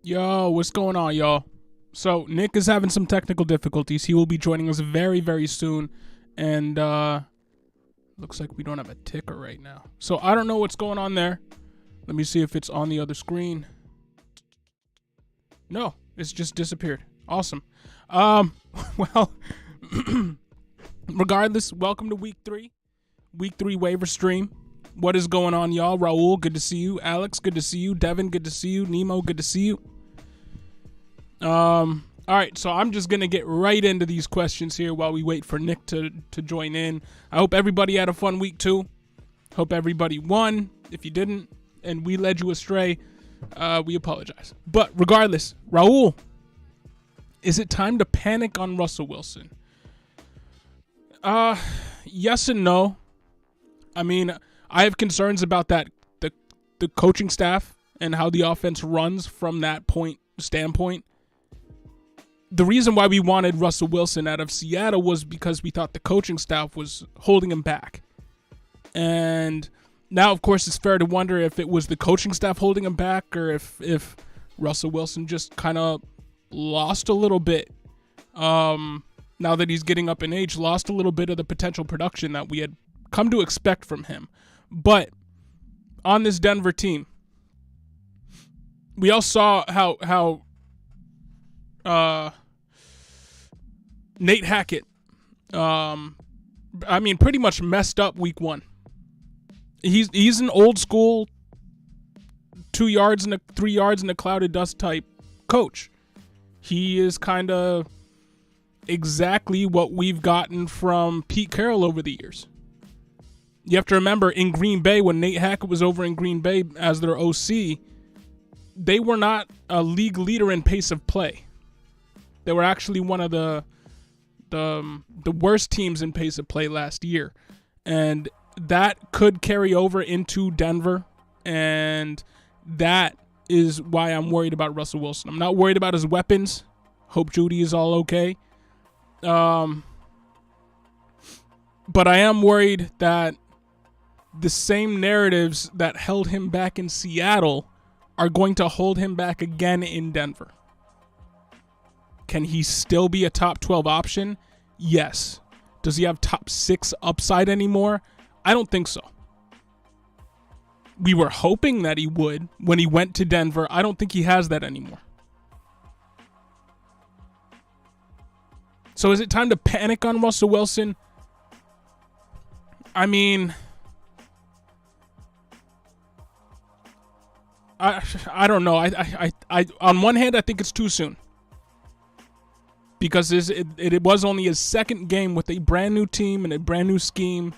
Yo, what's going on, y'all? So, Nick is having some technical difficulties. He will be joining us very, very soon. And, looks like we don't have a ticker right now. So, I don't know what's going on there. Let me see if it's on the other screen. No, it's just disappeared. Awesome. Well, regardless, welcome to week 3. Week 3 waiver stream. What is going on, y'all? Raul, good to see you. Alex, good to see you. Devin, good to see you. Nemo, good to see you. All right, so I'm just going to get right into these questions here while we wait for Nick to join in. I hope everybody had a fun week, too. Hope everybody won. If you didn't and we led you astray, we apologize. But regardless, Raul, is it time to panic on Russell Wilson? Yes and no. I mean, I have concerns about that the coaching staff and how the offense runs from that standpoint. the reason why we wanted Russell Wilson out of Seattle was because we thought the coaching staff was holding him back. And now, of course, it's fair to wonder if it was the coaching staff holding him back or if Russell Wilson just kind of lost a little bit. Now that he's getting up in age, lost a little bit of the potential production that we had come to expect from him. But on this Denver team, we all saw how Nate Hackett, pretty much messed up week 1. He's an old school 3 yards in a cloud of dust type coach. He is kind of exactly what we've gotten from Pete Carroll over the years. You have to remember, in Green Bay, when Nate Hackett was over in Green Bay as their OC, they were not a league leader in pace of play. They were actually one of the worst teams in pace of play last year. And that could carry over into Denver, and that is why I'm worried about Russell Wilson. I'm not worried about his weapons. Hope Judy is all okay. But I am worried that the same narratives that held him back in Seattle are going to hold him back again in Denver. Can he still be a top 12 option? Yes. Does he have top 6 upside anymore? I don't think so. We were hoping that he would when he went to Denver. I don't think he has that anymore. So is it time to panic on Russell Wilson? I mean, I don't know. I on one hand, I think it's too soon. Because it was only his second game with a brand new team and a brand new scheme.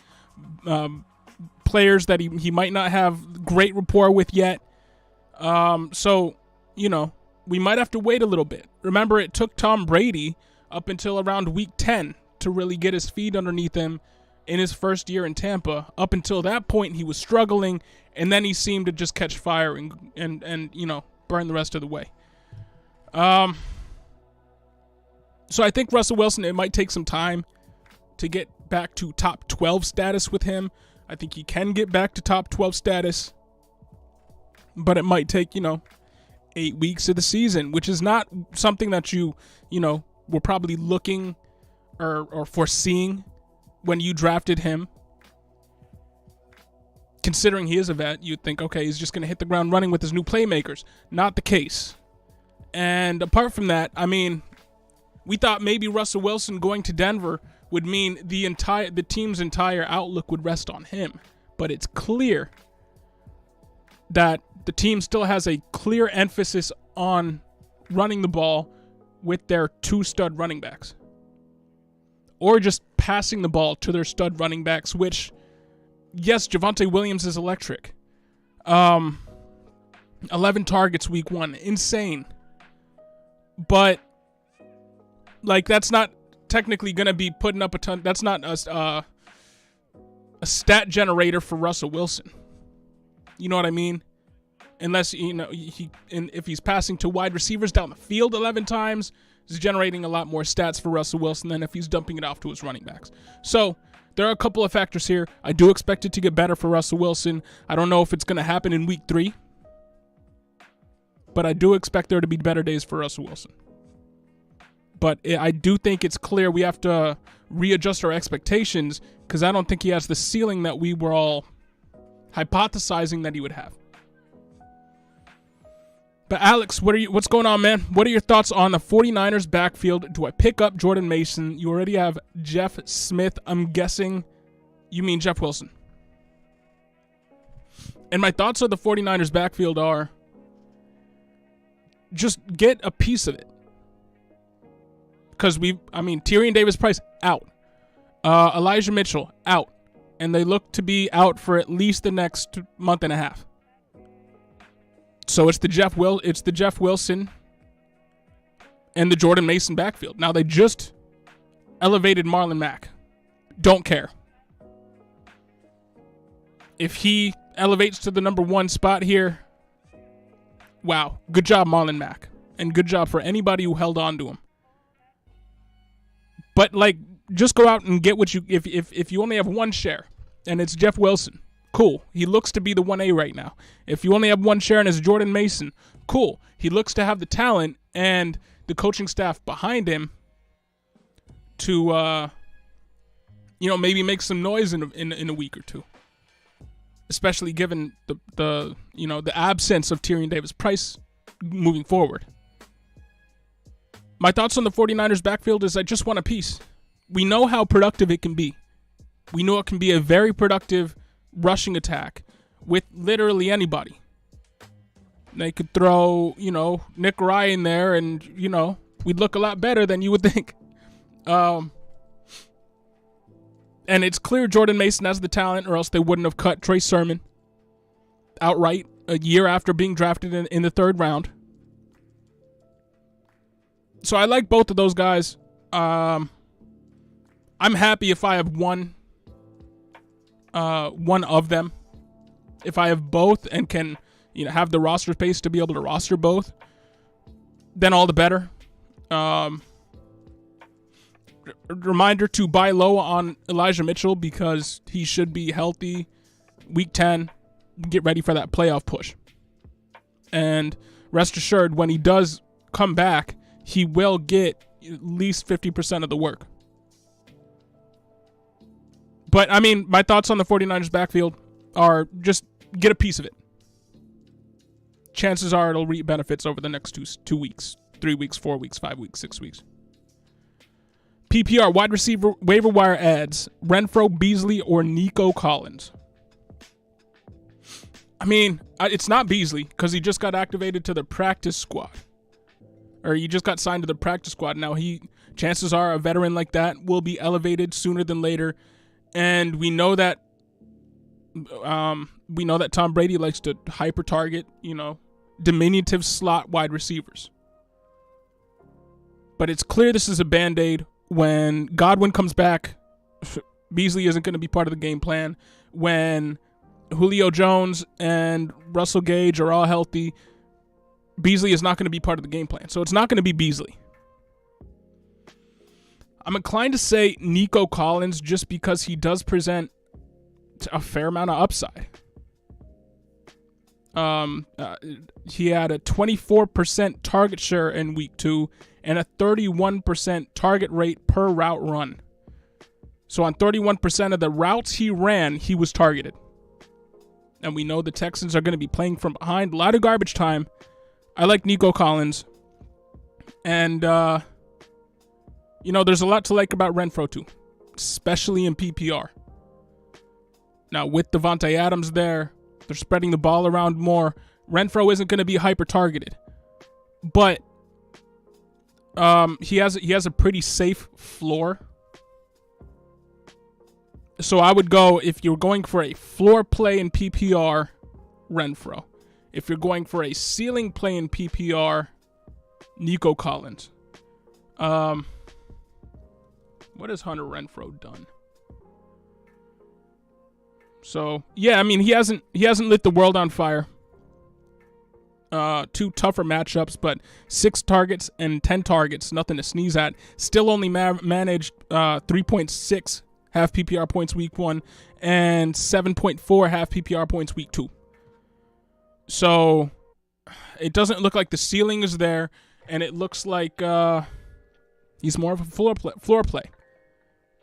Players that he might not have great rapport with yet. So, we might have to wait a little bit. Remember, it took Tom Brady up until around week 10 to really get his feet underneath him in his first year in Tampa. Up until that point, he was struggling, and then he seemed to just catch fire and burn the rest of the way. So I think Russell Wilson, it might take some time to get back to top 12 status with him. I think he can get back to top 12 status, but it might take, 8 weeks of the season, which is not something that you were probably looking or foreseeing when you drafted him. Considering he is a vet, you'd think, okay, he's just going to hit the ground running with his new playmakers. Not the case. And apart from that, we thought maybe Russell Wilson going to Denver would mean the team's entire outlook would rest on him. But it's clear that the team still has a clear emphasis on running the ball with their 2 stud running backs. Or just passing the ball to their stud running backs, which, yes, Javonte Williams is electric. 11 targets week 1. Insane. But that's not technically going to be putting up a ton. That's not a stat generator for Russell Wilson. You know what I mean? Unless, if he's passing to wide receivers down the field 11 times, he's generating a lot more stats for Russell Wilson than if he's dumping it off to his running backs. So there are a couple of factors here. I do expect it to get better for Russell Wilson. I don't know if it's going to happen in week 3, but I do expect there to be better days for Russell Wilson. But I do think it's clear we have to readjust our expectations because I don't think he has the ceiling that we were all hypothesizing that he would have. But Alex, what's going on, man? What are your thoughts on the 49ers backfield? Do I pick up Jordan Mason? You already have Jeff Smith. I'm guessing you mean Jeff Wilson. And my thoughts on the 49ers backfield are just get a piece of it. Because Tyrion Davis-Price, out. Elijah Mitchell, out. And they look to be out for at least the next month and a half. So it's the Jeff Wilson and the Jordan Mason backfield. Now they just elevated Marlon Mack. Don't care. If he elevates to the number 1 spot here, wow. Good job, Marlon Mack. And good job for anybody who held on to him. But like, just go out and get what you. If you only have one share, and it's Jeff Wilson, cool. He looks to be the 1A right now. If you only have one share and it's Jordan Mason, cool. He looks to have the talent and the coaching staff behind him to, maybe make some noise in a week or two. Especially given the absence of Tyrion Davis-Price moving forward. My thoughts on the 49ers backfield is I just want a piece. We know how productive it can be. We know it can be a very productive rushing attack with literally anybody. They could throw, Nick Ryan there and, we'd look a lot better than you would think. And it's clear Jordan Mason has the talent, or else they wouldn't have cut Trey Sermon outright a year after being drafted in the third round. So I like both of those guys. I'm happy if I have one of them. If I have both and can, have the roster space to be able to roster both, then all the better. Reminder to buy low on Elijah Mitchell because he should be healthy week 10. Get ready for that playoff push. And rest assured, when he does come back, he will get at least 50% of the work. But, my thoughts on the 49ers backfield are just get a piece of it. Chances are it'll reap benefits over the next 2 weeks, 3 weeks, 4 weeks, 5 weeks, 6 weeks. PPR, wide receiver, waiver wire ads, Renfro, Beasley, or Nico Collins. It's not Beasley because he just got activated to the practice squad. Or he just got signed to the practice squad. Now, chances are a veteran like that will be elevated sooner than later. And we know that Tom Brady likes to hyper target, diminutive slot wide receivers. But it's clear this is a Band-Aid. When Godwin comes back, Beasley isn't going to be part of the game plan. When Julio Jones and Russell Gage are all healthy, Beasley is not going to be part of the game plan. So it's not going to be Beasley. I'm inclined to say Nico Collins just because he does present a fair amount of upside. He had a 24% target share in week 2 and a 31% target rate per route run. So on 31% of the routes he ran, he was targeted. And we know the Texans are going to be playing from behind. A lot of garbage time. I like Nico Collins. And, there's a lot to like about Renfro too, especially in PPR. Now, with Devontae Adams there, they're spreading the ball around more. Renfro isn't going to be hyper-targeted. But he has a pretty safe floor. So I would go, if you're going for a floor play in PPR, Renfro. If you're going for a ceiling play in PPR, Nico Collins. What has Hunter Renfro done? So, yeah, he hasn't lit the world on fire. 2 tougher matchups, but 6 targets and 10 targets, nothing to sneeze at. Still only managed 3.6 half PPR points week 1 and 7.4 half PPR points week 2. So it doesn't look like the ceiling is there, and it looks like he's more of a floor play.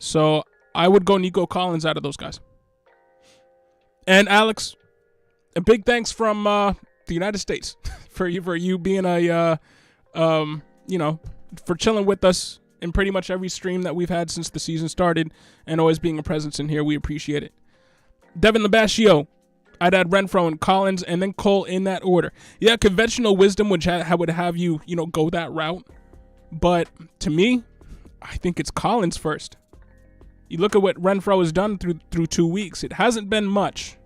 So I would go Nico Collins out of those guys. And Alex, a big thanks from the United States for you being for chilling with us in pretty much every stream that we've had since the season started, and always being a presence in here. We appreciate it. Devin Labashio, I'd add Renfro and Collins and then Cole in that order. Yeah, conventional wisdom would have you, go that route. But to me, I think it's Collins first. You look at what Renfro has done through 2 weeks. It hasn't been much.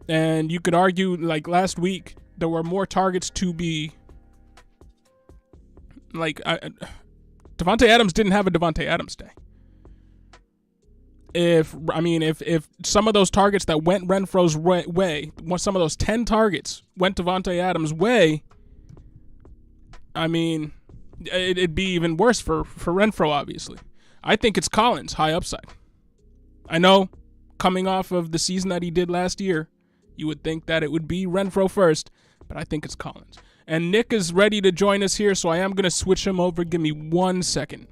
And you could argue, like last week, there were more targets to be. Devontae Adams didn't have a Devontae Adams day. If some of those targets that went Renfro's way, some of those 10 targets went Devontae Adams' way, it'd be even worse for Renfroe, obviously. I think it's Collins, high upside. I know, coming off of the season that he did last year, you would think that it would be Renfroe first, but I think it's Collins. And Nick is ready to join us here, so I am going to switch him over. Give me 1 second.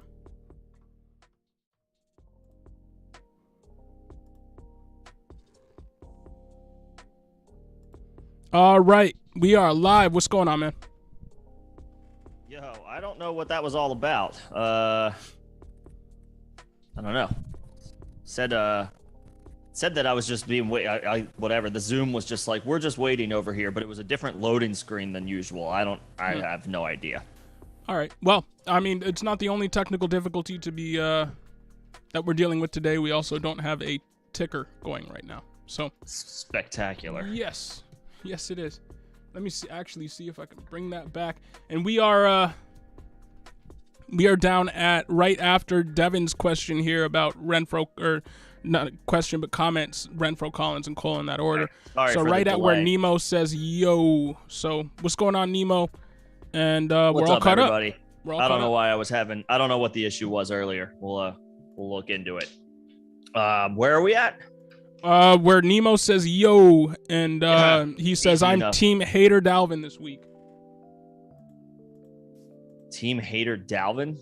All right, we are live. What's going on, man? Yo, I don't know what that was all about. I don't know. Said that I was just being whatever. The Zoom was just like, we're just waiting over here, but it was a different loading screen than usual. I have no idea. All right. Well, I mean, it's not the only technical difficulty to be that we're dealing with today. We also don't have a ticker going right now. So spectacular. Yes, it is. Let me see if I can bring that back. And we are down at right after Devin's question here about Renfroe, or not a question but comments, Renfroe, Collins, and Cole in that order. Sorry so for right the at delay. where Nemo says yo. So what's going on, Nemo? And we're What's all up, caught everybody? up. We're all I don't caught know up. why I don't know what the issue was earlier. We'll look into it. Where are we at? Where Nemo says yo, and he says easy I'm enough. Team Hater Dalvin this week. Team Hater Dalvin?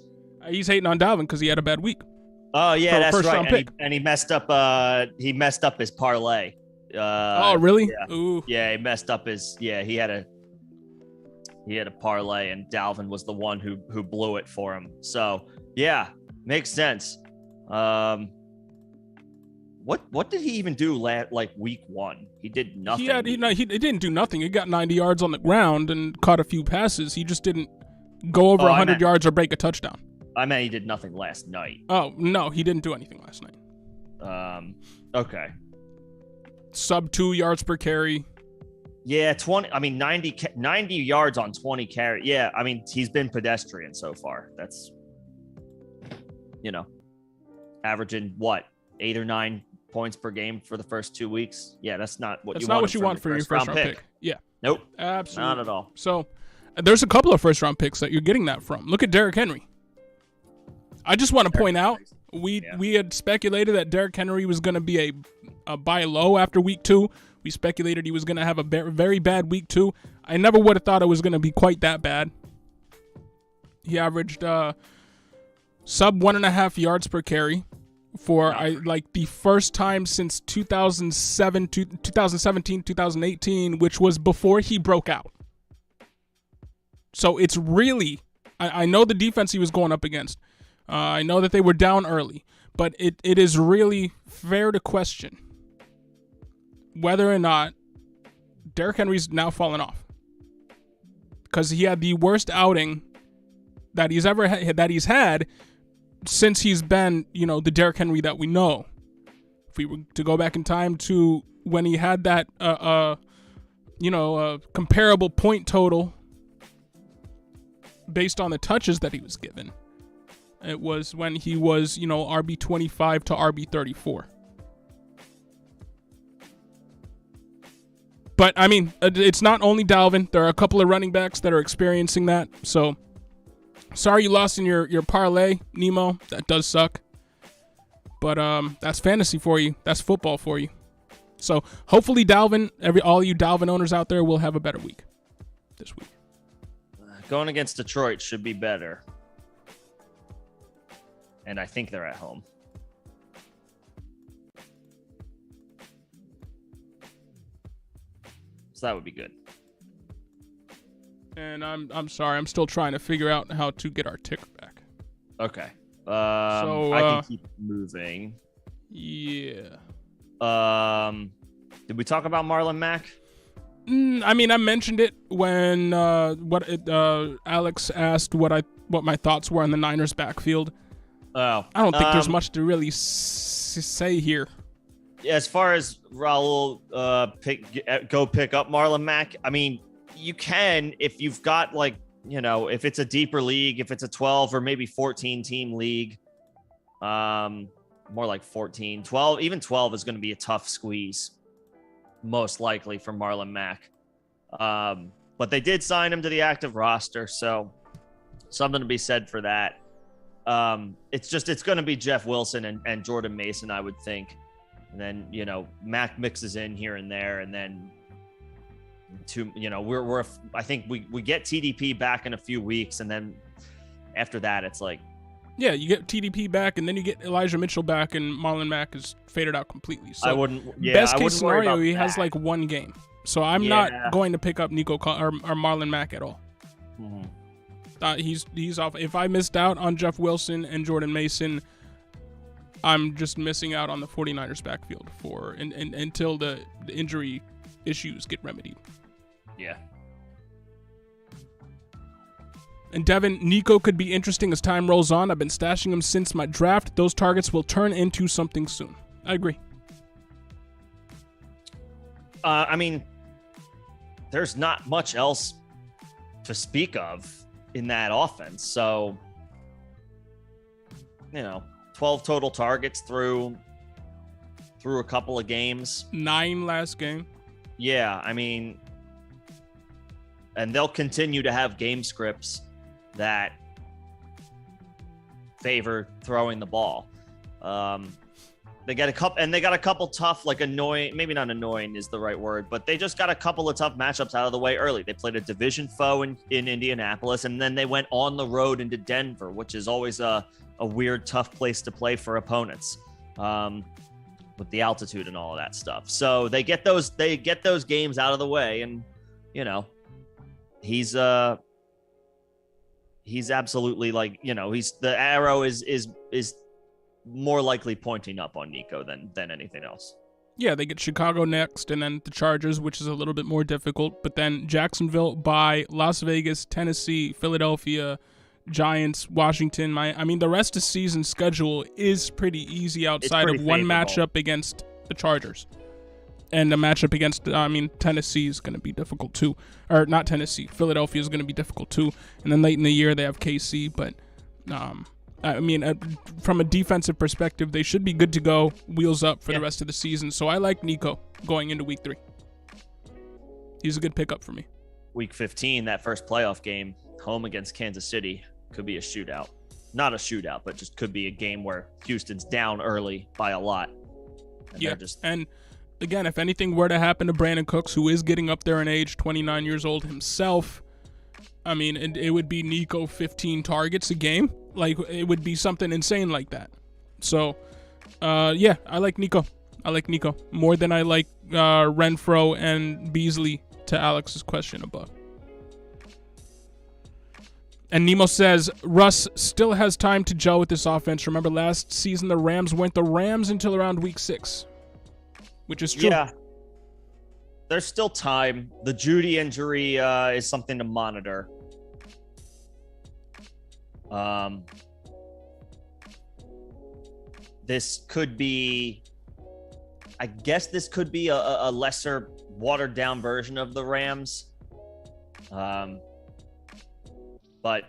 He's hating on Dalvin because he had a bad week. Oh yeah, For a that's first-round right. pick. And he messed up. He messed up his parlay. Oh really? Yeah. Ooh. Yeah, he messed up his. Yeah, he had a parlay, and Dalvin was the one who blew it for him. So yeah, makes sense. What did he even do like week 1? He did nothing. He didn't do nothing. He got 90 yards on the ground and caught a few passes. He just didn't go over 100 yards or break a touchdown. I meant he did nothing last night. Oh no, he didn't do anything last night. Okay. Sub 2 yards per carry. Yeah, 90 yards on 20 carry. Yeah, I mean, he's been pedestrian so far. That's, averaging what, 8 or 9 points per game for the first 2 weeks. Yeah, that's not what That's you not want. what you want for your first round pick. Yeah. Nope. Absolutely. Not at all. So there's a couple of first round picks that you're getting that from. Look at Derrick Henry. I just want to point out, we had speculated that Derrick Henry was going to be a buy low after week 2. We speculated he was going to have a very bad week 2. I never would have thought it was going to be quite that bad. He averaged sub 1.5 yards per carry for the first time since 2017, 2018, which was before he broke out. So it's really, I know the defense he was going up against. I know that they were down early, but it is really fair to question whether or not Derrick Henry's now fallen off, because he had the worst outing that he's had since he's been, the Derrick Henry that we know. If we were to go back in time to when he had that, comparable point total based on the touches that he was given, it was when he was, RB 25 to RB 34. But I mean, it's not only Dalvin. There are a couple of running backs that are experiencing that. So sorry you lost in your parlay, Nemo. That does suck. But that's fantasy for you. That's football for you. So hopefully Dalvin, all you Dalvin owners out there will have a better week this week. Going against Detroit should be better. And I think they're at home. So that would be good. And I'm sorry, I'm still trying to figure out how to get our ticker back. Okay. So I can keep moving. Yeah. Did we talk about Marlon Mack? I mean, I mentioned it when Alex asked what my thoughts were on the Niners backfield. Oh, I don't think there's much to really say here. As far as Raul go pick up Marlon Mack, I mean, you can if you've got if it's a deeper league, if it's a 12 or maybe 14 team league, more like 14, 12, even 12 is going to be a tough squeeze, most likely for Marlon Mack. But they did sign him to the active roster, so Something to be said for that. It's going to be Jeff Wilson and Jordan Mason, I would think. And then, Mac mixes in here and there. And then I think we get TDP back in a few weeks. And then after that, it's like, yeah, you get TDP back, and then you get Elijah Mitchell back, and Marlon Mack is faded out completely. So best case scenario, he has like one game. So I'm not going to pick up Nico or Marlon Mack at all. Mm-hmm. He's off. If I missed out on Jeff Wilson and Jordan Mason, I'm just missing out on the 49ers backfield until the injury issues get remedied. Yeah. And Devin, Nico could be interesting as time rolls on. I've been stashing him since my draft. Those targets will turn into something soon. I agree. I mean, there's not much else to speak of in that offense. So, 12 total targets through a couple of games. 9 last game. Yeah, I mean, and they'll continue to have game scripts that favor throwing the ball. They got a couple tough, like annoying, maybe not annoying is the right word, but they just got a couple of tough matchups out of the way early. They played a division foe in Indianapolis, and then they went on the road into Denver, which is always a weird, tough place to play for opponents, with the altitude and all of that stuff. So they get those games out of the way, and he's absolutely the arrow is more likely pointing up on Nico than anything else. Yeah, they get Chicago next, and then the Chargers, which is a little bit more difficult, but then Jacksonville, by Las Vegas, Tennessee, Philadelphia, Giants, Washington. The rest of season schedule is pretty easy outside of one matchup against the Chargers. And the matchup against, Tennessee is going to be difficult too. Or not Tennessee, Philadelphia is going to be difficult too. And then late in the year, they have KC. But, from a defensive perspective, they should be good to go, wheels up for the rest of the season. So I like Nico going into week 3. He's a good pickup for me. Week 15, that first playoff game, home against Kansas City, could be a shootout. Not a shootout, but just could be a game where Houston's down early by a lot. And again, if anything were to happen to Brandon Cooks, who is getting up there in age, 29 years old himself, it would be Nico 15 targets a game. Like, it would be something insane like that. So, I like Nico. More than I like Renfro and Beasley, to Alex's question above. And Nemo says, Russ still has time to gel with this offense. Remember last season, the Rams weren't the Rams until around week 6. Which is true. Yeah. There's still time. The Judy injury is something to monitor. This could be a lesser, watered down version of the Rams. But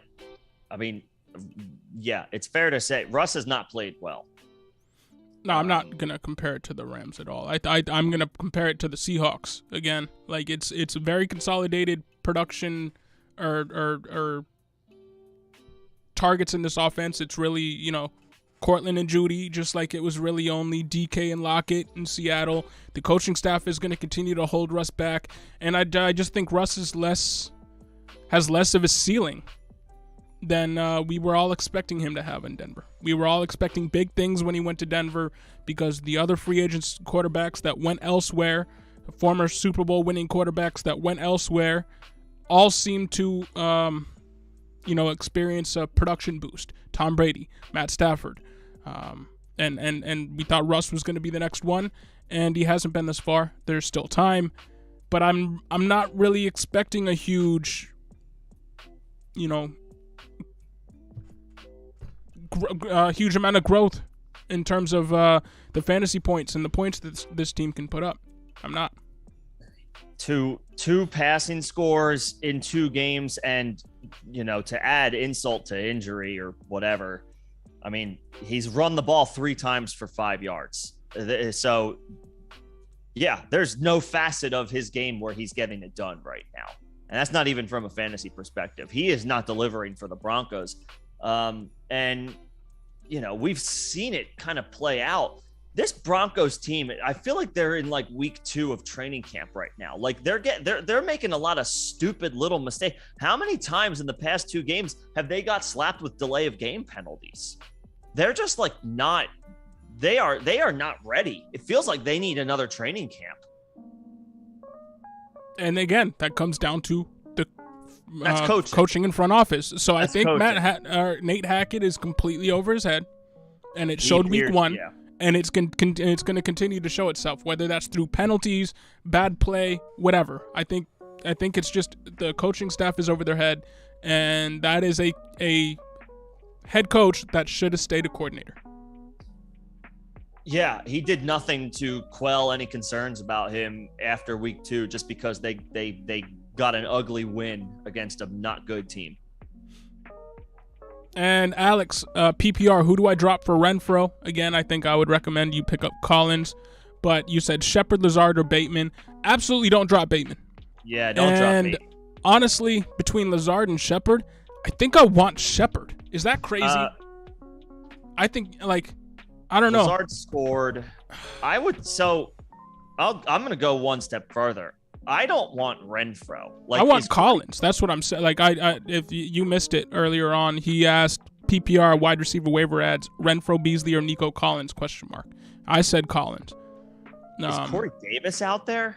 it's fair to say Russ has not played well. No, I'm not gonna compare it to the Rams at all. I'm gonna compare it to the Seahawks again. Like, it's a very consolidated production or targets in this offense. It's really Cortland and Judy, just like it was really only DK and Lockett in Seattle. The coaching staff is gonna continue to hold Russ back, and I just think Russ has less of a ceiling than we were all expecting him to have in Denver. We were all expecting big things when he went to Denver because the other free agents quarterbacks that went elsewhere, former Super Bowl winning quarterbacks that went elsewhere, all seemed to experience a production boost. Tom Brady, Matt Stafford, and we thought Russ was going to be the next one, and he hasn't been this far. There's still time, but I'm not really expecting a huge huge amount of growth in terms of the fantasy points and the points that this team can put up. I'm not. Two passing scores in 2 games, and to add insult to injury or whatever, he's run the ball 3 times for 5 yards. So there's no facet of his game where he's getting it done right now. And that's not even from a fantasy perspective. He is not delivering for the Broncos. And, we've seen it kind of play out. This Broncos team, I feel like they're in like week 2 of training camp right now. Like they're making a lot of stupid little mistakes. How many times in the past 2 games have they got slapped with delay of game penalties? They're just like they are not ready. It feels like they need another training camp. And again, that comes down to the coaching in front office. So that's I think coaching. Nate Hackett is completely over his head, and it showed week 1. Yeah. And it's going to continue to show itself, whether that's through penalties, bad play, whatever. I think it's just the coaching staff is over their head, and that is a head coach that should have stayed a coordinator. Yeah, he did nothing to quell any concerns about him after week 2, just because they got an ugly win against a not good team. And Alex, PPR, who do I drop for Renfro? Again, I think I would recommend you pick up Collins, but you said Shepard, Lazard, or Bateman. Absolutely don't drop Bateman. Yeah, don't drop Bateman. Honestly, between Lazard and Shepard, I think I want Shepard. Is that crazy? I think, I don't know. Lazard scored. I'm going to go one step further. I don't want Renfro. I want Collins. That's what I'm saying. If you missed it earlier on, he asked PPR wide receiver waiver ads, Renfro, Beasley, or Nico Collins, ? I said Collins. Is Corey Davis out there?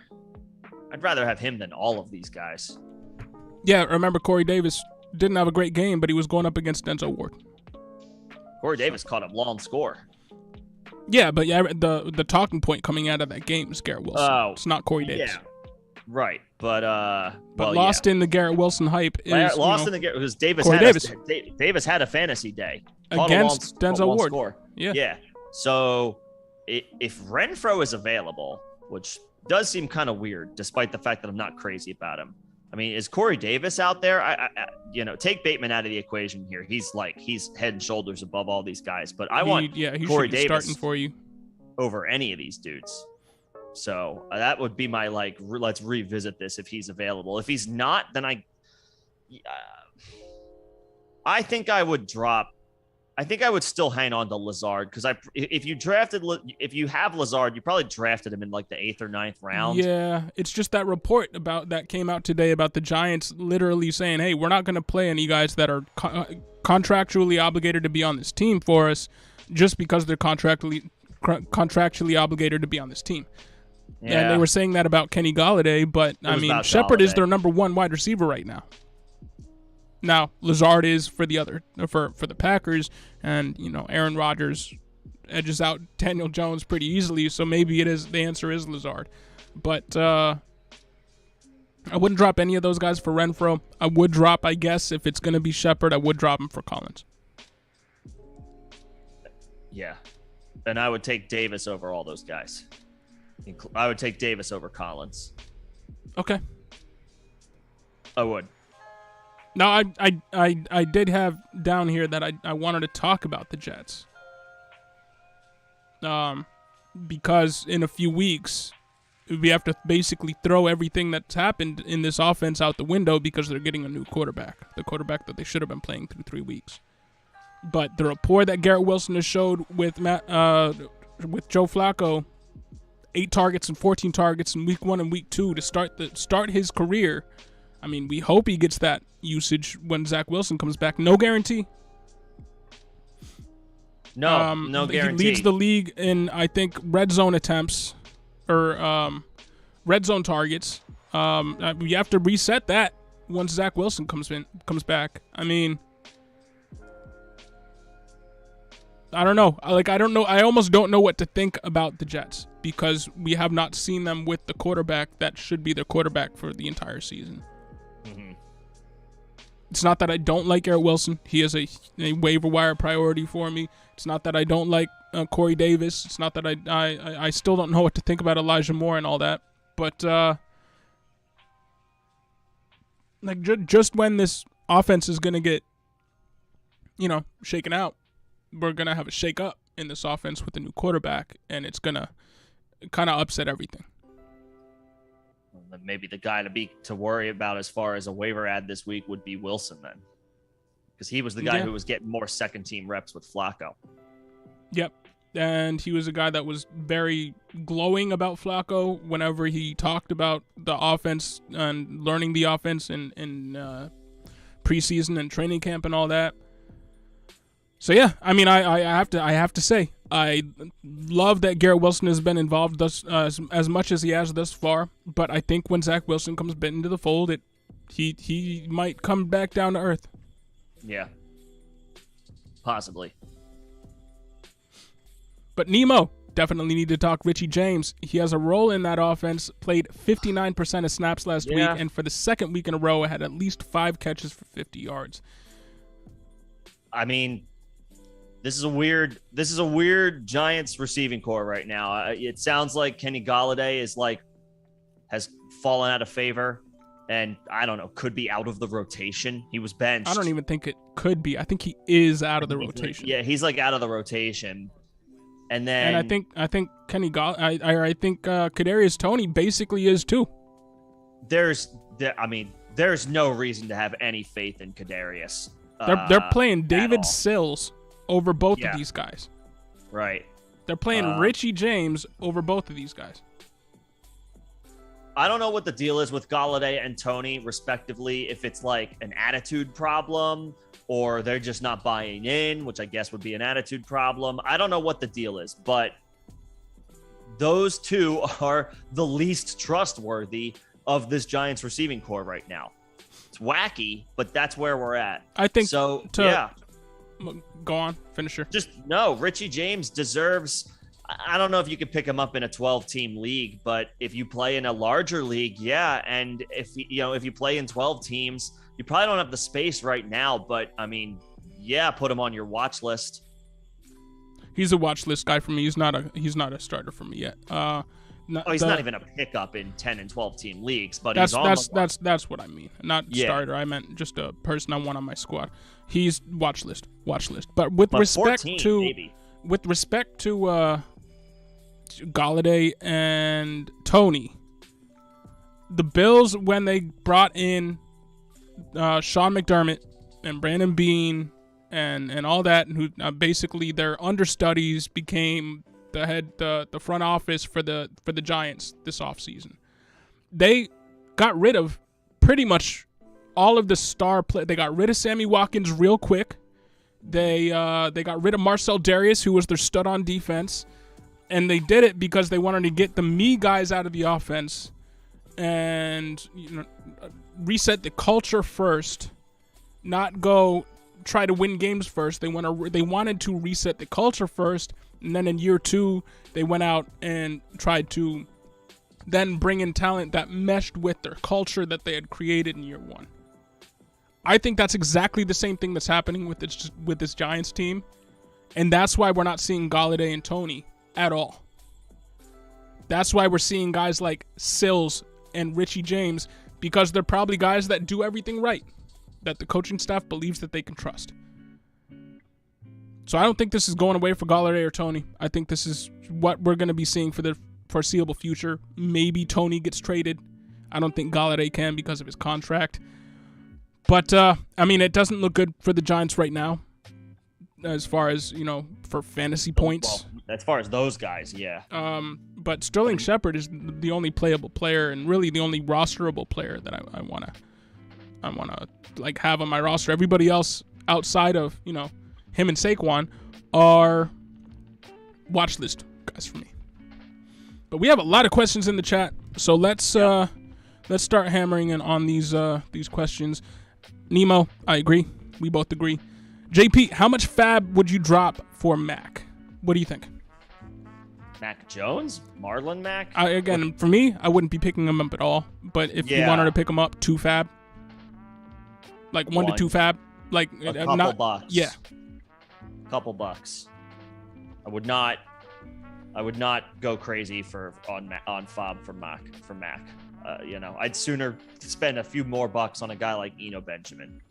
I'd rather have him than all of these guys. Yeah, remember Corey Davis didn't have a great game, but he was going up against Denzel Ward. Corey Davis caught a long score. Yeah, but the talking point coming out of that game is Garrett Wilson. Oh, it's not Corey Davis. Yeah. Right, but lost in the Garrett Wilson hype is lost in the Garrett because Davis had a fantasy day against Denzel Ward. Score. Yeah. So if Renfro is available, which does seem kind of weird, despite the fact that I'm not crazy about him. I mean, is Corey Davis out there? I take Bateman out of the equation here. He's head and shoulders above all these guys, but I want Corey Davis starting for you over any of these dudes. So that would be my let's revisit this if he's available. If he's not, then I think I would drop. I think I would still hang on to Lazard because if you have Lazard, you probably drafted him in the 8th or 9th round. Yeah, it's just that report that came out today about the Giants literally saying, "Hey, we're not going to play any guys that are contractually obligated to be on this team for us, just because they're contractually obligated to be on this team." Yeah. And they were saying that about Kenny Golladay, but Shepard is their number 1 wide receiver right now. Now Lazard is for the Packers, and Aaron Rodgers edges out Daniel Jones pretty easily, so maybe the answer is Lazard. But I wouldn't drop any of those guys for Renfro. I would drop, I guess, if it's going to be Shepard, I would drop him for Collins. Yeah, and I would take Davis over all those guys. I would take Davis over Collins. Okay. I would. Now, I did have down here that I wanted to talk about the Jets. Because in a few weeks, we have to basically throw everything that's happened in this offense out the window because they're getting a new quarterback. The quarterback that they should have been playing through 3 weeks. But the rapport that Garrett Wilson has showed with Joe Flacco, 8 targets and 14 targets in week 1 and week 2 to start his career. I mean, we hope he gets that usage when Zach Wilson comes back. No guarantee. No guarantee. He leads the league in, I think, red zone attempts or red zone targets. We have to reset that once Zach Wilson comes back. I mean, I don't know. I don't know. I almost don't know what to think about the Jets because we have not seen them with the quarterback that should be their quarterback for the entire season. Mm-hmm. It's not that I don't like Garrett Wilson. He is a waiver wire priority for me. It's not that I don't like Corey Davis. It's not that I still don't know what to think about Elijah Moore and all that. But just when this offense is gonna get shaken out, we're going to have a shake-up in this offense with a new quarterback, and it's going to kind of upset everything. then maybe the guy to worry about as far as a waiver ad this week would be Wilson then, because he was the guy who was getting more second team reps with Flacco. Yep. And he was a guy that was very glowing about Flacco whenever he talked about the offense and learning the offense in preseason and training camp and all that. So yeah, I mean, I have to say, I love that Garrett Wilson has been involved as much as he has thus far. But I think when Zach Wilson comes back into the fold, he might come back down to earth. Yeah, possibly. But Nemo, definitely need to talk Richie James. He has a role in that offense, played 59% of snaps last week, and for the second week in a row, had at least 5 catches for 50 yards. I mean, this is a weird Giants receiving core right now. It sounds like Kenny Golladay has fallen out of favor, and I don't know, could be out of the rotation. He was benched. I don't even think it could be. I think he is out of the rotation. He's out of the rotation. And then I think Kenny I think Kadarius Toney basically is too. There's no reason to have any faith in Kadarius. They're playing David Sills over both of these guys. Right. They're playing Richie James over both of these guys. I don't know what the deal is with Golladay and Toney, respectively. If it's like an attitude problem, or they're just not buying in, which I guess would be an attitude problem. I don't know what the deal is, but those two are the least trustworthy of this Giants receiving core right now. It's wacky, but that's where we're at. I think so. Go on, finish her. Richie James deserves. I don't know if you could pick him up in a 12-team league, but if you play in a larger league, and if you play in 12 teams. You probably don't have the space right now, but I mean, put him on your watch list. He's a watch list guy for me. He's not a starter for me yet. He's not even a pickup in 10 and 12 team leagues, but that's what I mean. Not starter. I meant just a person I want on my squad. He's watch list. But with respect 14, to maybe. Golladay and Toney, the Bills, when they brought in Sean McDermott and Brandon Beane and all that, who basically their understudies became the front office for the Giants this offseason. They got rid of pretty much all of the star play. They got rid of Sammy Watkins real quick. They got rid of Marcel Darius, who was their stud on defense, and they did it because they wanted to get the me guys out of the offense and reset the culture first, not go try to win games first. They wanted to reset the culture first, and then in year 2, they went out and tried to then bring in talent that meshed with their culture that they had created in year 1. I think that's exactly the same thing that's happening with this Giants team, and that's why we're not seeing Golladay and Toney at all. That's why we're seeing guys like Sills and Richie James, because they're probably guys that do everything right, that the coaching staff believes that they can trust. So I don't think this is going away for Golladay or Toney. I think this is what we're going to be seeing for the foreseeable future. Maybe Toney gets traded. I don't think Golladay can because of his contract. But, I mean, it doesn't look good for the Giants right now as far as, for fantasy points. Well, as far as those guys, yeah. But Sterling Shepard is the only playable player and really the only rosterable player that I wanna have on my roster. Everybody else outside of him and Saquon are watch list guys for me. But we have a lot of questions in the chat, so let's start hammering in on these questions. Nemo, I agree. We both agree. JP, how much fab would you drop for Mac? What do you think? Mac Jones? Marlon Mack? For me, I wouldn't be picking him up at all. But if you wanted to pick him up, 2 fab. Like 1 to 2 fab. Like a couple bucks. Yeah. Couple bucks. I would not go crazy on fob for Mac. I'd sooner spend a few more bucks on a guy like Eno Benjamin.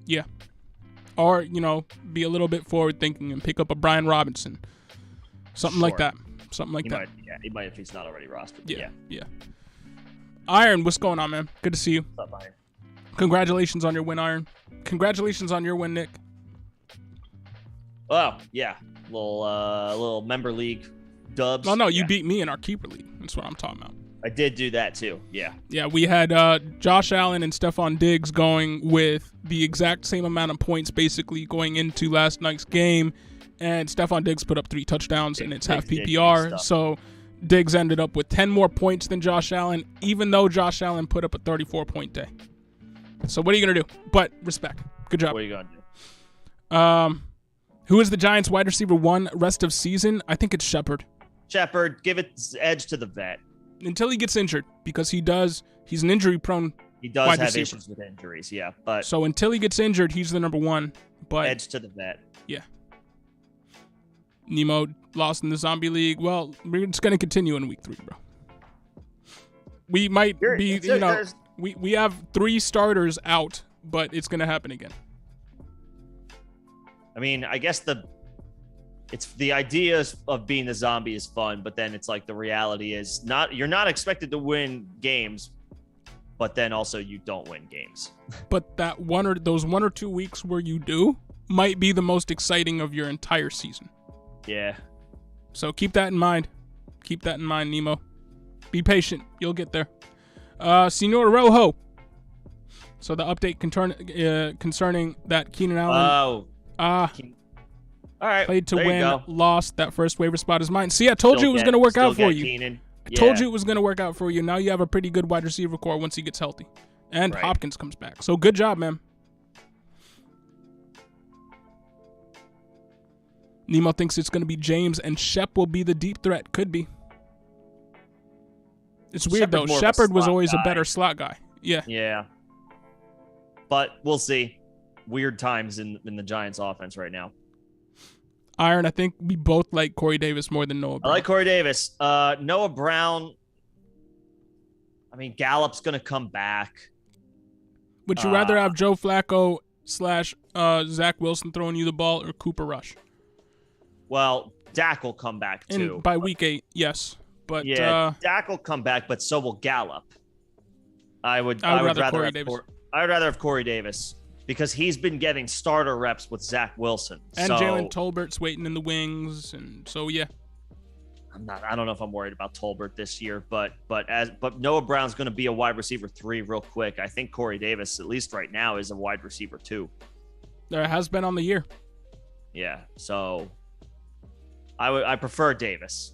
Yeah. Or, be a little bit forward thinking and pick up a Brian Robinson. Something like that. He might if he's not already rostered. Yeah. Iron, what's going on, man? Good to see you. What's up, Iron? Congratulations on your win, Iron. Congratulations on your win, Nick. Oh, yeah. Little member league dubs. Oh, no, you beat me in our keeper league. That's what I'm talking about. I did do that too. Yeah. Yeah, we had Josh Allen and Stephon Diggs going with the exact same amount of points basically going into last night's game. And Stephon Diggs put up 3 touchdowns, and it's half PPR. So Diggs ended up with 10 more points than Josh Allen, even though Josh Allen put up a 34-point day. So what are you going to do? But respect. Good job. What are you going to do? Who is the Giants wide receiver 1 rest of season? I think it's Shepard. Shepard, give it edge to the vet. Until he gets injured, because he's an injury-prone He does wide have receiver. issues with injuries, yeah. But So until he gets injured, he's the number 1. But edge to the vet. yeah. Nemo lost in the zombie league. Well, it's going to continue in week 3, bro. We might we have 3 starters out, but it's going to happen again. I mean, I guess the idea of being the zombie is fun, but then it's like the reality is you're not expected to win games, but then also you don't win games. But those 1 or 2 weeks where you do might be the most exciting of your entire season. Yeah. So keep that in mind. Keep that in mind, Nemo. Be patient. You'll get there. Senor Rojo. So the update concerning that Keenan Allen. All right. Played to there win, you go. Lost. That first waiver spot is mine. See, I told you it was going to work out for you. Keenan. I told you it was going to work out for you. Now you have a pretty good wide receiver core once he gets healthy. And Right. Hopkins comes back. So good job, man. Nemo thinks it's going to be James, and Shep will be the deep threat. Could be. It's weird, Shepard's though. more of a Shepard was slot always guy. a better slot guy. Yeah. Yeah. But we'll see. Weird times in the Giants offense right now. Iron, I think we both like Corey Davis more than Noah Brown. I like Corey Davis. Noah Brown. I mean, Gallup's going to come back. Would you rather have Joe Flacco / Zach Wilson throwing you the ball or Cooper Rush? Well, Dak will come back too. By week 8, yes. But yeah, Dak will come back, but so will Gallup. I would rather Corey have Davis. I would rather have Corey Davis because he's been getting starter reps with Zach Wilson. And so, Jalen Tolbert's waiting in the wings, and so yeah. I don't know if I'm worried about Tolbert this year, but Noah Brown's going to be a wide receiver 3 real quick. I think Corey Davis, at least right now, is a wide receiver 2. There has been on the year. Yeah, so I prefer Davis.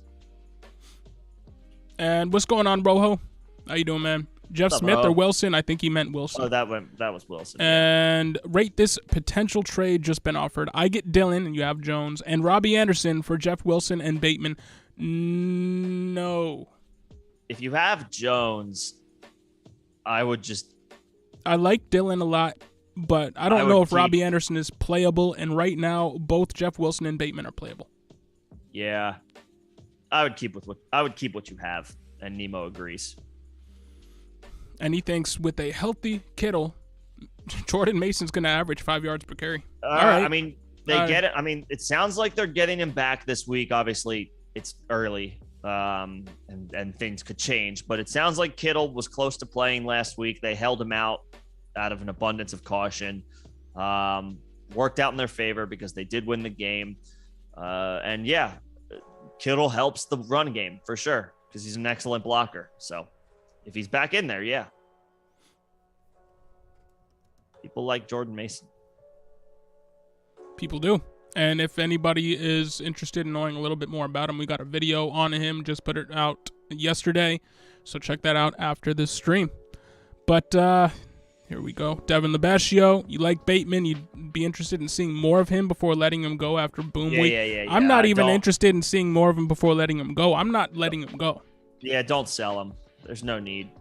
And what's going on, Rojo? How you doing, man? Jeff What's up, Smith bro? or Wilson? I think he meant Wilson. Oh, that was Wilson. And rate this potential trade just been offered. I get Dillon, and you have Jones, and Robbie Anderson for Jeff Wilson and Bateman. No. If you have Jones, I like Dillon a lot, but I don't know if Robbie Anderson is playable, and right now, both Jeff Wilson and Bateman are playable. Yeah. I would keep what you have, and Nemo agrees. And he thinks with a healthy Kittle, Jordan Mason's going to average 5 yards per carry. All right. I mean, get it. I mean, it sounds like they're getting him back this week. Obviously, it's early, and things could change. But it sounds like Kittle was close to playing last week. They held him out of an abundance of caution. Worked out in their favor because they did win the game. And yeah, Kittle helps the run game for sure because he's an excellent blocker. So if he's back in there, yeah. People like Jordan Mason. People do. And if anybody is interested in knowing a little bit more about him, we got a video on him, just put it out yesterday. So check that out after this stream. But here we go. Devin Labascio, you like Bateman. You'd be interested in seeing more of him before letting him go after boom week. Yeah. I'm not even interested in seeing more of him before letting him go. I'm not letting him go. Yeah, don't sell him. There's no need.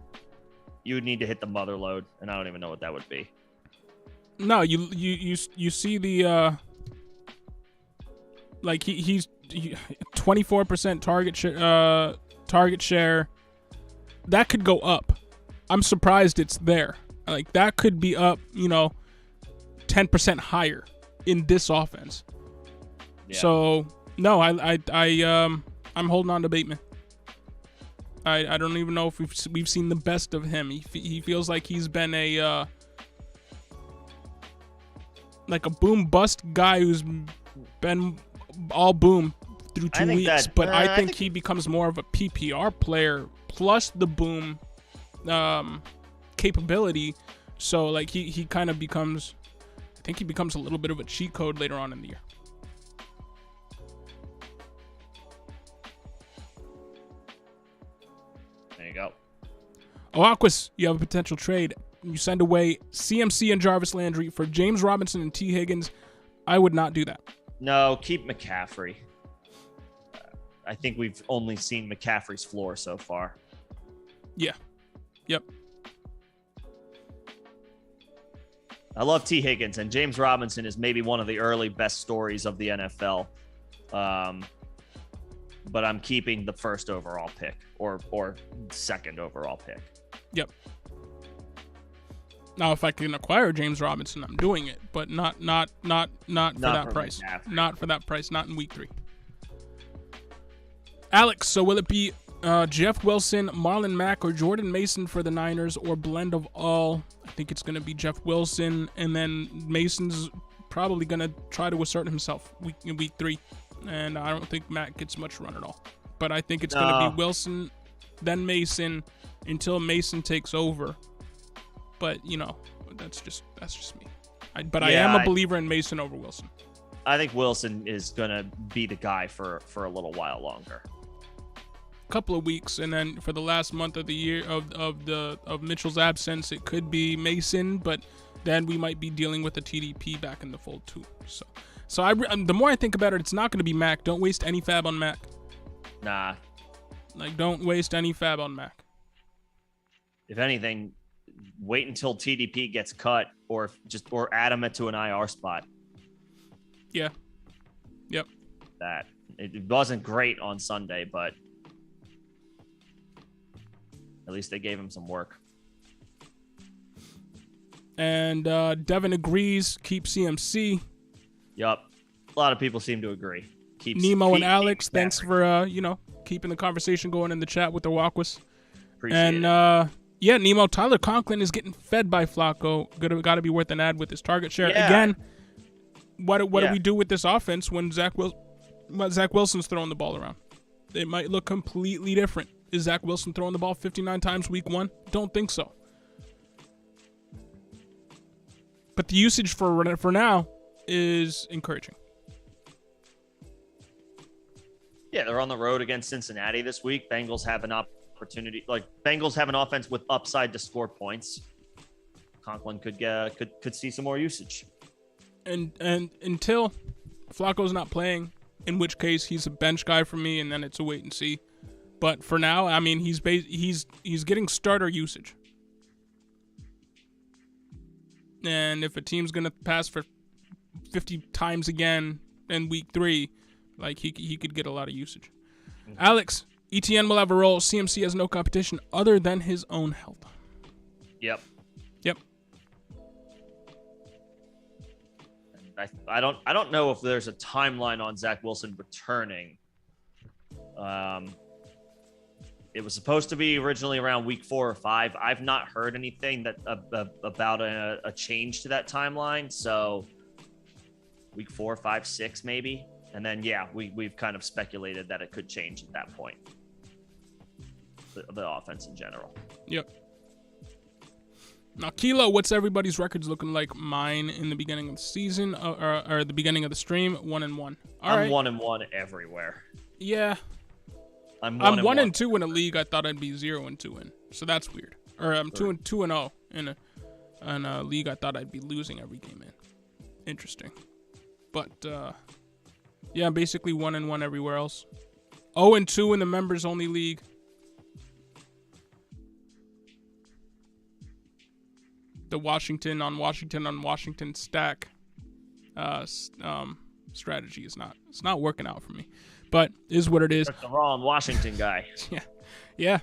You would need to hit the mother load, and I don't even know what that would be. No, you see the like he's 24% target share. That could go up. I'm surprised it's there. Like that could be up, 10% higher in this offense. Yeah. So no, I'm holding on to Bateman. I don't even know if we've seen the best of him. He feels like he's been a like a boom bust guy who's been all boom through 2 weeks. But I think he becomes more of a PPR player plus the boom capability. So like he kind of becomes, I think he becomes a little bit of a cheat code later on in the year. There you go. Oh, Aquas, you have a potential trade. You send away CMC and Jarvis Landry for James Robinson and T. Higgins. I would not do that. No, keep McCaffrey. I think we've only seen McCaffrey's floor so far. Yeah. Yep. I love T. Higgins, and James Robinson is maybe one of the early best stories of the NFL. But I'm keeping the first overall pick or second overall pick. Yep. Now, if I can acquire James Robinson, I'm doing it, but not for that price. Not for that price. Not in week 3. Alex, so will it be Jeff Wilson, Marlon Mack, or Jordan Mason for the Niners, or blend of all? I think it's going to be Jeff Wilson, and then Mason's probably going to try to assert himself in week 3, and I don't think Mack gets much run at all. But I think it's going to be Wilson, then Mason, until Mason takes over. But, you know, that's just me. I am a believer in Mason over Wilson. I think Wilson is going to be the guy for a little while longer. Couple of weeks, and then for the last month of the year of Mitchell's absence, it could be Mason, but then we might be dealing with the TDP back in the fold too. So the more I think about it, it's not going to be Mac. Don't waste any fab on Mac. Nah. Like, don't waste any fab on Mac. If anything, wait until TDP gets cut, or add him to an IR spot. Yeah. Yep. That it wasn't great on Sunday, but at least they gave him some work. And Devin agrees. Keep CMC. Yup. A lot of people seem to agree. Nemo and Alex, thanks for keeping the conversation going in the chat with the Walkwas. Appreciate it. Yeah, Nemo, Tyler Conklin is getting fed by Flacco. Got to be worth an ad with his target share. Yeah. Again, what do we do with this offense when Zach Wilson's throwing the ball around? It might look completely different. Is Zach Wilson throwing the ball 59 times week 1? Don't think so. But the usage for now is encouraging. Yeah, they're on the road against Cincinnati this week. Bengals have an opportunity. Bengals have an offense with upside to score points. Conklin could see some more usage. And until Flacco's not playing, in which case he's a bench guy for me, and then it's a wait and see. But for now, I mean, he's getting starter usage. And if a team's gonna pass for 50 times again in week 3, like he could get a lot of usage. Mm-hmm. Alex, ETN will have a role. CMC has no competition other than his own health. Yep. I don't know if there's a timeline on Zach Wilson returning. It was supposed to be originally around week 4 or 5. I've not heard anything about a change to that timeline. So week 4, 5, 6 maybe. And then, we've kind of speculated that it could change at that point. The offense in general. Yep. Now, Kilo, what's everybody's records looking like? Mine in the beginning of the season or the beginning of the stream, 1-1. I'm 1-1 everywhere. Yeah. I'm 1-2 in a league. I thought I'd be 0-2 in, so that's weird. Or I'm 2-0 in a league. I thought I'd be losing every game in. Interesting, but I'm basically 1-1 everywhere else. 0-2 in the members only league. The Washington on Washington stack strategy is not working out for me. But is what it is. That's the wrong Washington guy. Yeah.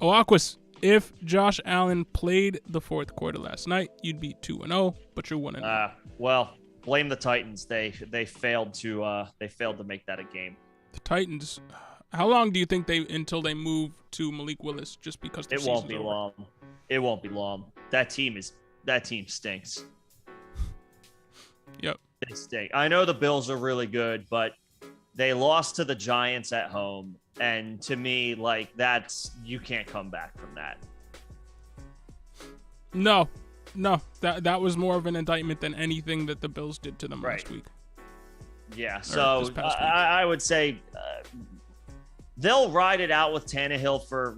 Aquas, if Josh Allen played the fourth quarter last night, you'd be 2-0, but you're 1-0. Well, blame the Titans. They failed to make that a game. The Titans, How long do you think until they move to Malik Willis? Just because it won't be long. It won't be long. That team stinks. Yep. They stink. I know the Bills are really good, but they lost to the Giants at home, and to me, like you can't come back from that. No, that was more of an indictment than anything that the Bills did to them last week. Yeah, so I would say they'll ride it out with Tannehill for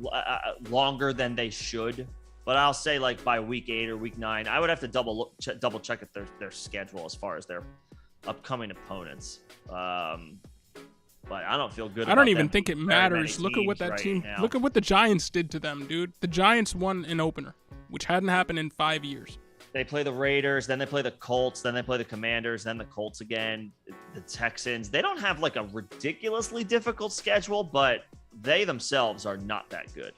longer than they should. But I'll say like by week 8 or week 9, I would have to double check at their schedule as far as their upcoming opponents. But I don't feel good. I don't even think it matters. Look at what that team. Look at what the Giants did to them, dude. The Giants won an opener, which hadn't happened in 5 years. They play the Raiders, then they play the Colts, then they play the Commanders, then the Colts again, the Texans. They don't have like a ridiculously difficult schedule, but they themselves are not that good.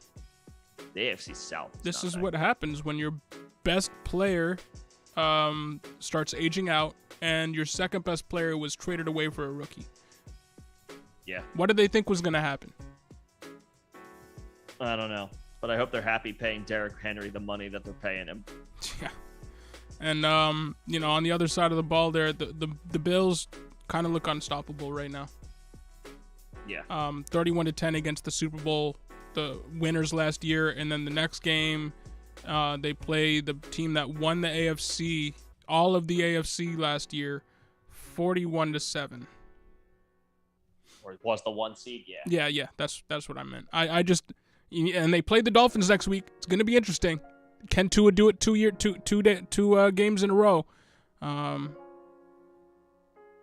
The AFC South. This is what happens when your best player starts aging out and your second best player was traded away for a rookie. Yeah. What did they think was going to happen? I don't know, but I hope they're happy paying Derrick Henry the money that they're paying him. Yeah. And, on the other side of the ball there, the Bills kind of look unstoppable right now. Yeah. 31-10 against the Super Bowl, the winners last year, and then the next game, they play the team that won the AFC, all of the AFC last year, 41-7. Or it was the 1 seed, yeah. Yeah, that's what I meant. And they played the Dolphins next week. It's going to be interesting. Can Tua do it two games in a row?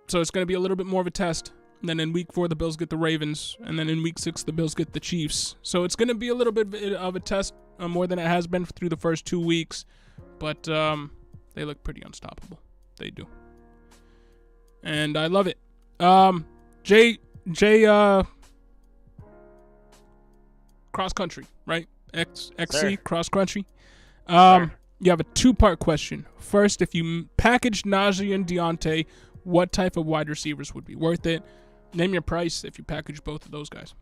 So it's going to be a little bit more of a test. And then in week 4, the Bills get the Ravens. And then in week 6, the Bills get the Chiefs. So it's going to be a little bit of a test, more than it has been through the first 2 weeks. But they look pretty unstoppable. They do. And I love it. Jay, cross country, right? XC, cross country. You have a 2-part question. First, if you packaged Najee and Deontay, what type of wide receivers would be worth it? Name your price if you package both of those guys.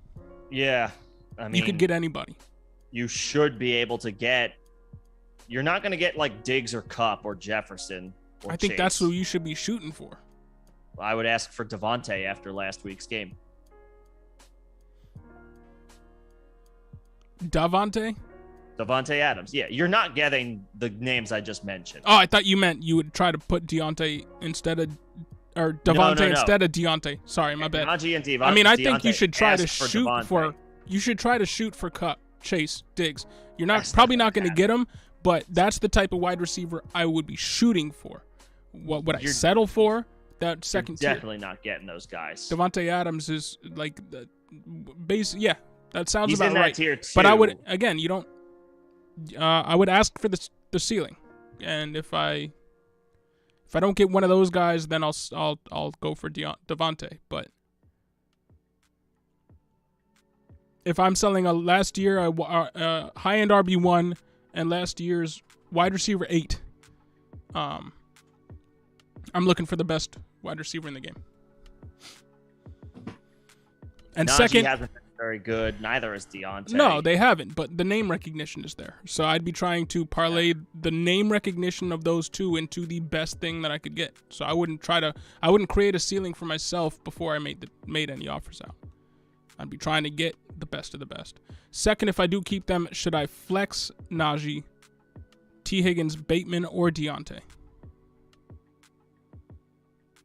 Yeah. I mean, you could get anybody. You should be able to get. You're not going to get like Diggs or Kupp or Jefferson. Or I think Chase. that's who you should be shooting for. I would ask for Devontae after last week's game. Davante Adams. Yeah, you're not getting the names I just mentioned. Oh, I thought you meant you would try to put Deontay instead of, or Devontae instead of Deontay. Sorry, my bad. Najee and Devontae. I mean, I think you should try to shoot Devontae. for. You should try to shoot for Kupp, Chase, Diggs. You're probably not going to get him, but that's the type of wide receiver I would be shooting for. What would I settle for? That second tier. Definitely not getting those guys. Devontae Adams is like the base. Yeah, that sounds He's about in that right. tier too. But I would you don't. I would ask for the ceiling, and if I don't get one of those guys, then I'll go for Devontae. But if I'm selling a last year a high end RB1 and last year's wide receiver 8, I'm looking for the best wide receiver in the game. And Najee second, hasn't been very good. Neither is Deontay. No, they haven't, but the name recognition is there. So I'd be trying to parlay the name recognition of those two into the best thing that I could get. So I wouldn't create a ceiling for myself before I made any offers out. I'd be trying to get the best of the best. Second, if I do keep them, should I flex Najee, T. Higgins, Bateman, or Deontay?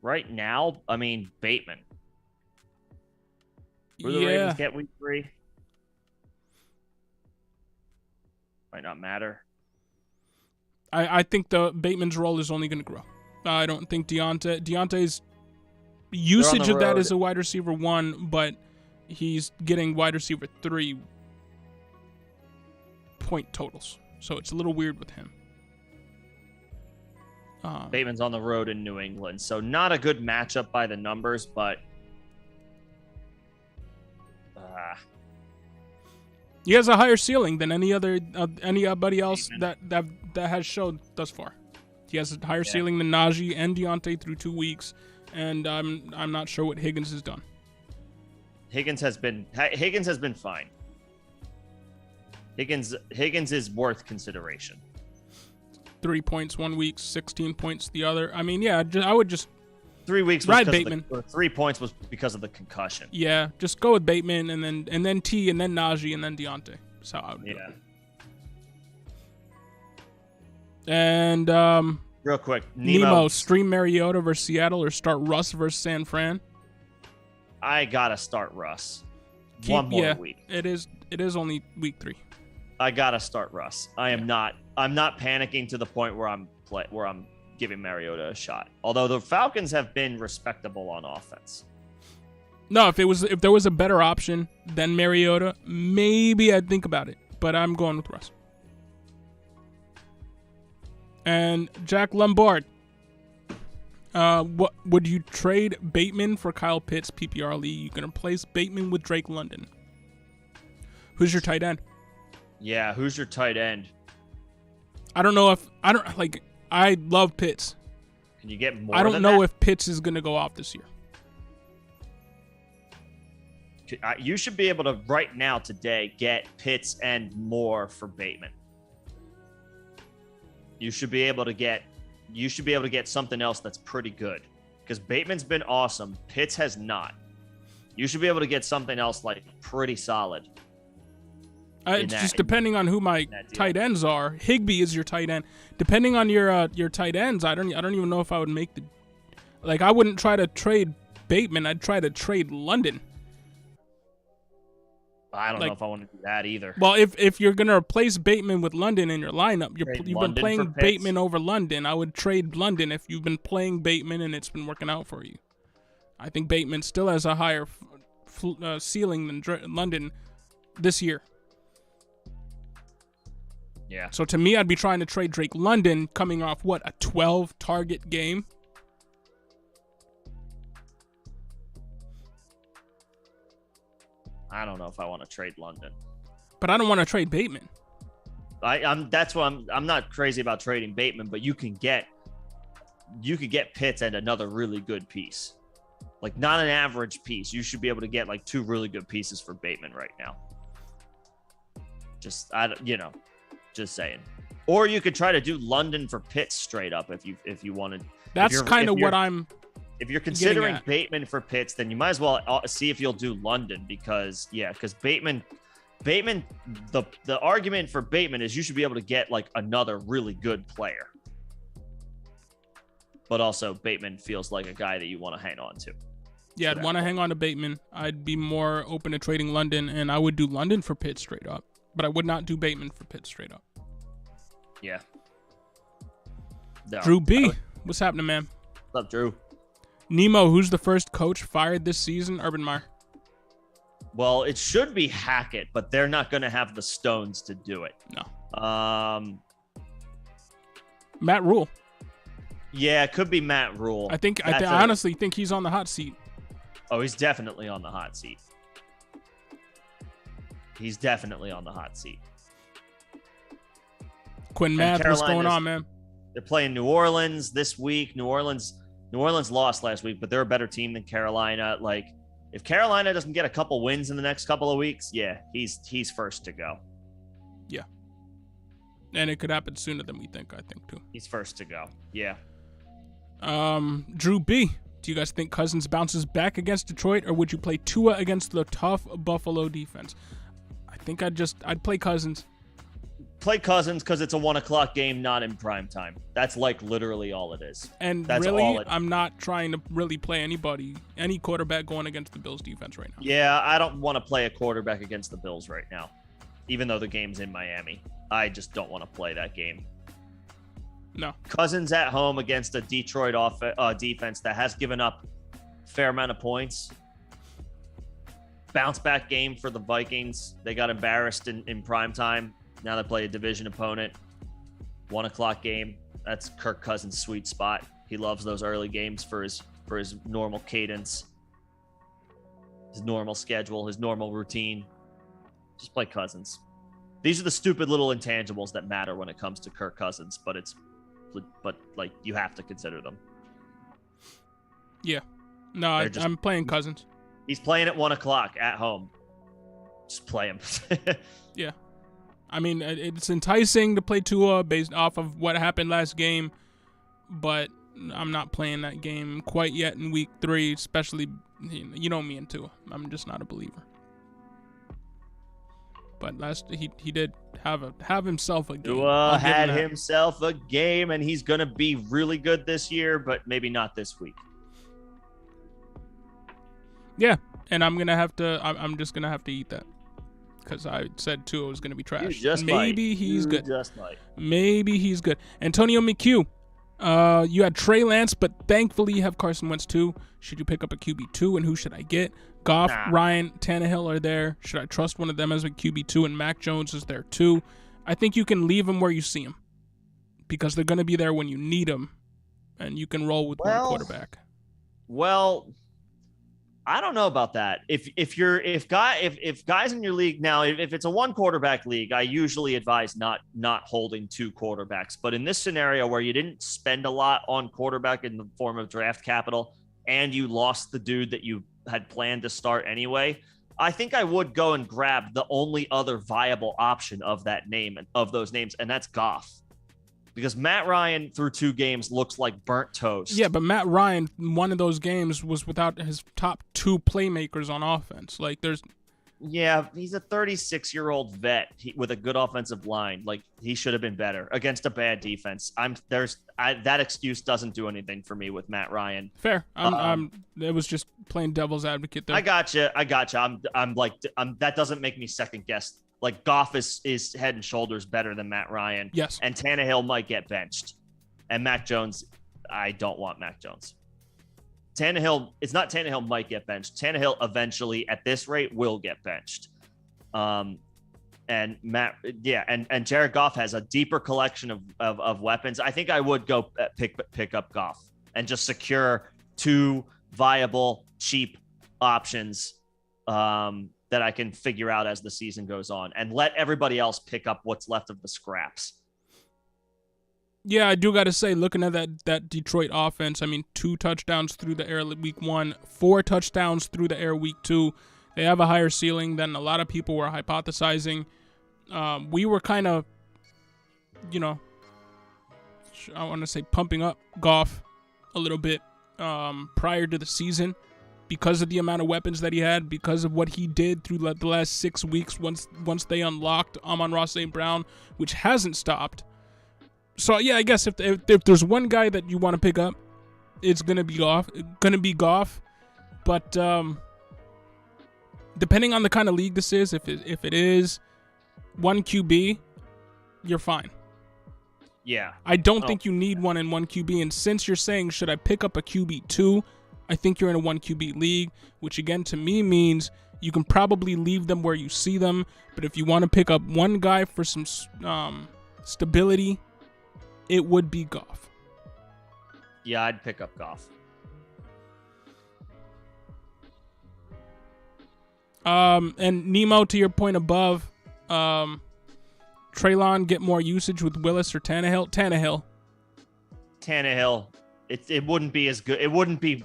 Right now, I mean, Bateman. Will the Ravens get week 3? Might not matter. I think the Bateman's role is only going to grow. I don't think Deontay's usage of that as a wide receiver 1, but he's getting wide receiver 3 point totals. So it's a little weird with him. Bateman's on the road in New England, so not a good matchup by the numbers, but he has a higher ceiling than anybody else that has showed thus far. He has a higher ceiling than Najee and Deontay through 2 weeks, and I'm not sure what Higgins has done. Higgins has been fine. Higgins is worth consideration. 3 points 1 week, 16 points the other. I mean, yeah, I would just 3 weeks was ride because Bateman. 3 points was because of the concussion. Yeah, just go with Bateman and then T and then Najee and then Deontay. That's how I would do it. And real quick, Nemo, stream Mariota versus Seattle or start Russ versus San Fran. I gotta start Russ. One more week. It is only week 3. I gotta start Russ. I'm not panicking to the point where I'm giving Mariota a shot. Although the Falcons have been respectable on offense. No, if there was a better option than Mariota, maybe I'd think about it. But I'm going with Russ. And Jack Lombard, what would you trade Bateman for Kyle Pitts PPR league? You can replace Bateman with Drake London. Who's your tight end? Yeah, who's your tight end? I love Pitts. Can you get more? I don't know if Pitts is going to go off this year. You should be able to right now today get Pitts and more for Bateman. You should be able to get something else that's pretty good because Bateman's been awesome. Pitts has not. You should be able to get something else like pretty solid. Just depending on who my tight ends are. Higbee is your tight end. Depending on your tight ends, I don't even know if I would make I wouldn't try to trade Bateman. I'd try to trade London. I don't know if I want to do that either. Well, if you're gonna replace Bateman with London in your lineup, you've been playing Bateman over London. I would trade London if you've been playing Bateman and it's been working out for you. I think Bateman still has a higher ceiling than London this year. Yeah. So to me, I'd be trying to trade Drake London coming off a 12 target game. I don't know if I want to trade London. But I don't want to trade Bateman. I'm not crazy about trading Bateman, but you could get Pitts and another really good piece. Like not an average piece. You should be able to get like 2 really good pieces for Bateman right now. Just saying. Or you could try to do London for Pitts straight up if you wanted. That's kind of what I'm. If you're considering Bateman for Pitts, then you might as well see if you'll do London because Bateman, the argument for Bateman is you should be able to get like another really good player. But also Bateman feels like a guy that you want to hang on to. Yeah, I'd want to hang on to Bateman. I'd be more open to trading London, and I would do London for Pitts straight up. But I would not do Bateman for Pitts straight up. Yeah. No. Drew B, what's happening, man? What's up, Drew? Nemo, who's the first coach fired this season? Urban Meyer. Well, it should be Hackett, but they're not going to have the stones to do it. No. Matt Rule. Yeah, it could be Matt Rule. I honestly think he's on the hot seat. Oh, he's definitely on the hot seat. He's definitely on the hot seat. Quinn Math, what's going on, man? They're playing New Orleans this week. New Orleans lost last week, but they're a better team than Carolina. Like, if Carolina doesn't get a couple wins in the next couple of weeks, yeah, he's first to go. Yeah. And it could happen sooner than we think, I think, too. He's first to go. Yeah. Drew B, do you guys think Cousins bounces back against Detroit, or would you play Tua against the tough Buffalo defense? I think I'd play Cousins. Play Cousins because it's a 1:00 game, not in prime time. That's like literally all it is. And that's really, I'm not trying to really play any quarterback going against the Bills defense right now. Yeah, I don't want to play a quarterback against the Bills right now, even though the game's in Miami. I just don't want to play that game. No. Cousins at home against a Detroit defense that has given up a fair amount of points. Bounce back game for the Vikings. They got embarrassed in prime time. Now they play a division opponent. 1:00 game. That's Kirk Cousins' sweet spot. He loves those early games for his normal cadence, his normal schedule, his normal routine. Just play Cousins. These are the stupid little intangibles that matter when it comes to Kirk Cousins, but like you have to consider them. Yeah. No, I'm playing Cousins. He's playing at 1:00 at home. Just play him. Yeah. I mean, it's enticing to play Tua based off of what happened last game, but I'm not playing that game quite yet in week 3, especially, you know me and Tua. I'm just not a believer. But he did have himself a game. Tua had himself a game, and he's going to be really good this year, but maybe not this week. Yeah, and I'm just going to have to eat that. Because I said Tua was going to be trash. Maybe he's good. Maybe he's good. Antonio McHugh, you had Trey Lance, but thankfully you have Carson Wentz too. Should you pick up a QB2, and who should I get? Goff, Ryan, Tannehill are there. Should I trust one of them as a QB2? And Mac Jones is there too. I think you can leave them where you see them, because they're going to be there when you need them, and you can roll with one quarterback. Well, I don't know about that. If guys in your league now, if it's a 1 quarterback league, I usually advise not holding 2 quarterbacks. But in this scenario where you didn't spend a lot on quarterback in the form of draft capital, and you lost the dude that you had planned to start anyway, I think I would go and grab the only other viable option of that name and of those names, and that's Goff. Because Matt Ryan through 2 games looks like burnt toast. Yeah, but Matt Ryan, one of those games was without his top 2 playmakers on offense. Yeah, he's a 36-year-old vet with a good offensive line. He should have been better against a bad defense. That excuse doesn't do anything for me with Matt Ryan. Fair. It was just playing devil's advocate there. I gotcha. That doesn't make me second guess. Goff is head and shoulders better than Matt Ryan. Yes. And Tannehill might get benched. And Mac Jones, I don't want Mac Jones. Tannehill might get benched. Tannehill eventually, at this rate, will get benched. And Jared Goff has a deeper collection of weapons. I think I would go pick up Goff and just secure 2 viable, cheap options that I can figure out as the season goes on, and let everybody else pick up what's left of the scraps. Yeah, I do got to say, looking at that Detroit offense, I mean, 2 touchdowns through the air week 1, 4 touchdowns through the air week 2. They have a higher ceiling than a lot of people were hypothesizing. We were kind of, I want to say pumping up Goff a little bit prior to the season, because of the amount of weapons that he had, because of what he did through the last 6 weeks once they unlocked Amon-Ra St. Brown, which hasn't stopped. So, yeah, I guess if there's one guy that you want to pick up, it's going to be Goff. But depending on the kind of league this is, if it is 1 QB, you're fine. Yeah. I don't think you need 1 QB. And since you're saying, should I pick up a QB2, I think you're in a 1 QB league, which again to me means you can probably leave them where you see them. But if you want to pick up one guy for some stability, it would be Goff. Yeah, I'd pick up Goff. And Nemo, to your point above, Treylon get more usage with Willis or Tannehill? Tannehill. It wouldn't be as good. It wouldn't be.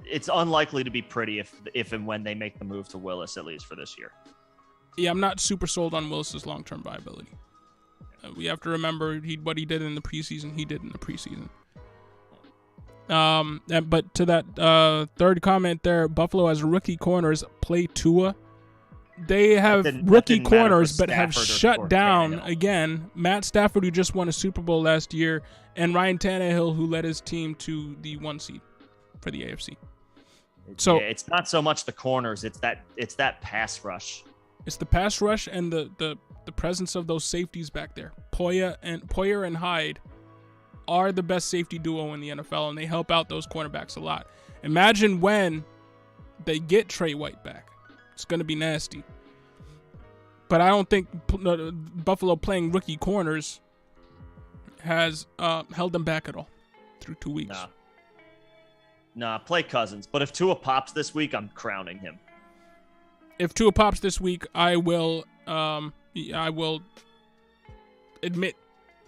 It's unlikely to be pretty if and when they make the move to Willis, at least for this year. Yeah, I'm not super sold on Willis's long-term viability. We have to remember what he did in the preseason. He did in the preseason. But to that third comment there, Buffalo has rookie corners play Tua. They have rookie corners, but have shut down again Matt Stafford, who just won a Super Bowl last year, and Ryan Tannehill, who led his team to the 1 seed for the AFC. So yeah, it's not so much the corners; it's that pass rush. It's the pass rush and the presence of those safeties back there. Poyer and Hyde are the best safety duo in the NFL, and they help out those cornerbacks a lot. Imagine when they get Trey White back. It's going to be nasty. But I don't think Buffalo playing rookie corners has held them back at all through 2 weeks. Nah, play Cousins. But if Tua pops this week, I'm crowning him. If Tua pops this week, I will admit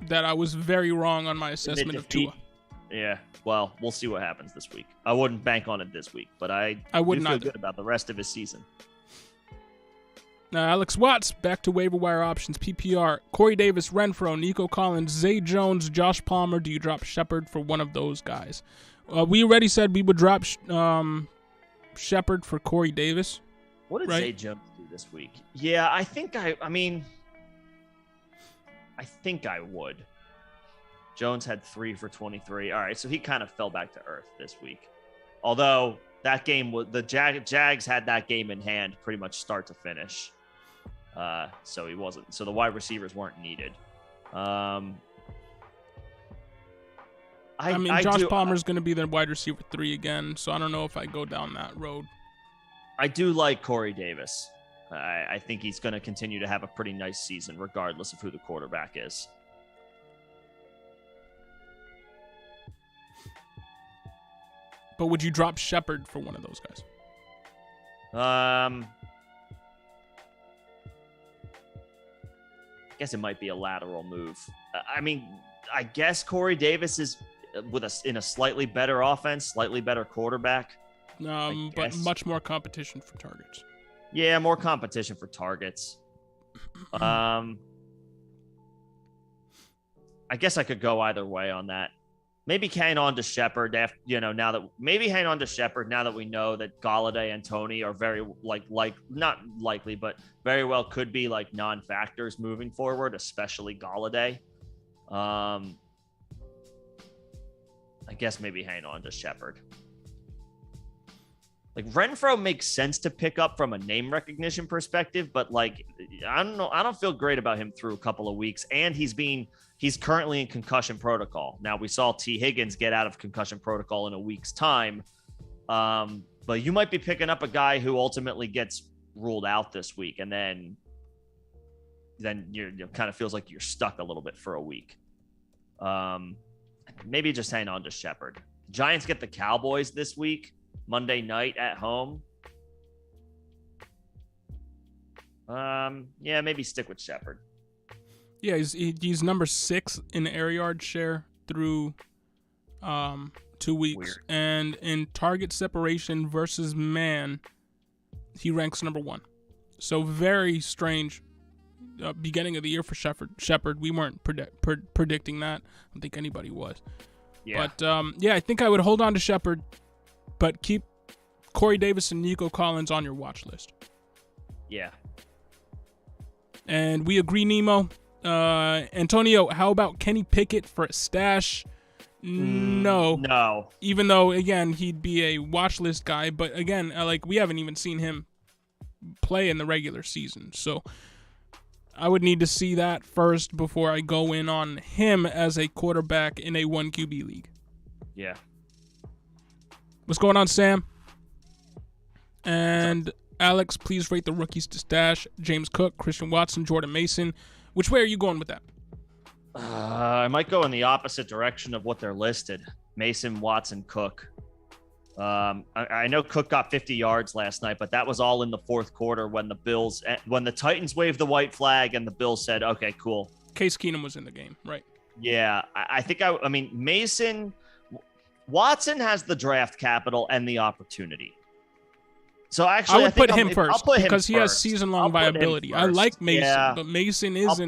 that I was very wrong on my assessment of Tua. Yeah, well, we'll see what happens this week. I wouldn't bank on it this week, but I would do not feel good about the rest of his season. Now, Alex Watts, back to waiver wire options, PPR. Corey Davis, Renfro, Nico Collins, Zay Jones, Josh Palmer. Do you drop Shepard for one of those guys? We already said we would drop Shepard for Corey Davis. What did Zay Jones do this week? Yeah, I think I would. Jones had 3 for 23. All right, so he kind of fell back to earth this week. Although that game, the Jags had that game in hand pretty much start to finish. So he wasn't. So the wide receivers weren't needed. Josh Palmer's going to be their wide receiver 3 again, so I don't know if I go down that road. I do like Corey Davis. I think he's going to continue to have a pretty nice season, regardless of who the quarterback is. But would you drop Shepard for one of those guys? I guess it might be a lateral move. I guess Corey Davis is in a slightly better offense, slightly better quarterback. But much more competition for targets. Yeah, more competition for targets. I guess I could go either way on that. Maybe hang on to Shepard now that we know that Golladay and Toney are very not likely, but very well could be like non-factors moving forward, especially Golladay. I guess maybe hang on to Shepard. Like Renfro makes sense to pick up from a name recognition perspective, but like I don't know, I don't feel great about him through a couple of weeks, and he's currently in concussion protocol. Now we saw T. Higgins get out of concussion protocol in a week's time, but you might be picking up a guy who ultimately gets ruled out this week, and then you're kind of feels like you're stuck a little bit for a week. Maybe just hang on to Shepard. Giants get the Cowboys this week. Monday night at home. Maybe stick with Shepard. Yeah, he's number 6 in air yard share through 2 weeks. Weird. And in target separation versus man, he ranks number 1. So very strange beginning of the year for Shepard. We weren't predicting that. I don't think anybody was. Yeah. But I think I would hold on to Shepard, but keep Corey Davis and Nico Collins on your watch list. Yeah. And we agree, Nemo. Antonio, how about Kenny Pickett for a stash? No. Even though, again, he'd be a watch list guy. But, again, we haven't even seen him play in the regular season. So I would need to see that first before I go in on him as a quarterback in a 1 QB league. Yeah. What's going on, Sam? And Alex, please rate the rookies to stash. James Cook, Christian Watson, Jordan Mason. Which way are you going with that? I might go in the opposite direction of what they're listed. Mason, Watson, Cook. I know Cook got 50 yards last night, but that was all in the fourth quarter when the Titans waved the white flag and the Bills said, okay, cool. Case Keenum was in the game, right? Yeah, I think Mason... Watson has the draft capital and the opportunity. So actually, I would put him first because he has season-long viability. I like Mason, but Mason is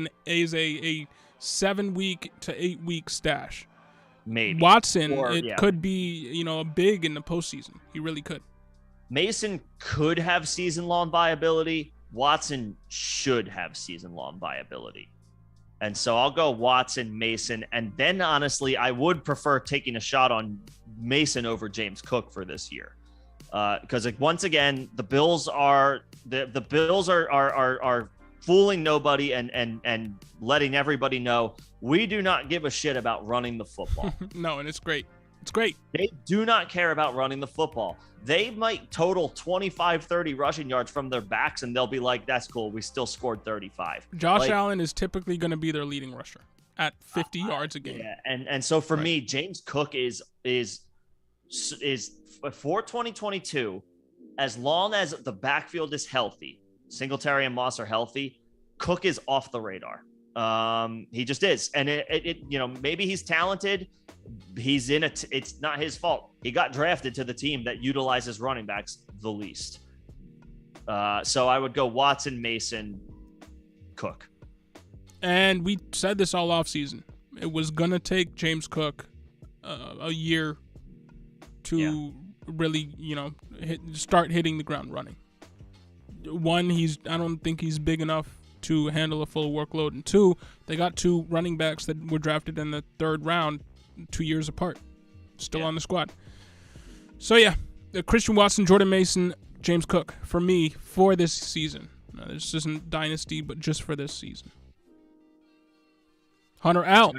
a 7-week to 8-week stash. Maybe Watson, could be a big in the postseason. He really could. Mason could have season-long viability. Watson should have season-long viability. And so I'll go Watson, Mason, and then honestly, I would prefer taking a shot on Mason over James Cook for this year, because once again, the Bills are fooling nobody and letting everybody know we do not give a shit about running the football. No, and it's great. It's great. They do not care about running the football. They might total 25, 30 rushing yards from their backs, and they'll be like, that's cool. We still scored 35. Josh Allen is typically going to be their leading rusher at 50 yards a game. Yeah, and so for me, James Cook is for 2022, as long as the backfield is healthy, Singletary and Moss are healthy, Cook is off the radar. He just is. And it maybe he's talented. he's in it. It's not his fault. He got drafted to the team that utilizes running backs the least. So I would go Watson, Mason, Cook. And we said this all offseason. It was going to take James Cook a year to really, start hitting the ground running. One, I don't think he's big enough to handle a full workload. And two, they got 2 running backs that were drafted in the 3rd round 2 years apart, still on the squad. So, Christian Watson, Jordan Mason, James Cook, for me, for this season. Now, this isn't Dynasty, but just for this season. Hunter Al,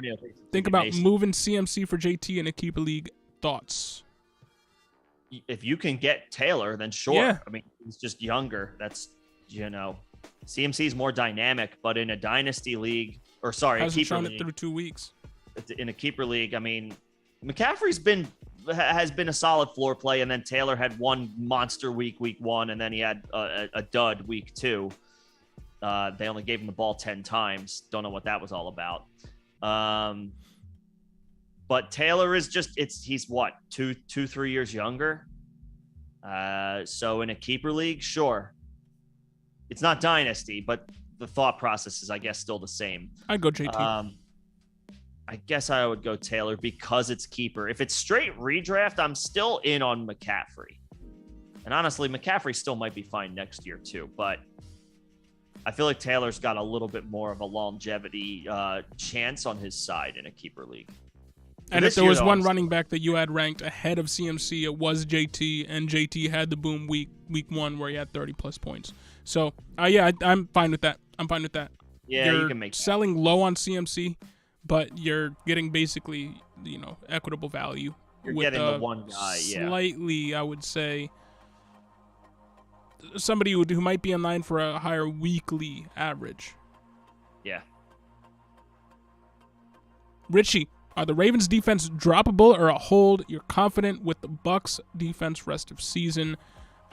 think about moving CMC for JT in a keeper league. Thoughts? If you can get Taylor, then sure. Yeah. I mean, he's just younger. That's, CMC is more dynamic, but in a Dynasty league, hasn't shown it through 2 weeks. In a keeper league, I mean, McCaffrey's has been a solid floor play, and then Taylor had one monster week 1, and then he had a dud week 2. They only gave him the ball 10 times. Don't know what that was all about. But Taylor is he's what, 3 years younger. So in a keeper league, sure. It's not Dynasty, but the thought process is, I guess, still the same. I'd go JT. I guess I would go Taylor because it's keeper. If it's straight redraft, I'm still in on McCaffrey. And honestly, McCaffrey still might be fine next year too. But I feel like Taylor's got a little bit more of a longevity chance on his side in a keeper league. And if there was one running back that you had ranked ahead of CMC, it was JT, and JT had the boom week 1 where he had 30-plus points. So, I'm fine with that. Yeah, you're you can make that. selling low on CMC, but you're getting basically, equitable value. You're with getting the one guy, slightly, I would say, somebody who might be in line for a higher weekly average. Yeah. Richie, are the Ravens defense droppable or a hold? You're confident with the Bucks defense rest of season.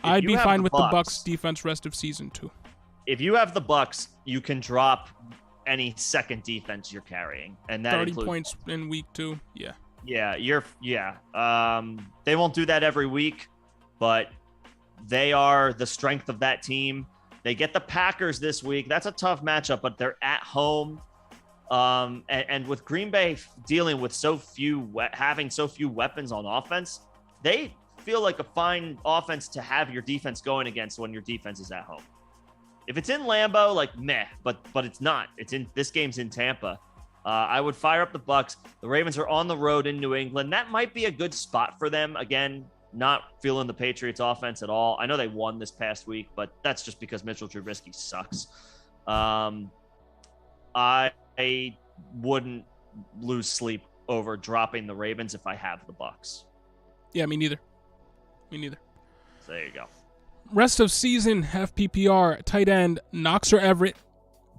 I'd be fine with the Bucks defense rest of season too. If you have the Bucks, you can drop any second defense you're carrying, and that 30 includes points in week 2. Yeah. They won't do that every week, but they are the strength of that team. They get the Packers this week. That's a tough matchup, but they're at home. And with Green Bay dealing with having so few weapons on offense, they feel like a fine offense to have your defense going against when your defense is at home. If it's in Lambeau, like meh, but it's not. This game's in Tampa. I would fire up the Bucks. The Ravens are on the road in New England. That might be a good spot for them. Again, not feeling the Patriots offense at all. I know they won this past week, but that's just because Mitchell Trubisky sucks. I wouldn't lose sleep over dropping the Ravens if I have the Bucks. Yeah, me neither. So there you go. Rest of season, have PPR, tight end, Knox or Everett.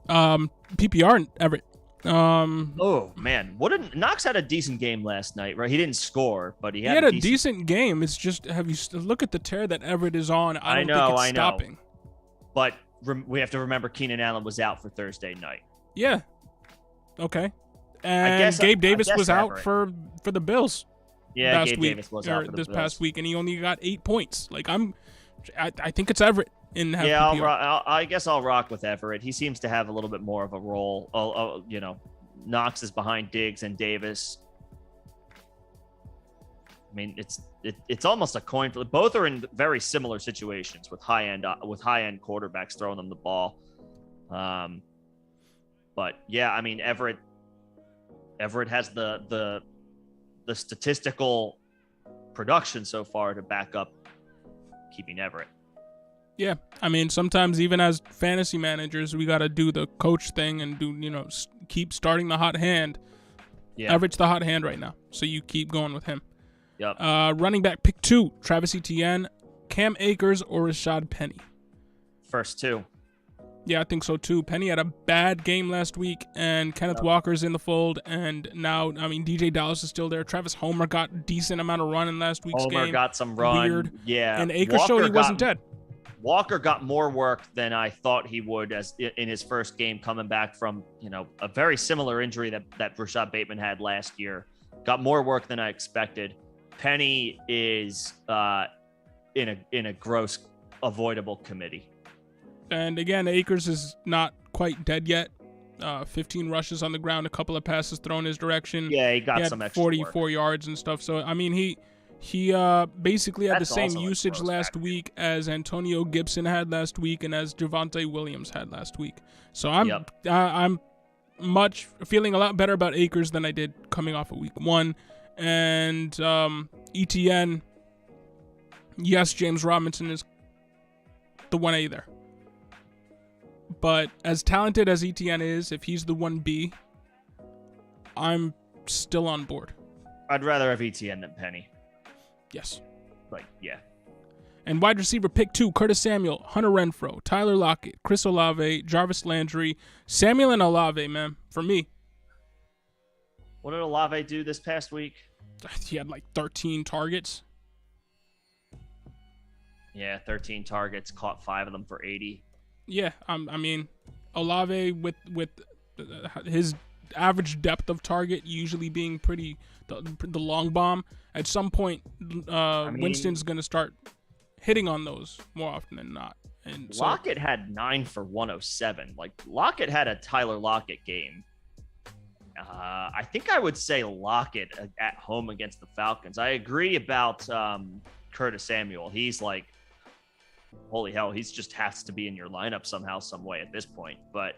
PPR and Everett. Oh man, Knox had a decent game last night, right? He didn't score, but he had a decent game. It's just, look at the tear that Everett is on. I don't think it's stopping. But we have to remember Keenan Allen was out for Thursday night. Yeah. Okay. And Gabe Davis was out for the Bills. Yeah, Gabe Davis was out for the this Bills. past week, and he only got 8 points. Like I think it's Everett in half. Yeah, I guess I'll rock with Everett. He seems to have a little bit more of a role. Knox is behind Diggs and Davis. I mean, it's almost a coin flip. Both are in very similar situations with high end quarterbacks throwing them the ball. But yeah, I mean, Everett has the statistical production so far to back up keeping Everett. Yeah, I mean, sometimes even as fantasy managers, we got to do the coach thing and keep starting the hot hand. Yeah. Everett's the hot hand right now, so you keep going with him. Yep. Running back pick 2, Travis Etienne, Cam Akers, or Rashad Penny. First 2. Yeah, I think so too. Penny had a bad game last week, and Kenneth Walker's in the fold, and now, I mean, DJ Dallas is still there. Travis Homer got a decent amount of run in last week's game. Homer got some run. Weird. Yeah. And Akers showed he wasn't dead. Walker got more work than I thought he would as in his first game coming back from, a very similar injury that Rashad Bateman had last year. got more work than I expected. Penny is in a gross avoidable committee. And again, Akers is not quite dead yet. 15 rushes on the ground, a couple of passes thrown his direction. Yeah, he had some extra 44 work. yards and stuff. So I mean, he basically had That's the same also a usage gross last factor. week as Antonio Gibson had last week and as Javonte Williams had last week. So I'm much feeling a lot better about Akers than I did coming off of week 1. And ETN, yes, James Robinson is the 1A there. But as talented as ETN is, if he's the 1B, I'm still on board. I'd rather have ETN than Penny. Yes. Yeah. And wide receiver pick 2, Curtis Samuel, Hunter Renfrow, Tyler Lockett, Chris Olave, Jarvis Landry. Samuel and Olave, man, for me. What did Olave do this past week? He had 13 targets. Yeah, 13 targets, caught 5 of them for 80. Yeah, I mean, Olave with his average depth of target usually being pretty the long bomb. At some point, Winston's going to start hitting on those more often than not. And so, Lockett had 9 for 107. Lockett had a Tyler Lockett game. I think I would say Lockett at home against the Falcons. I agree about Curtis Samuel. He's holy hell, he's just has to be in your lineup somehow, some way at this point. But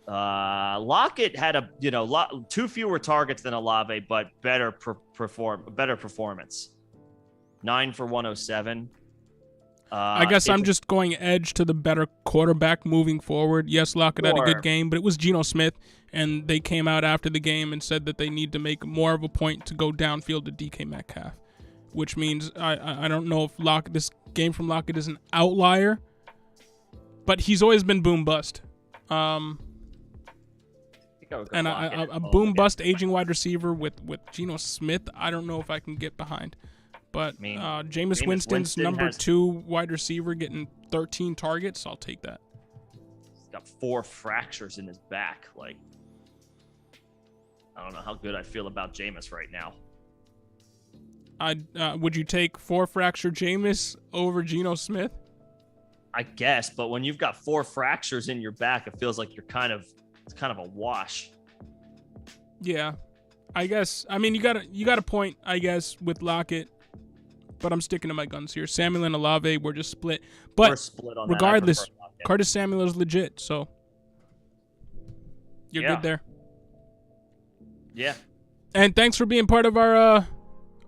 Lockett had 2 fewer targets than Olave, but better performance. 9 for 107. I guess I'm just going edge to the better quarterback moving forward. Yes, Lockett had a good game, but it was Geno Smith, and they came out after the game and said that they need to make more of a point to go downfield to DK Metcalf, which means I don't know if this game from Lockett is an outlier, but he's always been boom bust. And a boom bust aging wide receiver with Geno Smith, I don't know if I can get behind. But Jameis Winston's number 2 wide receiver getting 13 targets, I'll take that. He's got 4 fractures in his back. I don't know how good I feel about Jameis right now. Would you take 4 fracture Jameis over Geno Smith? I guess, but when you've got 4 fractures in your back, it feels like it's kind of a wash. Yeah, I guess. I mean, you got a point, I guess, with Lockett, but I'm sticking to my guns here. Samuel and Olave, we're just split. But we're split on regardless, that. Curtis Samuel is legit, so you're good there. Yeah. And thanks for being part of our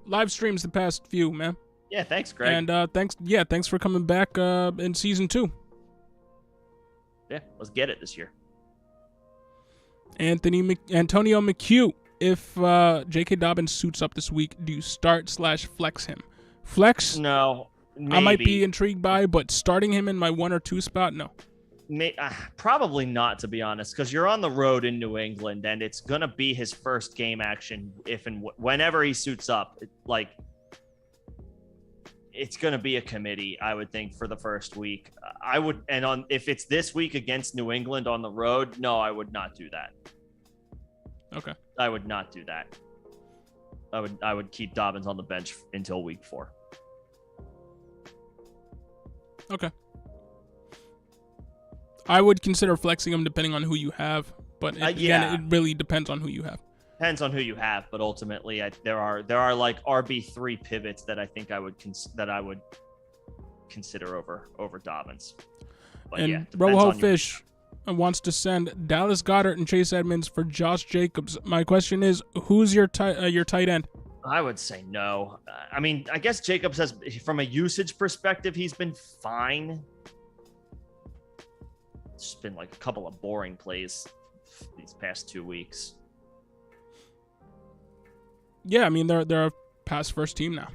live streams the past few, man. Yeah, thanks, Greg. And thanks for coming back in season 2. Yeah, let's get it this year. Antonio McHugh, if J.K. Dobbins suits up this week, do you start/flex him? Flex? No, maybe. I might be intrigued by, but starting him in my 1 or 2 spot, no. Probably not, to be honest, because you're on the road in New England, and it's gonna be his first game action if and whenever he suits up. It's gonna be a committee, I would think, for the first week. If it's this week against New England on the road, no, I would not do that. Okay. I would not do that. I would keep Dobbins on the bench until week 4. Okay. I would consider flexing him depending on who you have, but again, it really depends on who you have. Depends on who you have, but ultimately, there are RB3 pivots that I think I would consider over Dobbins. But and Roho Fish wants to send Dallas Goedert and Chase Edmonds for Josh Jacobs. My question is, who's your tight end? I would say no. I mean, I guess Jacobs has, from a usage perspective, he's been fine. It's just been a couple of boring plays these past 2 weeks. Yeah, I mean they're a pass first team now,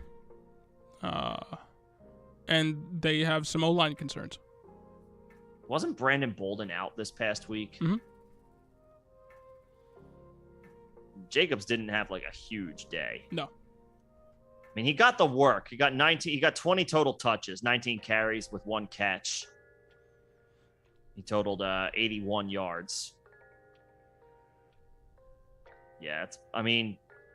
and they have some O-line concerns. Wasn't Brandon Bolden out this past week? Mm-hmm. Jacobs didn't have a huge day. No. I mean, he got the work. He got 20 total touches, 19 carries with 1 catch. He totaled 81 yards. Yeah,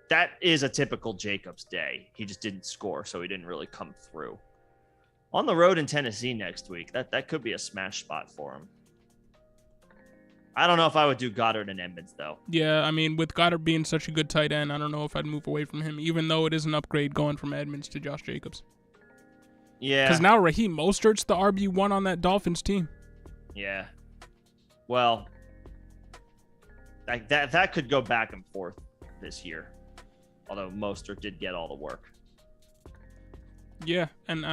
that is a typical Jacobs day. He just didn't score, so he didn't really come through. On the road in Tennessee next week, that could be a smash spot for him. I don't know if I would do Goddard and Edmonds, though. Yeah, I mean, with Goddard being such a good tight end, I don't know if I'd move away from him, even though it is an upgrade going from Edmonds to Josh Jacobs. Yeah. Because now Raheem Mostert's the RB1 on that Dolphins team. Yeah. Well, that could go back and forth this year, although Mostert did get all the work. Yeah, and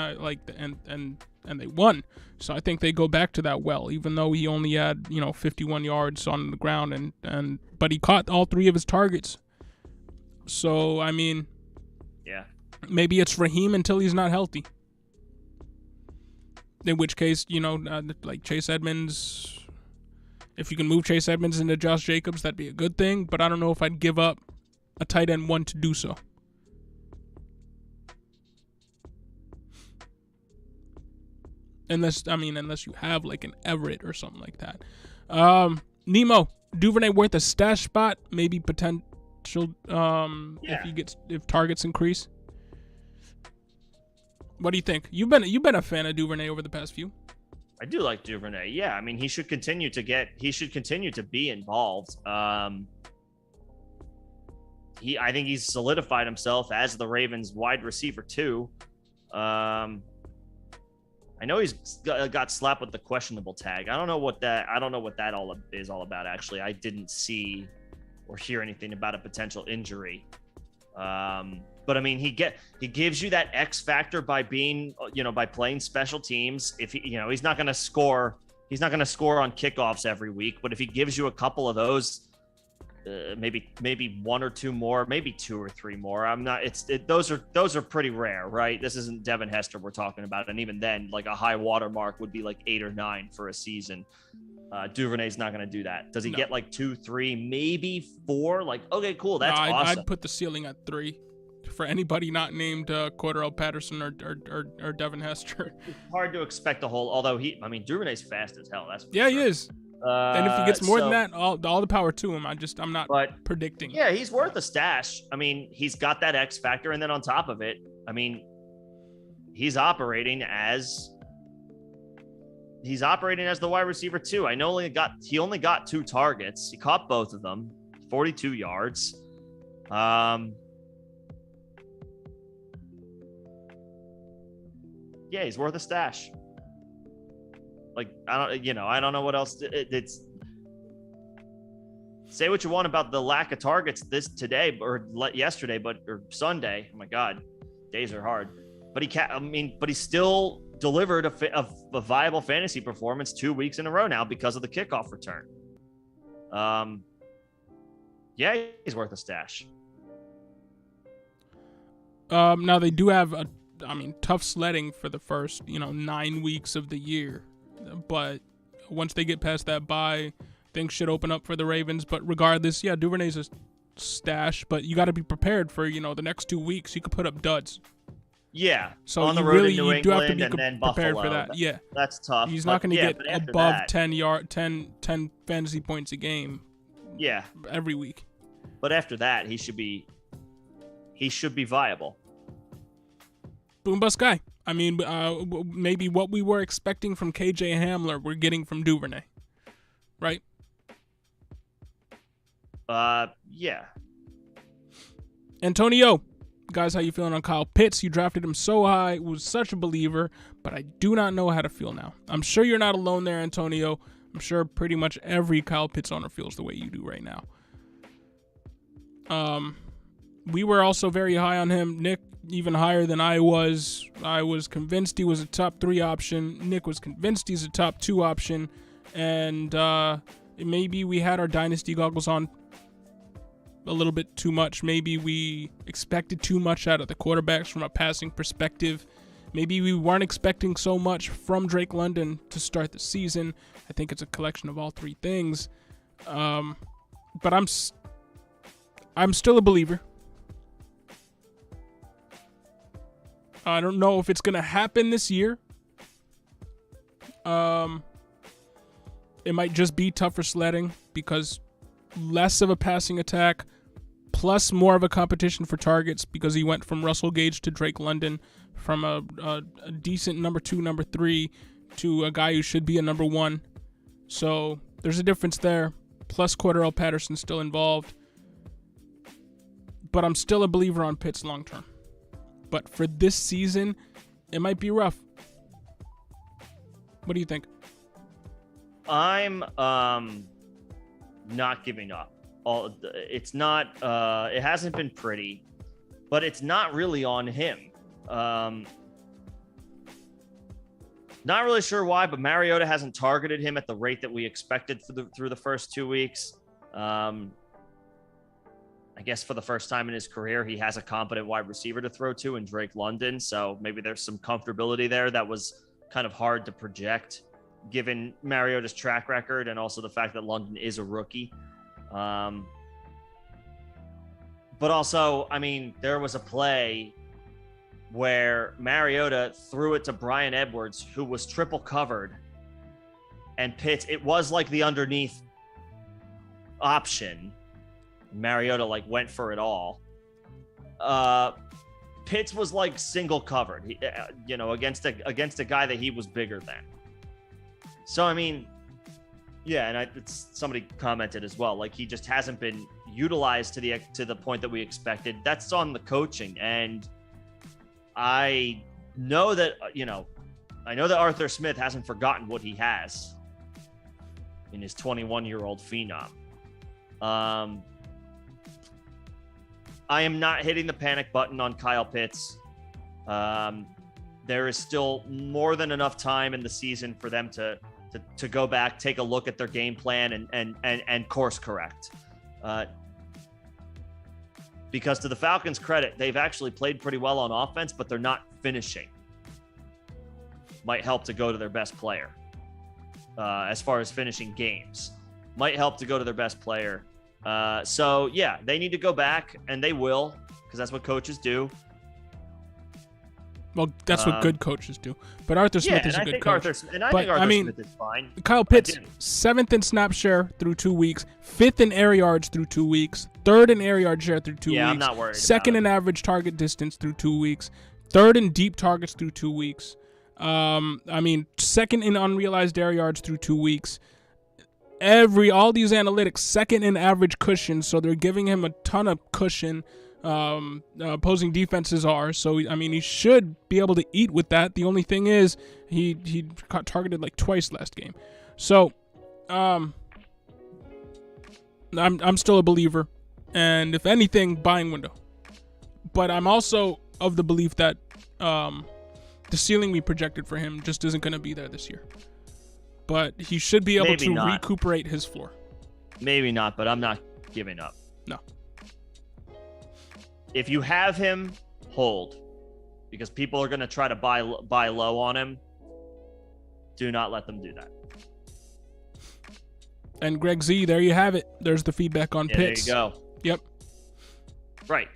and they won, so I think they go back to that well. Even though he only had 51 yards on the ground, but he caught all 3 of his targets. So I mean, yeah, maybe it's Raheem until he's not healthy. In which case, like Chase Edmonds, if you can move Chase Edmonds into Josh Jacobs, that'd be a good thing. But I don't know if I'd give up a tight end 1 to do so. Unless you have like an Everett or something like that. Nemo, Duvernay worth a stash spot, maybe potential if targets increase. What do you think? You've been a fan of Duvernay over the past few. I do like Duvernay. Yeah, I mean he should continue to be involved. I think he's solidified himself as the Ravens wide receiver too. I know he's got slapped with the questionable tag. I don't know what that all is all about. Actually, I didn't see or hear anything about a potential injury. But I mean, he gives you that X factor by being, by playing special teams. If he's not going to score on kickoffs every week, but if he gives you a couple of those, maybe 1 or 2 more, maybe 2 or 3 more. Those are pretty rare, right? This isn't Devin Hester we're talking about, and even then, like a high water mark would be like 8 or 9 for a season. Duvernay's not going to Does he get like 2, 3, maybe 4? Like, okay, cool, that's awesome. I'd put the ceiling at 3 for anybody not named Cordarrelle Patterson or Devin Hester. It's hard to expect a whole. Although Duvernay's fast as hell. That's for sure. He is. And if he gets more than that, all the power to him. I'm not predicting. Yeah, he's worth a stash. I mean, he's got that X factor, and then on top of it, I mean, he's operating as the wide receiver too. He only got 2 targets. He caught both of them, 42 yards. Yeah, he's worth a stash. Like, I don't know what else it's. Say what you want about the lack of targets today or yesterday, or Sunday. Oh my God, days are hard. But he still delivered a viable fantasy performance 2 weeks in a row now because of the kickoff return. Yeah, he's worth a stash. Now they do have tough sledding for the first 9 weeks of the year. But once they get past that bye, things should open up for the Ravens. But regardless, yeah, Duvernay's a stash, but you got to be prepared for, the next 2 weeks. You could put up duds. Yeah. So on the road in New you do have to be and then prepared Buffalo. for that. Yeah. That's tough. He's not going to get above 10 fantasy points a game. Yeah. Every week. But after that, he should be viable. Boom bust guy. I mean, maybe what we were expecting from KJ Hamler, we're getting from Duvernay, right? Yeah. Antonio, guys, how you feeling on Kyle Pitts? You drafted him so high, was such a believer, but I do not know how to feel now. I'm sure you're not alone there, Antonio. I'm sure pretty much every Kyle Pitts owner feels the way you do right now. We were also very high on him. Nick, even higher than I was. I was convinced he was a top 3 option. Nick was convinced he's a top 2 option. And maybe we had our dynasty goggles on a little bit too much. Maybe we expected too much out of the quarterbacks from a passing perspective. Maybe we weren't expecting so much from Drake London to start the season. I think it's a collection of all 3 things. But I'm still a believer. I don't know if it's going to happen this year. It might just be tougher sledding because less of a passing attack, plus more of a competition for targets because he went from Russell Gage to Drake London, from a decent number 2, number 3 to a guy who should be a number 1. So there's a difference there. Plus Cordarrelle Patterson still involved. But I'm still a believer on Pitts long term. But for this season, it might be rough. What do you think? I'm not giving up. It's not. It hasn't been pretty, but it's not really on him. Not really sure why, but Mariota hasn't targeted him at the rate that we expected through the first 2 weeks. I guess for the first time in his career, he has a competent wide receiver to throw to in Drake London. So maybe there's some comfortability there that was kind of hard to project given Mariota's track record and also the fact that London is a rookie. But also, I mean, there was a play where Mariota threw it to Bryan Edwards, who was triple covered, and Pitts, it was like the underneath option. Mariota like went for it all. Pitts was like single covered, against a guy that he was bigger than. So, I mean, yeah, and somebody commented as well, like he just hasn't been utilized to the point that we expected. That's on the coaching, and I know that Arthur Smith hasn't forgotten what he has in his 21-year-old phenom. I am not hitting the panic button on Kyle Pitts. There is still more than enough time in the season for them to go back, take a look at their game plan and course correct. Because to the Falcons' credit, they've actually played pretty well on offense, but they're not finishing. Might help to go to their best player. As far as finishing games, might help to go to their best player. So yeah, they need to go back, and they will, because that's what coaches do. Well, that's what good coaches do. But Arthur Smith is a good coach. I think Arthur Smith is fine. Kyle Pitts, 7th in snap share through 2 weeks, 5th in air yards through 2 weeks, 3rd in air yard share through 2 weeks. Yeah, I'm not worried. 2nd in average target distance through 2 weeks, 3rd in deep targets through 2 weeks. 2nd in unrealized air yards through 2 weeks. All these analytics, 2nd in average cushion, so they're giving him a ton of cushion. Opposing defenses are, so I mean he should be able to eat with that. The only thing is he got targeted like twice last game, so I'm still a believer, and if anything, buying window. But I'm also of the belief that the ceiling we projected for him just isn't going to be there this year. But he should be able to recuperate his floor. Maybe not, but I'm not giving up. No. If you have him, hold, because people are going to try to buy low on him. Do not let them do that. And Greg Z, there you have it. There's the feedback on Pitts. There you go. Yep. Right.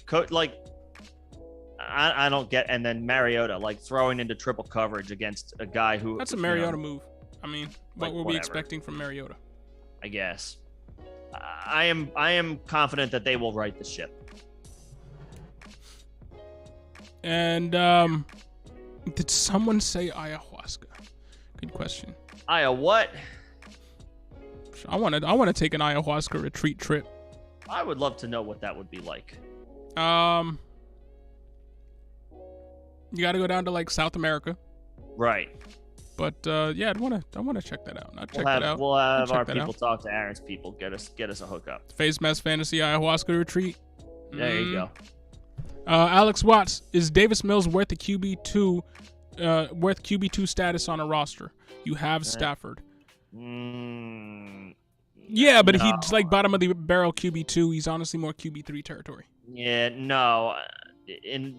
I don't get, and then Mariota, like throwing into triple coverage against a guy who. That's a Mariota move. I mean, what were we expecting from Mariota? I guess. I am confident that they will right the ship. And did someone say ayahuasca? Good question. What? I want to take an ayahuasca retreat trip. I would love to know what that would be like. You got to go down to like South America. Right. But yeah, I want to check that out. Check that out. We'll have our people talk to Aaron's people. Get us a hookup. Face Mask Fantasy ayahuasca retreat. There you go. Alex Watts, is Davis Mills worth a QB2 status on a roster? You have Stafford. Yeah, but he's like bottom of the barrel QB2. He's honestly more QB3 territory. Yeah, no. In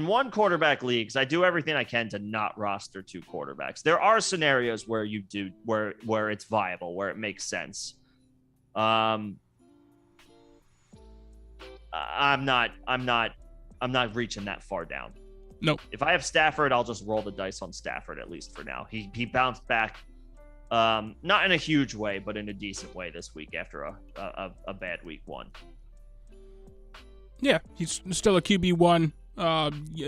one quarterback leagues, I do everything I can to not roster 2 quarterbacks. There are scenarios where you do where it's viable, where it makes sense. I'm not reaching that far down. Nope. If I have Stafford, I'll just roll the dice on Stafford, at least for now. He bounced back, not in a huge way, but in a decent way this week after a bad week 1. Yeah, he's still a QB1.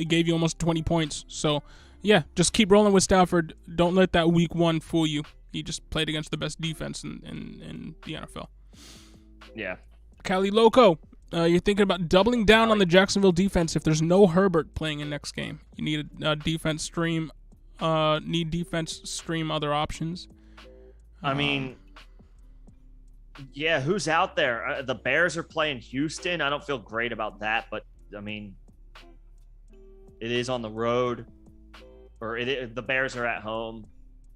Gave you almost 20 points. So, yeah, just keep rolling with Stafford. Don't let that week 1 fool you. He just played against the best defense in the NFL. Yeah. Cali Loco, you're thinking about doubling down on the Jacksonville defense if there's no Herbert playing in next game. You need a defense stream. Defense stream other options. I mean, yeah, who's out there? The Bears are playing Houston. I don't feel great about that, but I mean, it is on the road, or the Bears are at home.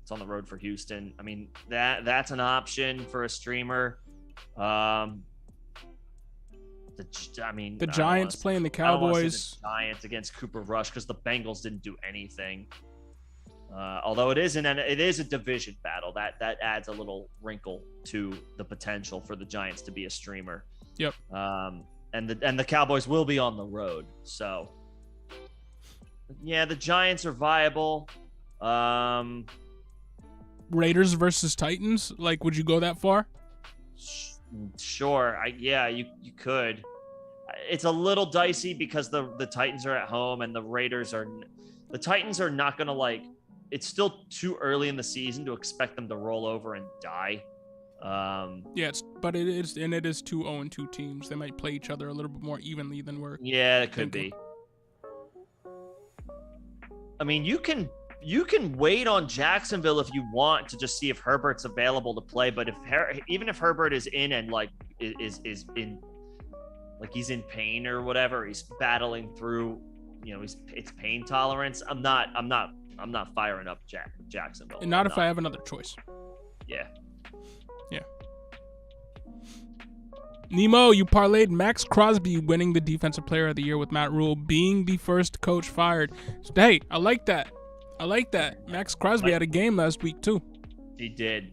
It's on the road for Houston. I mean, that's an option for a streamer. The Giants playing the Cowboys. The Giants against Cooper Rush because the Bengals didn't do anything. Although it is a division battle, that adds a little wrinkle to the potential for the Giants to be a streamer. Yep. And the Cowboys will be on the road, so yeah, the Giants are viable. Raiders versus Titans. Like, would you go that far? Sure. You could. It's a little dicey because the Titans are at home and the Titans are not going to it's still too early in the season to expect them to roll over and die. But it is 2 0-2 teams. They might play each other a little bit more evenly than we're. Yeah, it could be. I mean, you can wait on Jacksonville if you want to just see if Herbert's available to play. But even if Herbert is in and is in he's in pain or whatever, he's battling through. It's pain tolerance. I'm not firing up Jacksonville. And not if I have another choice. Yeah. Yeah. Nemo, you parlayed Max Crosby winning the Defensive Player of the Year with Matt Rule being the first coach fired. Hey, I like that. Max Crosby had a game last week too. He did.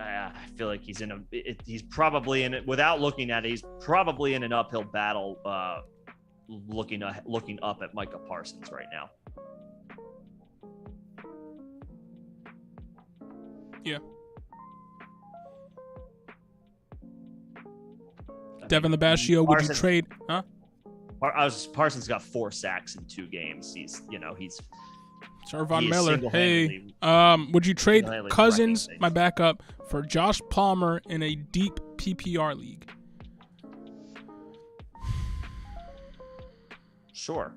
I feel like he's probably in it without looking at it. He's probably in an uphill battle, looking up at Micah Parsons right now. Yeah. Devin Labashio, would you trade? Huh? Parsons got 4 sacks in 2 games. He's Von Miller. Hey, would you trade Cousins, my backup, for Josh Palmer in a deep PPR league? Sure.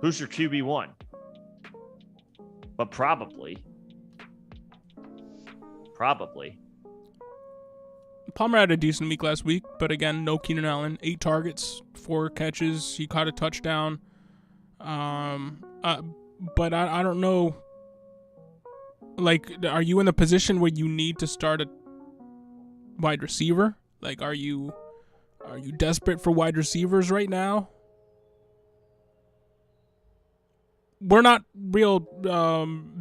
Who's your QB1? But probably. Palmer had a decent week last week, but again, no Keenan Allen. 8 targets, 4 catches. He caught a touchdown. But I don't know. Like, are you in the position where you need to start a wide receiver? Like, are you desperate for wide receivers right now? We're not real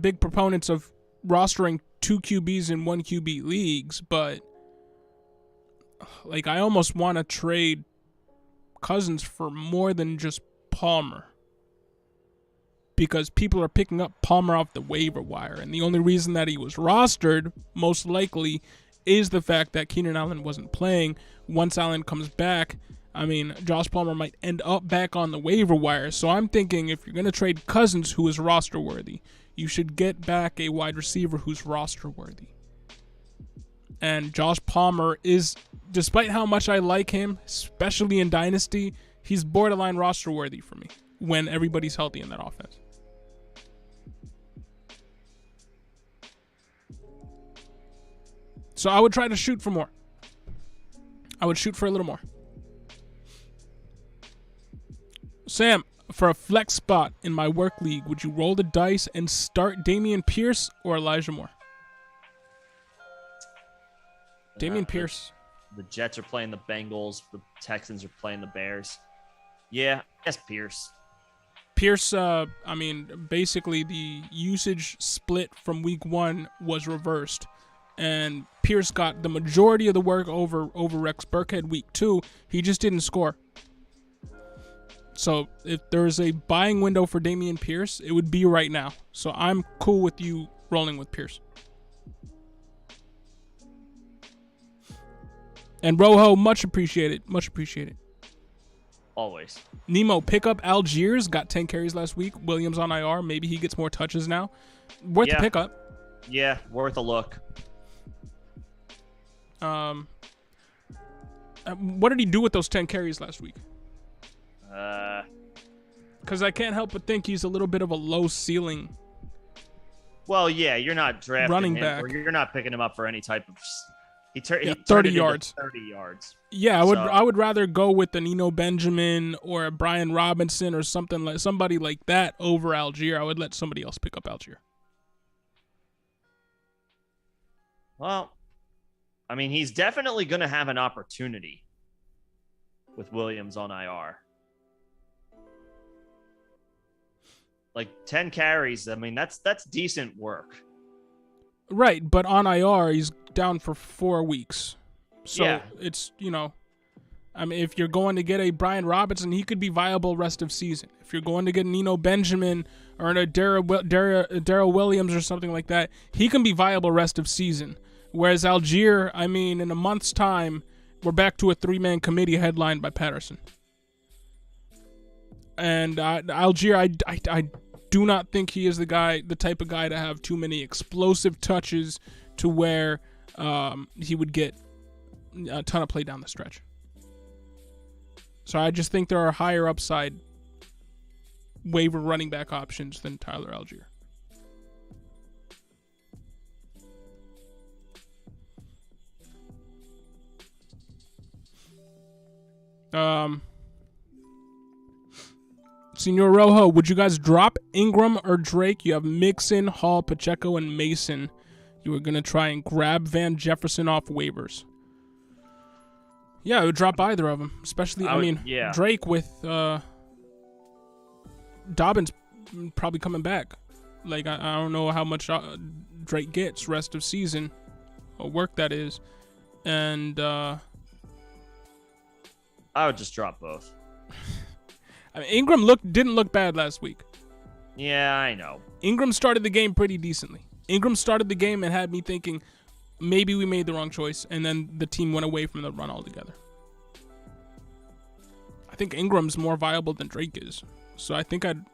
big proponents of rostering 2 QBs in 1 QB leagues, but I almost want to trade Cousins for more than just Palmer, because people are picking up Palmer off the waiver wire, and the only reason that he was rostered most likely is the fact that Keenan Allen wasn't playing. Once Allen comes back, Josh Palmer might end up back on the waiver wire. So I'm thinking if you're going to trade Cousins, who is roster worthy, you should get back a wide receiver who's roster worthy. And Josh Palmer is, despite how much I like him, especially in Dynasty, he's borderline roster worthy for me when everybody's healthy in that offense. So I would try to shoot for more. I would shoot for a little more. Sam, for a flex spot in my work league, would you roll the dice and start Dameon Pierce or Elijah Moore? Dameon Pierce. The Jets are playing the Bengals. The Texans are playing the Bears. Yeah, I guess Pierce. Pierce, basically the usage split from week 1 was reversed. And Pierce got the majority of the work over Rex Burkhead week 2. He just didn't score. So if there's a buying window for Dameon Pierce, it would be right now. So I'm cool with you rolling with Pierce. And Rojo, much appreciated. Much appreciated. Always. Nemo, pick up Algiers. Got 10 carries last week. Williams on IR. Maybe he gets more touches now. Worth the pickup. Yeah, worth a look. What did he do with those 10 carries last week? Because I can't help but think he's a little bit of a low ceiling. Well, yeah, you're not drafting running him, back. or you're not picking him up for any type of. He 30 yards. 30 yards. Yeah, I would rather go with the Nino Benjamin or a Brian Robinson or somebody like that over Algier. I would let somebody else pick up Algier. Well, I mean, he's definitely going to have an opportunity with Williams on IR. Like 10 carries, I mean, that's decent work. Right, but on IR, he's down for 4 weeks. So it's, I mean, if you're going to get a Brian Robinson, he could be viable rest of season. If you're going to get Nino Benjamin or a Darrell Williams or something like that, he can be viable rest of season. Whereas Algier, I mean, in a month's time, we're back to a 3-man committee headlined by Patterson. And Algier, I do not think he is the type of guy to have too many explosive touches to where he would get a ton of play down the stretch. So I just think there are higher upside waiver running back options than Tyler Algier. Senor Rojo, would you guys drop Ingram or Drake? You have Mixon, Hall, Pacheco, and Mason. You were going to try and grab Van Jefferson off waivers. Yeah, I would drop either of them. Especially, Drake with Dobbins probably coming back. Like, I don't know how much Drake gets rest of season. What work that is. And I would just drop both. I mean, Ingram didn't look bad last week. Yeah, I know. Ingram started the game pretty decently. Ingram started the game and had me thinking maybe we made the wrong choice, and then the team went away from the run altogether. I think Ingram's more viable than Drake is, so I think I'd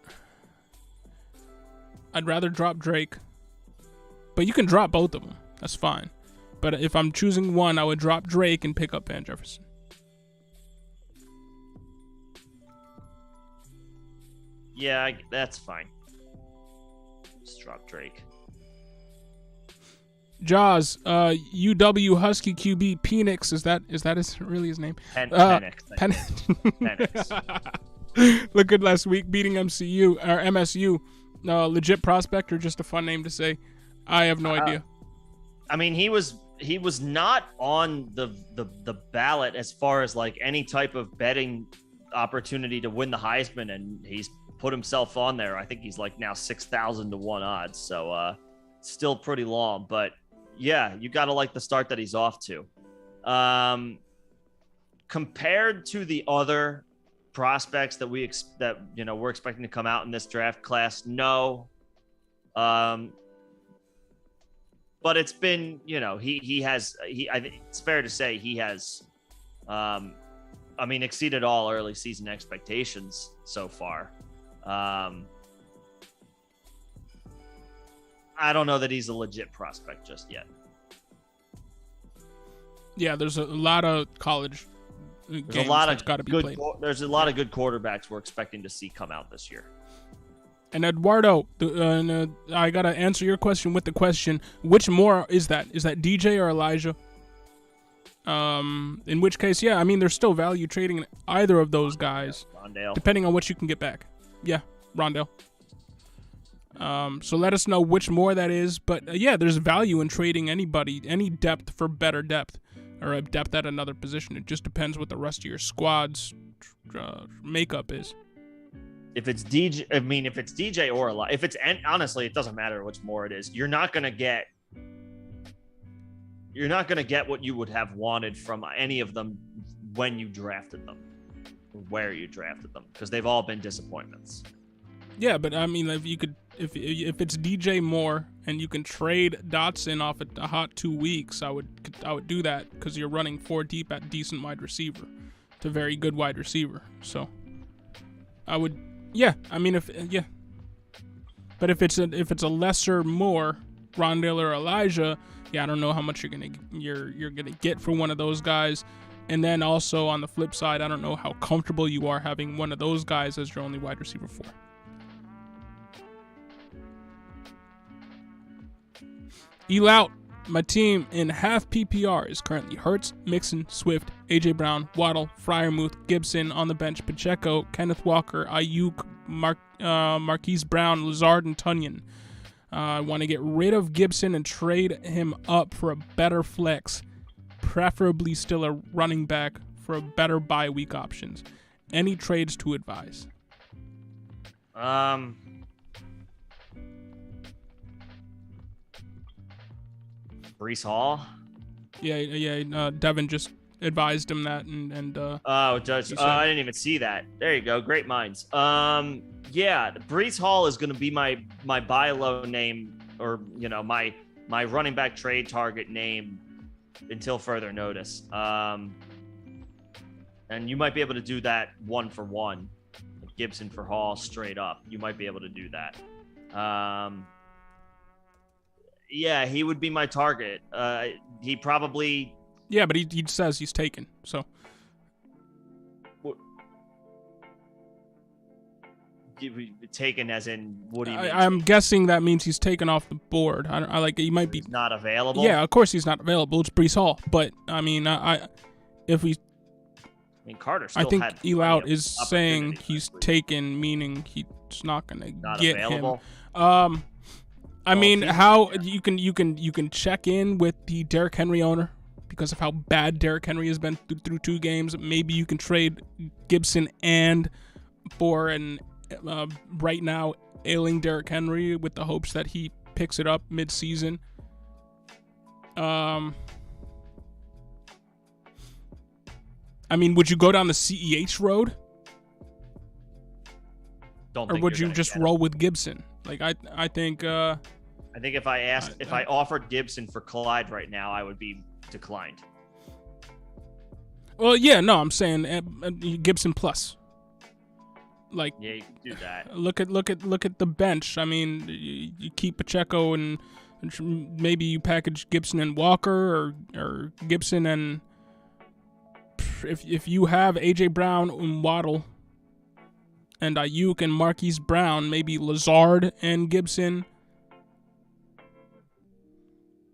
rather drop Drake. But you can drop both of them. That's fine. But if I'm choosing one, I would drop Drake and pick up Van Jefferson. Yeah, that's fine. Just drop Drake. Jaws, UW Husky QB Penix, is that really his name? Penix. Look good last week, beating MSU. Legit prospect or just a fun name to say? I have no idea. I mean, he was not on the ballot as far as like any type of betting opportunity to win the Heisman, and he's put himself on there. I think he's like now 6,000 to 1 odds. So still pretty long, but yeah, you got to like the start that he's off to. Compared to the other prospects that we're expecting to come out in this draft class, no. But it's been, I think it's fair to say he has exceeded all early season expectations so far. I don't know that he's a legit prospect just yet. Yeah, there's a lot of college games that's got to be played. There's a lot of good quarterbacks we're expecting to see come out this year. And Eduardo, I got to answer your question with the question, which more is that? Is that DJ or Elijah? In which case, yeah, I mean, there's still value trading in either of those guys, Rondale. Depending on what you can get back. Yeah, Rondale. So let us know which more that is. But yeah, there's value in trading anybody, any depth for better depth, or a depth at another position. It just depends what the rest of your squad's makeup is. If it's DJ or honestly, it doesn't matter which more it is. You're not gonna get what you would have wanted from any of them when you drafted them, or where you drafted them, because they've all been disappointments. Yeah, but I mean, if it's DJ Moore and you can trade Dotson off a hot 2 weeks, I would do that, because you're running 4 deep at decent wide receiver a very good wide receiver. So I would, yeah. I mean, but if it's a lesser more Rondale or Elijah, yeah, I don't know how much you're gonna get for one of those guys. And then also on the flip side, I don't know how comfortable you are having one of those guys as your only wide receiver 4. Out. My team in half PPR is currently Hurts, Mixon, Swift, AJ Brown, Waddle, Freiermuth, Gibson on the bench, Pacheco, Kenneth Walker, Ayuk, Marquise Brown, Lazard, and Tunyon. I want to get rid of Gibson and trade him up for a better flex, preferably still a running back for a better bye week options. Any trades to advise? Brees Hall. Yeah. Devin just advised him that, and Judge. I didn't even see that. There you go. Great minds. Yeah, Brees Hall is going to be my buy low name, or my running back trade target name until further notice. And you might be able to do that 1-for-1, Gibson for Hall straight up. You might be able to do that. Yeah, he would be my target. He probably. Yeah, but he says he's taken. So. Taken as in what do you mean? I'm guessing that means he's taken off the board. I like he might be he's not available. Yeah, of course he's not available. It's Brees Hall, but I mean, Carter still I think had Elout is saying he's taken, meaning he's not gonna get available. Him. I mean, how you can check in with the Derrick Henry owner because of how bad Derrick Henry has been through 2 games. Maybe you can trade Gibson and for an right now ailing Derrick Henry with the hopes that he picks it up mid-season. I mean, would you go down the CEH road? Or would you just roll with Gibson? Like I think if I offered Gibson for Clyde right now, I would be declined. Well, yeah, no, I'm saying Gibson plus. Like, yeah, you can do that. Look at the bench. I mean, you keep Pacheco and maybe you package Gibson and Walker or Gibson and if you have AJ Brown and Waddle and Ayuk and Marquise Brown, maybe Lazard and Gibson.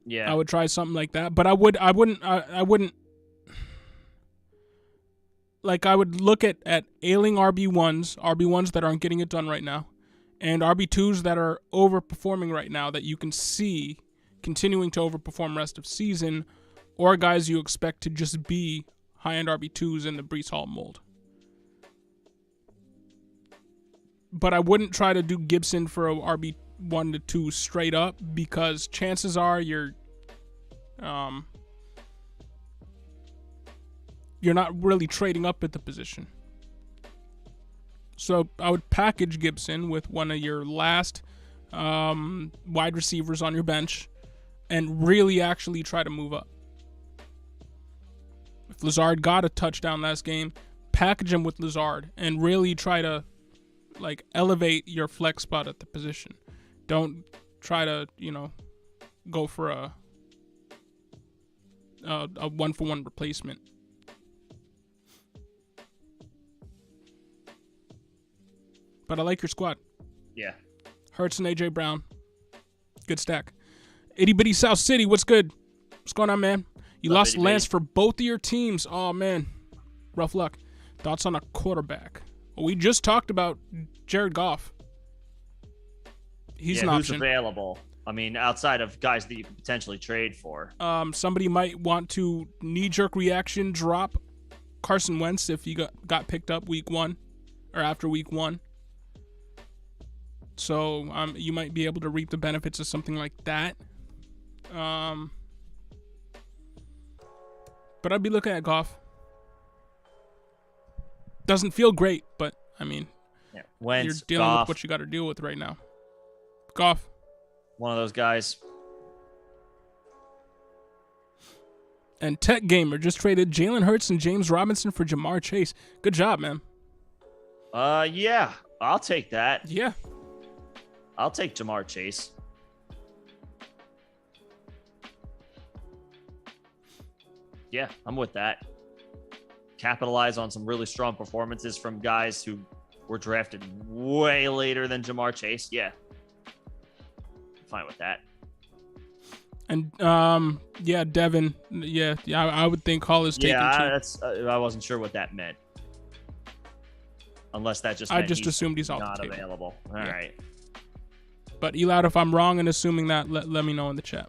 Yeah, I would try something like that, but I wouldn't. Like, I would look at ailing RB1s that aren't getting it done right now, and RB2s that are overperforming right now that you can see continuing to overperform rest of season, or guys you expect to just be high-end RB2s in the Brees Hall mold. But I wouldn't try to do Gibson for a RB1 to 2 straight up because chances are you're not really trading up at the position. So I would package Gibson with one of your last wide receivers on your bench and really actually try to move up. If Lazard got a touchdown last game, package him with Lazard and really try to elevate your flex spot at the position. Don't try to, go for a 1-for-1 replacement. But I like your squad. Yeah. Hurts and AJ Brown. Good stack. Itty Bitty South City, what's good? What's going on, man? You lost Lance for both of your teams. Oh, man. Rough luck. Thoughts on a quarterback? Well, we just talked about Jared Goff. He's an option. Who's available? I mean, outside of guys that you could potentially trade for. Somebody might want to knee-jerk reaction drop Carson Wentz if he got picked up week 1 or after week 1. So you might be able to reap the benefits of something like that. But I'd be looking at Goff. Doesn't feel great, but I mean, Wentz, you're dealing Goff, with what you got to deal with right now. Goff. One of those guys. And Tech Gamer just traded Jalen Hurts and James Robinson for Jamar Chase. Good job, man. Yeah, I'll take that. Yeah. I'll take Jamar Chase. Yeah, I'm with that. Capitalize on some really strong performances from guys who were drafted way later than Jamar Chase. Yeah. Fine with that. And yeah, Devin. Yeah, I would think Hall is taking. Yeah, I wasn't sure what that meant. Unless that just meant I just assumed he's not off the table. Available. All right. But Elad, if I'm wrong in assuming that, let me know in the chat.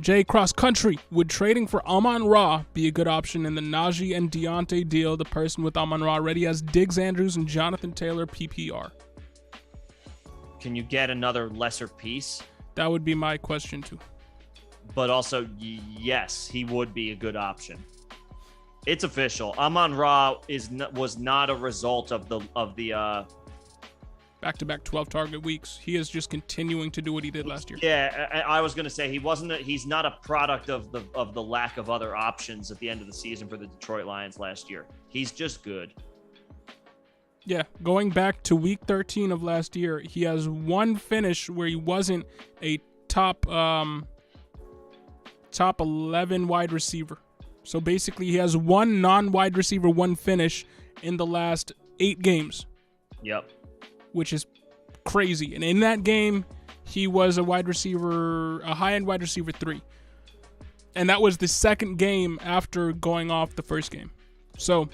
Jay Cross Country, would trading for Amon-Ra be a good option in the Najee and Deontay deal? The person with Amon-Ra already has Diggs, Andrews, and Jonathan Taylor PPR. Can you get another lesser piece? That would be my question too. But also, yes, he would be a good option. It's official. Amon-Ra was not a result of the back-to-back 12-target weeks. He is just continuing to do what he did last year. Yeah, I was going to say he's not a product of the lack of other options at the end of the season for the Detroit Lions last year. He's just good. Yeah, going back to week 13 of last year, he has one finish where he wasn't a top 11 wide receiver. So basically, he has one non-wide receiver, one finish in the last 8 games. Yep. Which is crazy. And in that game, he was a high-end wide receiver 3. And that was the second game after going off the first game. So,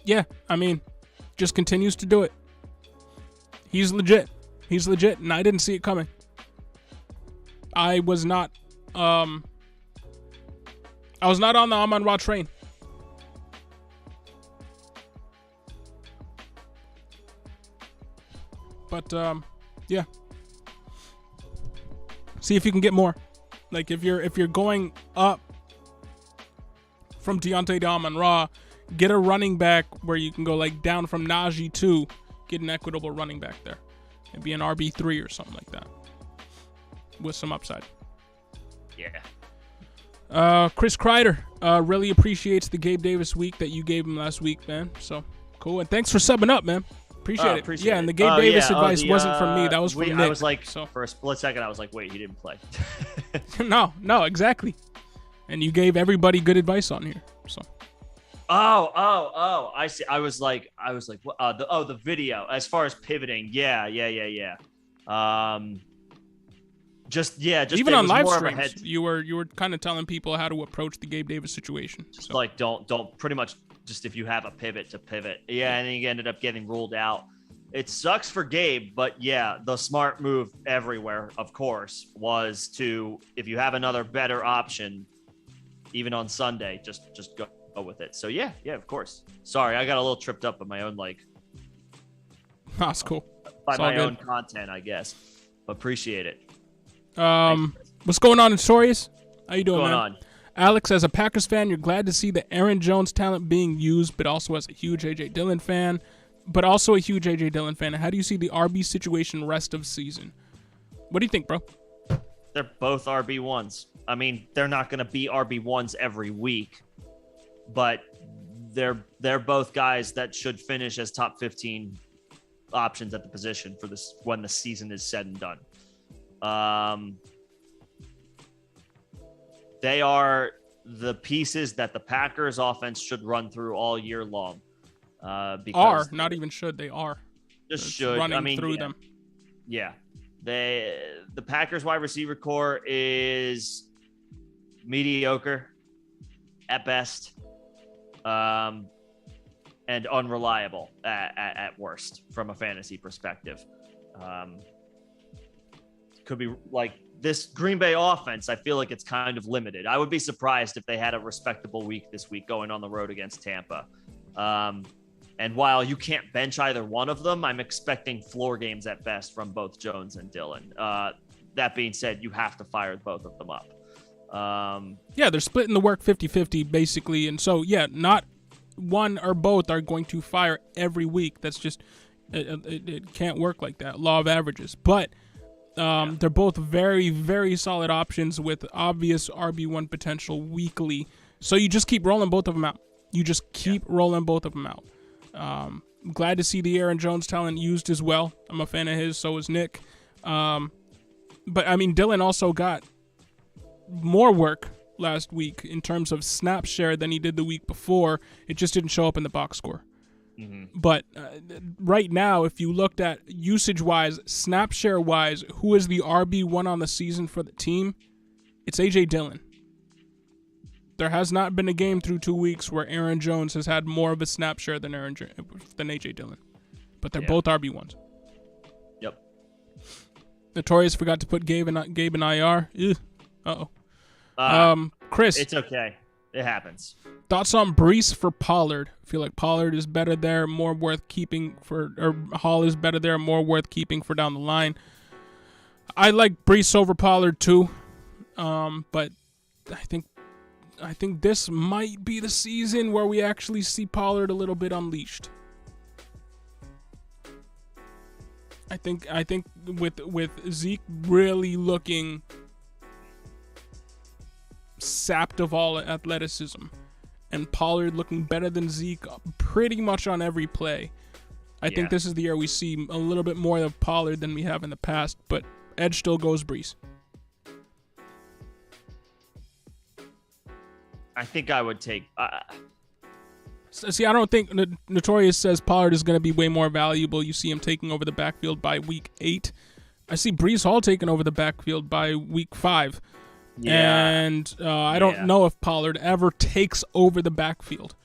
yeah, I mean, just continues to do it. He's legit, and I didn't see it coming. I was not on the Amon-Ra train. But yeah. See if you can get more. Like if you're going up from Deontay to Amon-Ra, get a running back where you can go like down from Najee to get an equitable running back there. Maybe an RB3 or something like that. With some upside. Yeah. Chris Kreider really appreciates the Gabe Davis week that you gave him last week, man. So cool. And thanks for subbing up, man. Appreciate it. Yeah, and the Gabe Davis advice wasn't from me. That was from Nick. I was like, so. For a split second, I was like, wait, he didn't play. No, exactly. And you gave everybody good advice on here. So. Oh, I see. I was like, the video as far as pivoting. Yeah. Just even on live streams, you were kind of telling people how to approach the Gabe Davis situation. Just like don't pretty much just if you have a pivot to pivot. Yeah, and then he ended up getting ruled out. It sucks for Gabe, but yeah, the smart move everywhere, of course, was to if you have another better option, even on Sunday, just go with it. So yeah, of course. Sorry, I got a little tripped up by my own That's cool. By my own content, I guess. Appreciate it. What's going on in Stories? How you doing, man? On? Alex, as a Packers fan, you're glad to see the Aaron Jones talent being used, but also as a huge A.J. Dillon fan. How do you see the RB situation rest of season? What do you think, bro? They're both RB1s. I mean, they're not going to be RB1s every week, but they're both guys that should finish as top 15 options at the position for this when the season is said and done. They are the pieces that the Packers offense should run through all year long. Because not even should, they are. Just should. Running through them. Yeah. The Packers wide receiver core is mediocre at best. And unreliable at worst from a fantasy perspective. Could be like this Green Bay offense. I feel like it's kind of limited. I would be surprised if they had a respectable week this week going on the road against Tampa. And while you can't bench either one of them, I'm expecting floor games at best from both Jones and Dillon. That being said, you have to fire both of them up. Yeah, they're splitting the work 50-50 basically. And so, yeah, not one or both are going to fire every week. That's just, it can't work like that. Law of averages. But They're both very, very solid options with obvious RB1 potential weekly. So you just keep rolling both of them out. Rolling both of them out. Glad to see the Aaron Jones talent used as well. I'm a fan of his. So is Nick. But I mean, Dylan also got more work last week in terms of snap share than he did the week before. It just didn't show up in the box score. Mm-hmm. But right now, if you looked at usage-wise, snap share-wise, who is the RB1 on the season for the team? It's A.J. Dillon. There has not been a game through 2 weeks where Aaron Jones has had more of a snap share than A.J. Dillon. But they're both RB1s. Yep. Notorious forgot to put Gabe in IR. Ugh. Uh-oh. Chris. It's okay. It happens. Thoughts on Breece for Pollard? I feel like Pollard is better there, more worth keeping or Hall is better there, more worth keeping for down the line. I like Breece over Pollard too, but I think this might be the season where we actually see Pollard a little bit unleashed. I think with Zeke really looking sapped of all athleticism and Pollard looking better than Zeke pretty much on every play, I think this is the year we see a little bit more of Pollard than we have in the past, but edge still goes Breece. I think I would take See, I don't think Notorious says Pollard is going to be way more valuable. You see him taking over the backfield by week 8. I see Breece Hall taking over the backfield by week 5. Yeah. And I don't know if Pollard ever takes over the backfield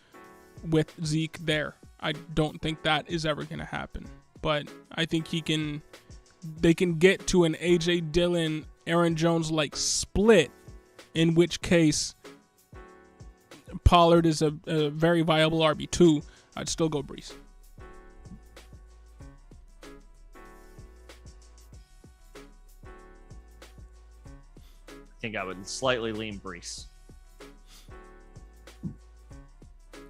with Zeke there. I don't think that is ever going to happen. But I think they can get to an A.J. Dillon, Aaron Jones-like split, in which case Pollard is a very viable RB2. I'd still go Breece. I think I would slightly lean Breece.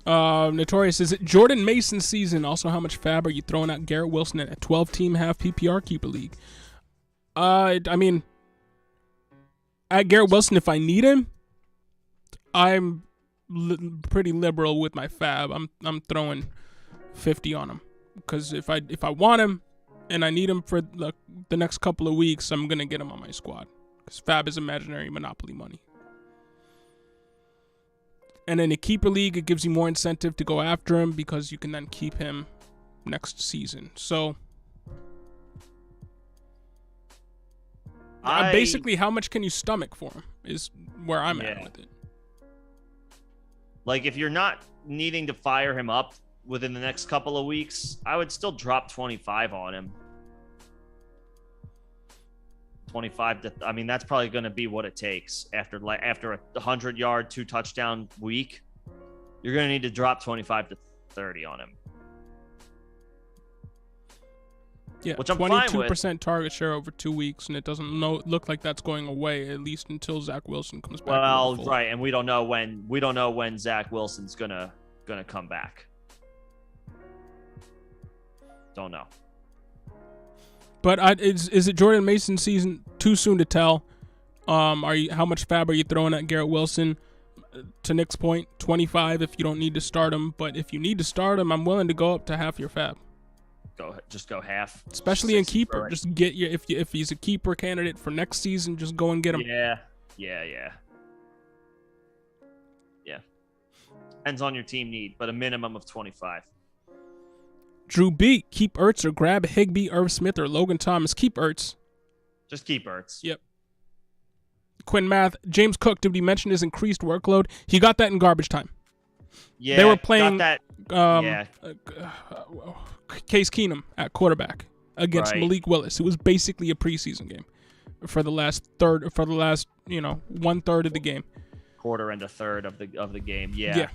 Notorious, is it Jordan Mason season? Also, how much fab are you throwing out Garrett Wilson in a 12-team half PPR keeper league? I mean, at Garrett Wilson, if I need him, I'm pretty liberal with my fab. I'm throwing 50 on him because if I want him and I need him for the next couple of weeks, I'm gonna get him on my squad because fab is imaginary monopoly money. And in a keeper league, it gives you more incentive to go after him because you can then keep him next season. So basically, how much can you stomach for him is where I'm at with it. Like, if you're not needing to fire him up within the next couple of weeks, I would still drop 25 on him. 25 to, I mean, that's probably going to be what it takes after a 100-yard, 2-touchdown week. You're going to need to drop 25 to 30 on him. Yeah, which I'm fine with. 22% target share over 2 weeks, and it doesn't look like that's going away, at least until Zach Wilson comes back. Well, right, and we don't know when Zach Wilson's gonna come back. Don't know. But is it Jordan Mason season? Too soon to tell. How much fab are you throwing at Garrett Wilson? To Nick's point, 25 if you don't need to start him, but if you need to start him, I'm willing to go up to half your fab. Just go half. Especially in keeper, right. Just get your if he's a keeper candidate for next season, just go and get him. Yeah. Depends on your team need, but a minimum of 25. Drew B, keep Ertz or grab Higbee, Irv Smith, or Logan Thomas. Keep Ertz. Just keep Ertz. Yep. Quinn Math, James Cook, did we mention his increased workload? He got that in garbage time. Yeah, they were playing got that. Case Keenum at quarterback against Malik Willis. It was basically a preseason game for the last 1/3 of the game. Quarter and a third of the game. Yeah.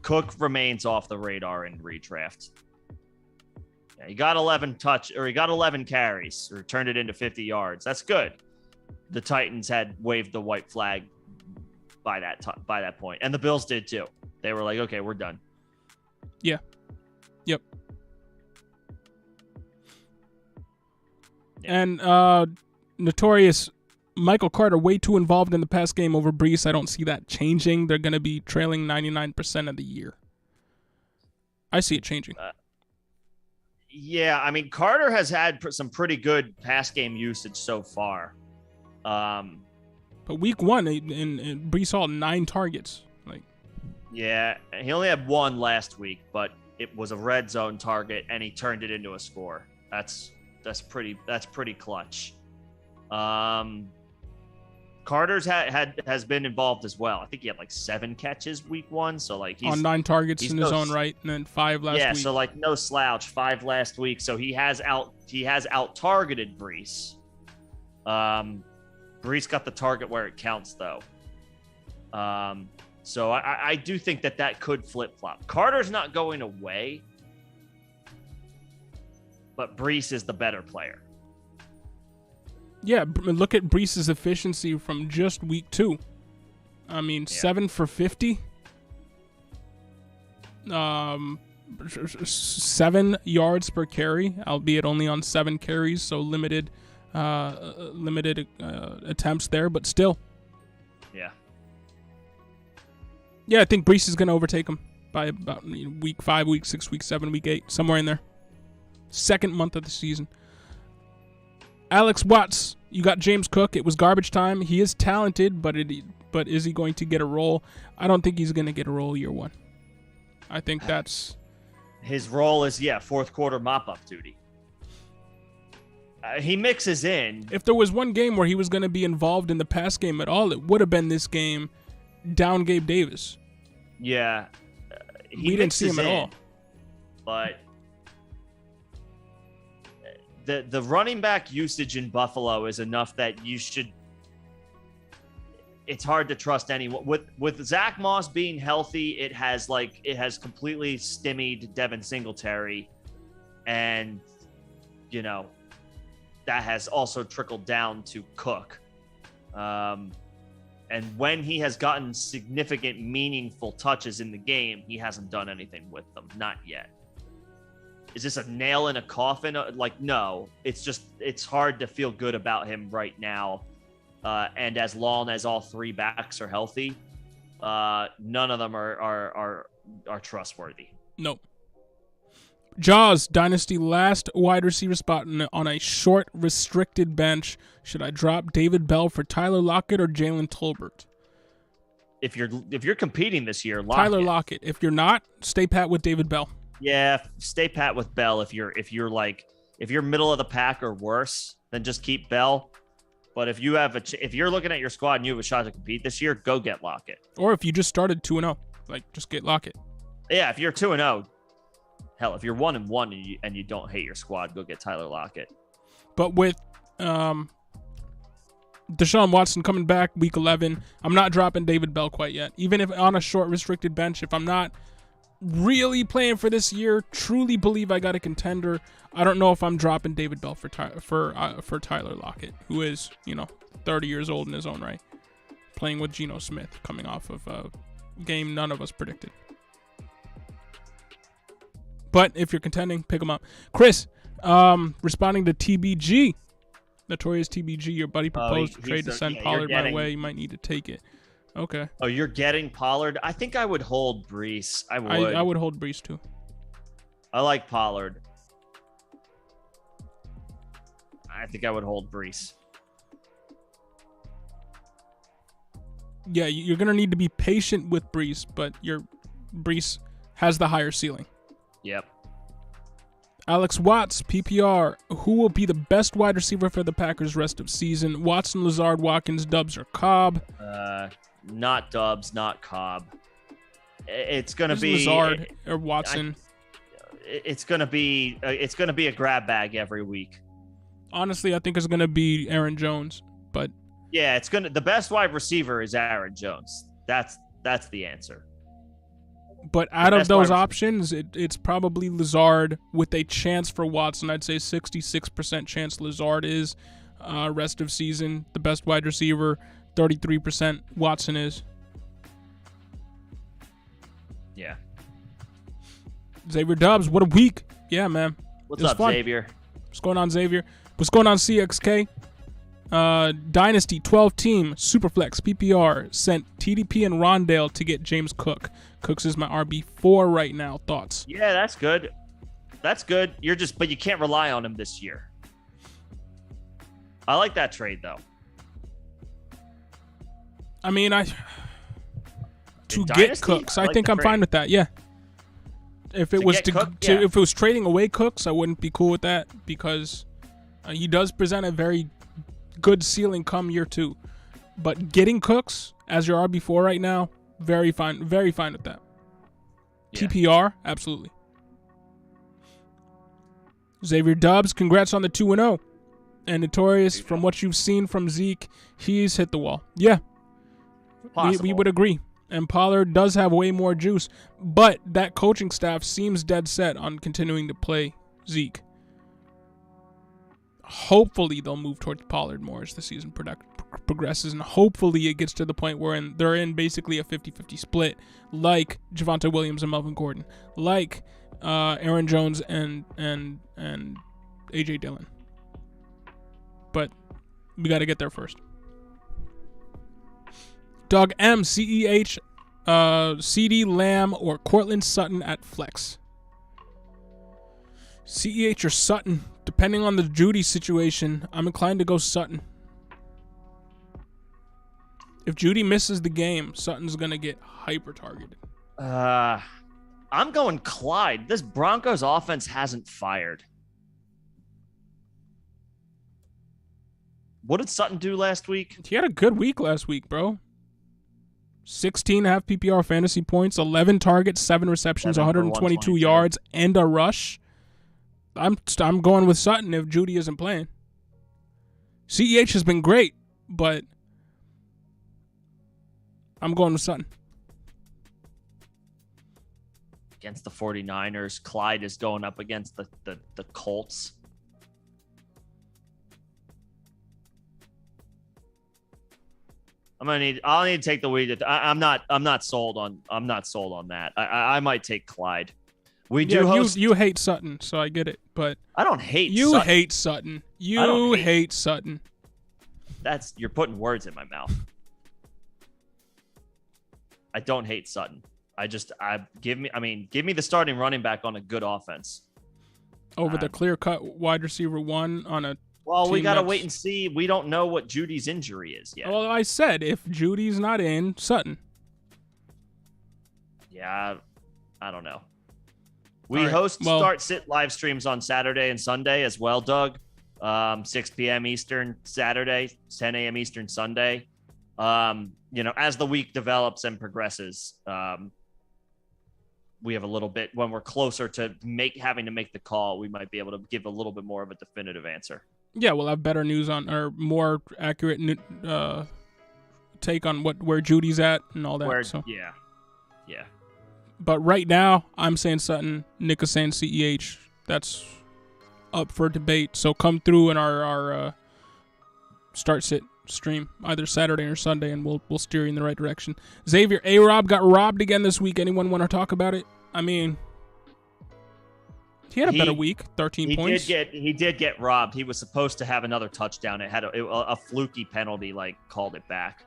Cook remains off the radar in redraft. Yeah, he got 11 carries or turned it into 50 yards. That's good. The Titans had waved the white flag by that point, and the Bills did too. They were like, okay, we're done. Yeah. Yep. Yeah. And notorious Michael Carter way too involved in the pass game over Brees. I don't see that changing. They're going to be trailing 99% of the year. I see it changing. Yeah, I mean, Carter has had some pretty good pass game usage so far. But week one, and Brees Hall 9 targets. Yeah, he only had 1 last week, but it was a red zone target, and he turned it into a score. That's pretty clutch. Carter's has been involved as well. I think he had 7 catches week 1, so he's on 9 targets in his own right, and then 5 last week. Yeah, so no slouch, 5 last week. So he has out targeted Brees. Brees got the target where it counts though. So I do think that could flip flop. Carter's not going away, but Brees is the better player. Yeah, look at Brees' efficiency from just week 2. I mean, 7 for 50. 7 yards per carry, albeit only on 7 carries, so limited attempts there, but still. Yeah. Yeah, I think Brees is going to overtake him by about week 5, week 6, week 7, week 8, somewhere in there. Second month of the season. Alex Watts, you got James Cook. It was garbage time. He is talented, but is he going to get a role? I don't think he's going to get a role year 1. I think that's... His role is, fourth quarter mop-up duty. He mixes in. If there was one game where he was going to be involved in the pass game at all, it would have been this game down Gabe Davis. Yeah. We didn't see him at all. But... The running back usage in Buffalo is enough that you should. It's hard to trust anyone. With Zach Moss being healthy, it has completely stymied Devin Singletary, and that has also trickled down to Cook. And when he has gotten significant, meaningful touches in the game, he hasn't done anything with them. Not yet. Is this a nail in a coffin? No. It's hard to feel good about him right now. And as long as all 3 backs are healthy, none of them are trustworthy. Nope. Jaws, Dynasty last wide receiver spot on a short, restricted bench. Should I drop David Bell for Tyler Lockett or Jalen Tolbert? If you're competing this year, Tyler Lockett. If you're not, stay pat with David Bell. Yeah, stay pat with Bell. If you're middle of the pack or worse, then just keep Bell. But if you're looking at your squad and you have a shot to compete this year, go get Lockett. Or if you just started 2-0, just get Lockett. Yeah, if you're 2-0, hell, if you're 1-1 and you don't hate your squad, go get Tyler Lockett. But with Deshaun Watson coming back week 11, I'm not dropping David Bell quite yet. Even if on a short restricted bench, if I'm not really playing for this year, truly believe I got a contender, I don't know if I'm dropping David Bell for Tyler Lockett, who is 30 years old in his own right, playing with Geno Smith, coming off of a game none of us predicted. But if you're contending, pick him up. Chris, responding to TBG, notorious TBG, your buddy proposed trade to send Pollard my way. You might need to take it. Okay. Oh, you're getting Pollard? I think I would hold Brees. I would hold Brees too. I like Pollard. I think I would hold Brees. Yeah, you're going to need to be patient with Brees, but Brees has the higher ceiling. Yep. Alex Watts, PPR. Who will be the best wide receiver for the Packers rest of season? Watson, Lazard, Watkins, Doubs, or Cobb? Not Doubs, not Cobb. It's going to be Lazard or Watson. It's going to be a grab bag every week. Honestly, I think it's going to be Aaron Jones, but yeah, the best wide receiver is Aaron Jones. That's the answer. But out of those options, it's probably Lazard with a chance for Watson. I'd say 66% chance Lazard is rest of season the best wide receiver. 33% Watson is. Yeah. Xavier Dobbs, what a week. Yeah, man. What's up, fun. Xavier? What's going on, Xavier? What's going on, CXK? Dynasty 12 team Superflex PPR sent TDP and Rondale to get James Cook. Cooks is my RB4 right now. Thoughts? Yeah, that's good. That's good. But you can't rely on him this year. I like that trade though. I mean, to get Dynasty, Cooks, I like think I'm fine with that. Yeah. If it was if it was trading away Cooks, I wouldn't be cool with that because he does present a very good ceiling come year 2. But getting Cooks as your RB4 right now, very fine with that. Yeah. TPR, absolutely. Xavier Dubs, congrats on the 2-0. And Notorious, from what you've seen from Zeke, he's hit the wall. Yeah. We would agree. And Pollard does have way more juice, but that coaching staff seems dead set on continuing to play Zeke. Hopefully they'll move towards Pollard more as the season progresses, and hopefully it gets to the point where they're in basically a 50-50 split, like Javonte Williams and Melvin Gordon, like Aaron Jones and A.J. Dillon. But we got to get there first. Doug M, CEH, CD Lamb, or Cortland Sutton at flex. CEH or Sutton, depending on the Judy situation, I'm inclined to go Sutton. If Judy misses the game, Sutton's going to get hyper targeted. I'm going Clyde. This Broncos offense hasn't fired. What did Sutton do last week? He had a good week last week, bro. 16.5 PPR fantasy points, 11 targets, 7 receptions, 122 yards, and a rush. I'm going with Sutton if Judy isn't playing. CEH has been great, but I'm going with Sutton. Against the 49ers, Clyde is going up against the Colts. I'll need to take the lead. I'm not sold on that. I might take Clyde. We do host. You hate Sutton, so I get it, but I don't hate you. Sutton. Hate Sutton. You hate Sutton. You're putting words in my mouth. I don't hate Sutton. Give me the starting running back on a good offense over the clear-cut wide receiver 1 on a. Well, we got to wait and see. We don't know what Judy's injury is yet. Well, I said if Judy's not in, Sutton. Yeah, I don't know. We host start sit live streams on Saturday and Sunday as well, Doug. 6 p.m. Eastern Saturday, 10 a.m. Eastern Sunday. As the week develops and progresses, we have a little bit when we're closer to having to make the call, we might be able to give a little bit more of a definitive answer. Yeah, we'll have better news on or more accurate take on where Judy's at and all that. Yeah. But right now, I'm saying Sutton. Nick is saying CEH. That's up for debate. So come through in our start sit stream either Saturday or Sunday, and we'll steer you in the right direction. Xavier, A-Rob got robbed again this week. Anyone want to talk about it? I mean, he had a better week. 13 points. He did get robbed. He was supposed to have another touchdown. It had a fluky penalty, called it back.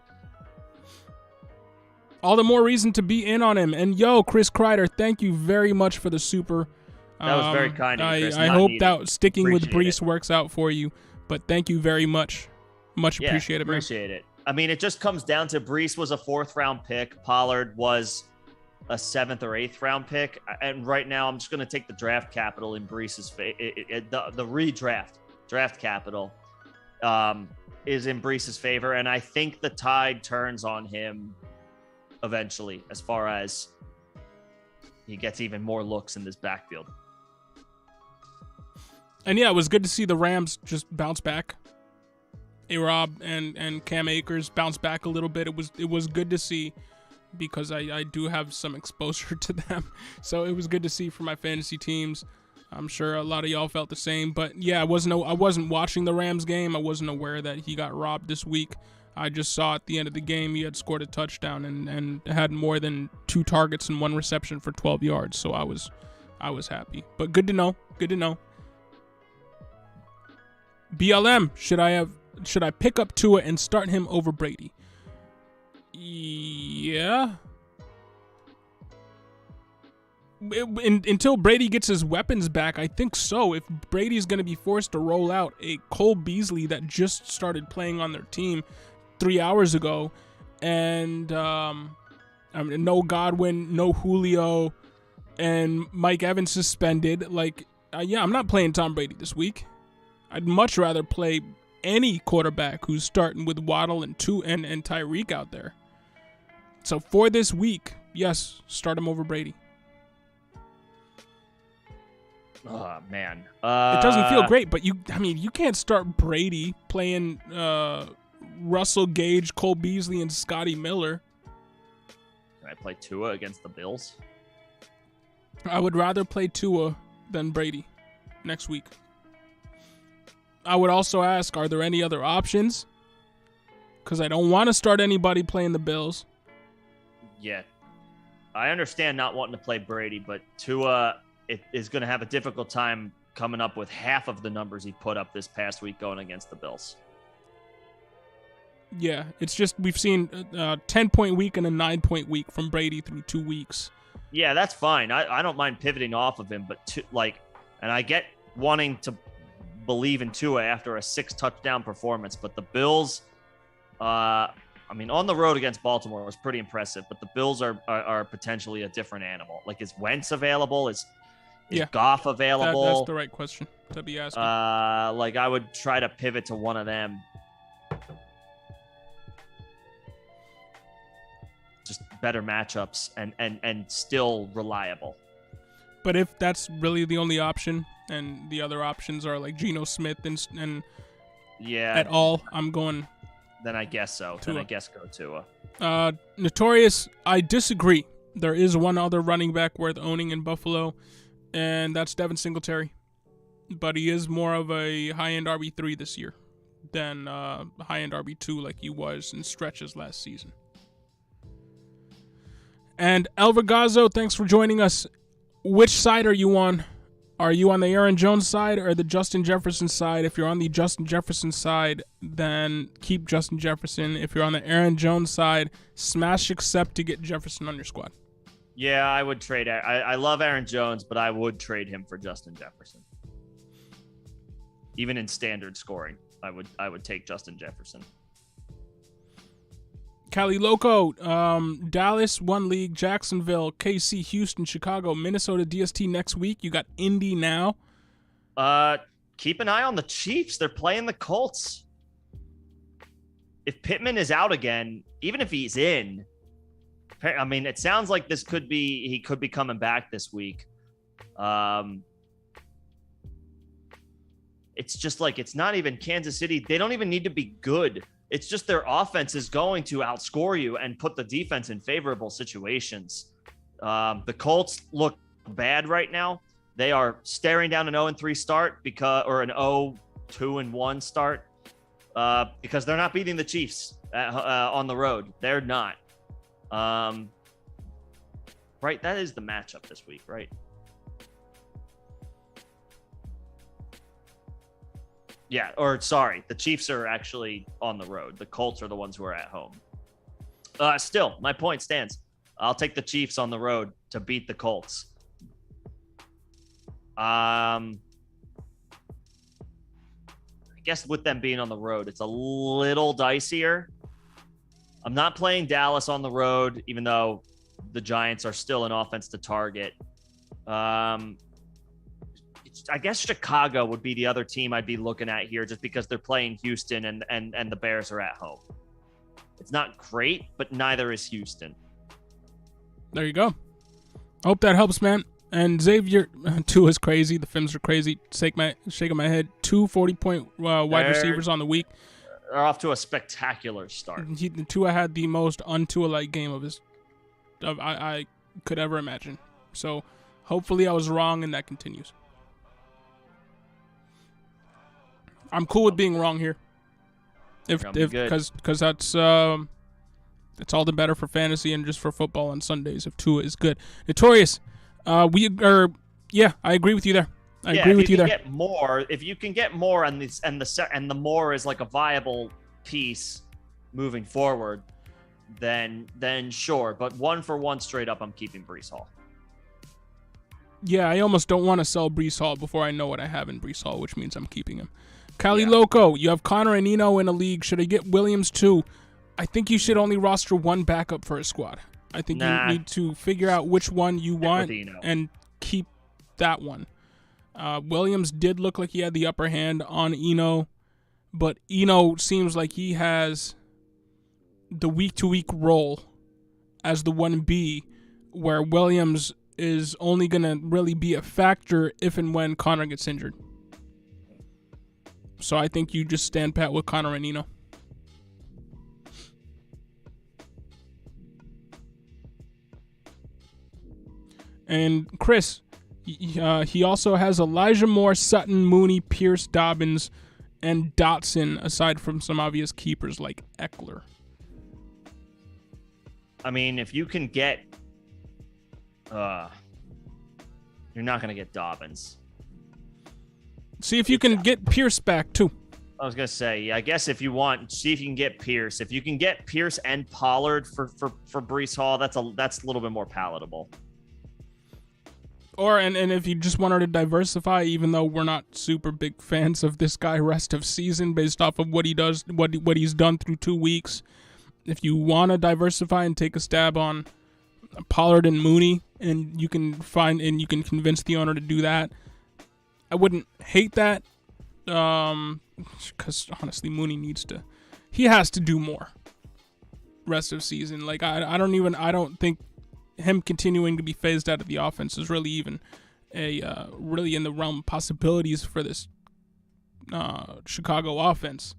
All the more reason to be in on him. And Chris Kreider, thank you very much for the super. That was very kind of you, Chris. I hope that sticking with Brees works out for you. But thank you very much. Much appreciated, man. Appreciate it. I mean, it just comes down to Brees was a 4th-round pick. Pollard was a 7th or 8th round pick. And right now, I'm just going to take the draft capital in Brees's the redraft draft capital is in Brees's favor. And I think the tide turns on him eventually, as far as he gets even more looks in this backfield. And yeah, it was good to see the Rams just bounce back. A-Rob and Cam Akers bounce back a little bit. It was good to see because I do have some exposure to them. So it was good to see for my fantasy teams. I'm sure a lot of y'all felt the same. But yeah, I wasn't watching the Rams game. I wasn't aware that he got robbed this week. I just saw at the end of the game he had scored a touchdown and had more than 2 targets and 1 reception for 12 yards. So I was happy. But good to know. Good to know. BLM, should I pick up Tua and start him over Brady? Yeah. Until Brady gets his weapons back, I think so. If Brady's going to be forced to roll out a Cole Beasley that just started playing on their team 3 hours ago, and no Godwin, no Julio, and Mike Evans suspended, I'm not playing Tom Brady this week. I'd much rather play any quarterback who's starting with Waddle and Tyreek out there. So for this week, yes, start him over Brady. Oh man, it doesn't feel great, but you can't start Brady playing Russell Gage, Cole Beasley, and Scotty Miller. Can I play Tua against the Bills? I would rather play Tua than Brady next week. I would also ask, are there any other options? Because I don't want to start anybody playing the Bills. Yeah, I understand not wanting to play Brady, but Tua is going to have a difficult time coming up with half of the numbers he put up this past week going against the Bills. Yeah, it's just we've seen a 10-point week and a 9-point week from Brady through 2 weeks. Yeah, that's fine. I don't mind pivoting off of him, but and I get wanting to believe in Tua after a 6-touchdown performance, but the Bills, on the road against Baltimore was pretty impressive, but the Bills are potentially a different animal. Is Wentz available? Is Goff available? That's the right question to be asking. I would try to pivot to one of them. Just better matchups and still reliable. But if that's really the only option, and the other options are like Geno Smith and at all, I'm going. Then I guess so. Tua. Then I guess go Tua. Notorious, I disagree. There is one other running back worth owning in Buffalo, and that's Devin Singletary. But he is more of a high-end RB3 this year than high-end RB2 like he was in stretches last season. And El Vergazzo, thanks for joining us. Which side are you on? Are you on the Aaron Jones side or the Justin Jefferson side? If you're on the Justin Jefferson side, then keep Justin Jefferson. If you're on the Aaron Jones side, smash accept to get Jefferson on your squad. Yeah, I would trade. I love Aaron Jones, but I would trade him for Justin Jefferson. Even in standard scoring, I would take Justin Jefferson. Cali Loco, Dallas, 1 league, Jacksonville, KC, Houston, Chicago, Minnesota, DST next week. You got Indy now. Keep an eye on the Chiefs. They're playing the Colts. If Pittman is out again, even if he's in, it sounds like he could be coming back this week. It's just it's not even Kansas City. They don't even need to be good. It's just their offense is going to outscore you and put the defense in favorable situations. The Colts look bad right now. They are staring down an 0-3 start or an 0-2-1 start because they're not beating the Chiefs on the road. They're not. Right, that is the matchup this week, right? Yeah, the Chiefs are actually on the road. The Colts are the ones who are at home. Still, my point stands. I'll take the Chiefs on the road to beat the Colts. I guess with them being on the road, it's a little dicier. I'm not playing Dallas on the road, even though the Giants are still an offense to target. I guess Chicago would be the other team I'd be looking at here just because they're playing Houston and the Bears are at home. It's not great, but neither is Houston. There you go. Hope that helps, man. And Xavier, 2 is crazy. The Fims are crazy. Shaking my head. 2 40-point wide receivers on the week. They're off to a spectacular start. Tua had the most un-Tua-like game I could ever imagine. So hopefully I was wrong and that continues. I'm cool with being wrong here. Because that's it's all the better for fantasy and just for football on Sundays if Tua is good. Notorious, I agree with you there. I agree with you there. If you can get more and the more is like a viable piece moving forward, then sure. But 1-for-1 straight up, I'm keeping Breece Hall. Yeah, I almost don't want to sell Breece Hall before I know what I have in Breece Hall, which means I'm keeping him. Cali Loco, you have Connor and Eno in a league. Should I get Williams too? I think you should only roster one backup for a squad. I think you need to figure out which one you want and keep that one. Williams did look like he had the upper hand on Eno, but Eno seems like he has the week-to-week role as the 1B, where Williams is only going to really be a factor if and when Connor gets injured. So I think you just stand pat with Connor and Eno. And Chris, he also has Elijah Moore, Sutton, Mooney, Pierce, Dobbins, and Dotson, aside from some obvious keepers like Eckler. I mean, if you can get... you're not going to get Dobbins. See if you can get Pierce back, too. I was going to say, I guess if you want, see if you can get Pierce. If you can get Pierce and Pollard for Breece Hall, that's a little bit more palatable. Or, and if you just wanted to diversify, even though we're not super big fans of this guy rest of season based off of what he does, what he's done through 2 weeks, if you want to diversify and take a stab on Pollard and Mooney, and you can convince the owner to do that, I wouldn't hate that, because honestly, Mooney he has to do more rest of season. Like I don't think him continuing to be phased out of the offense is really even really in the realm of possibilities for this Chicago offense.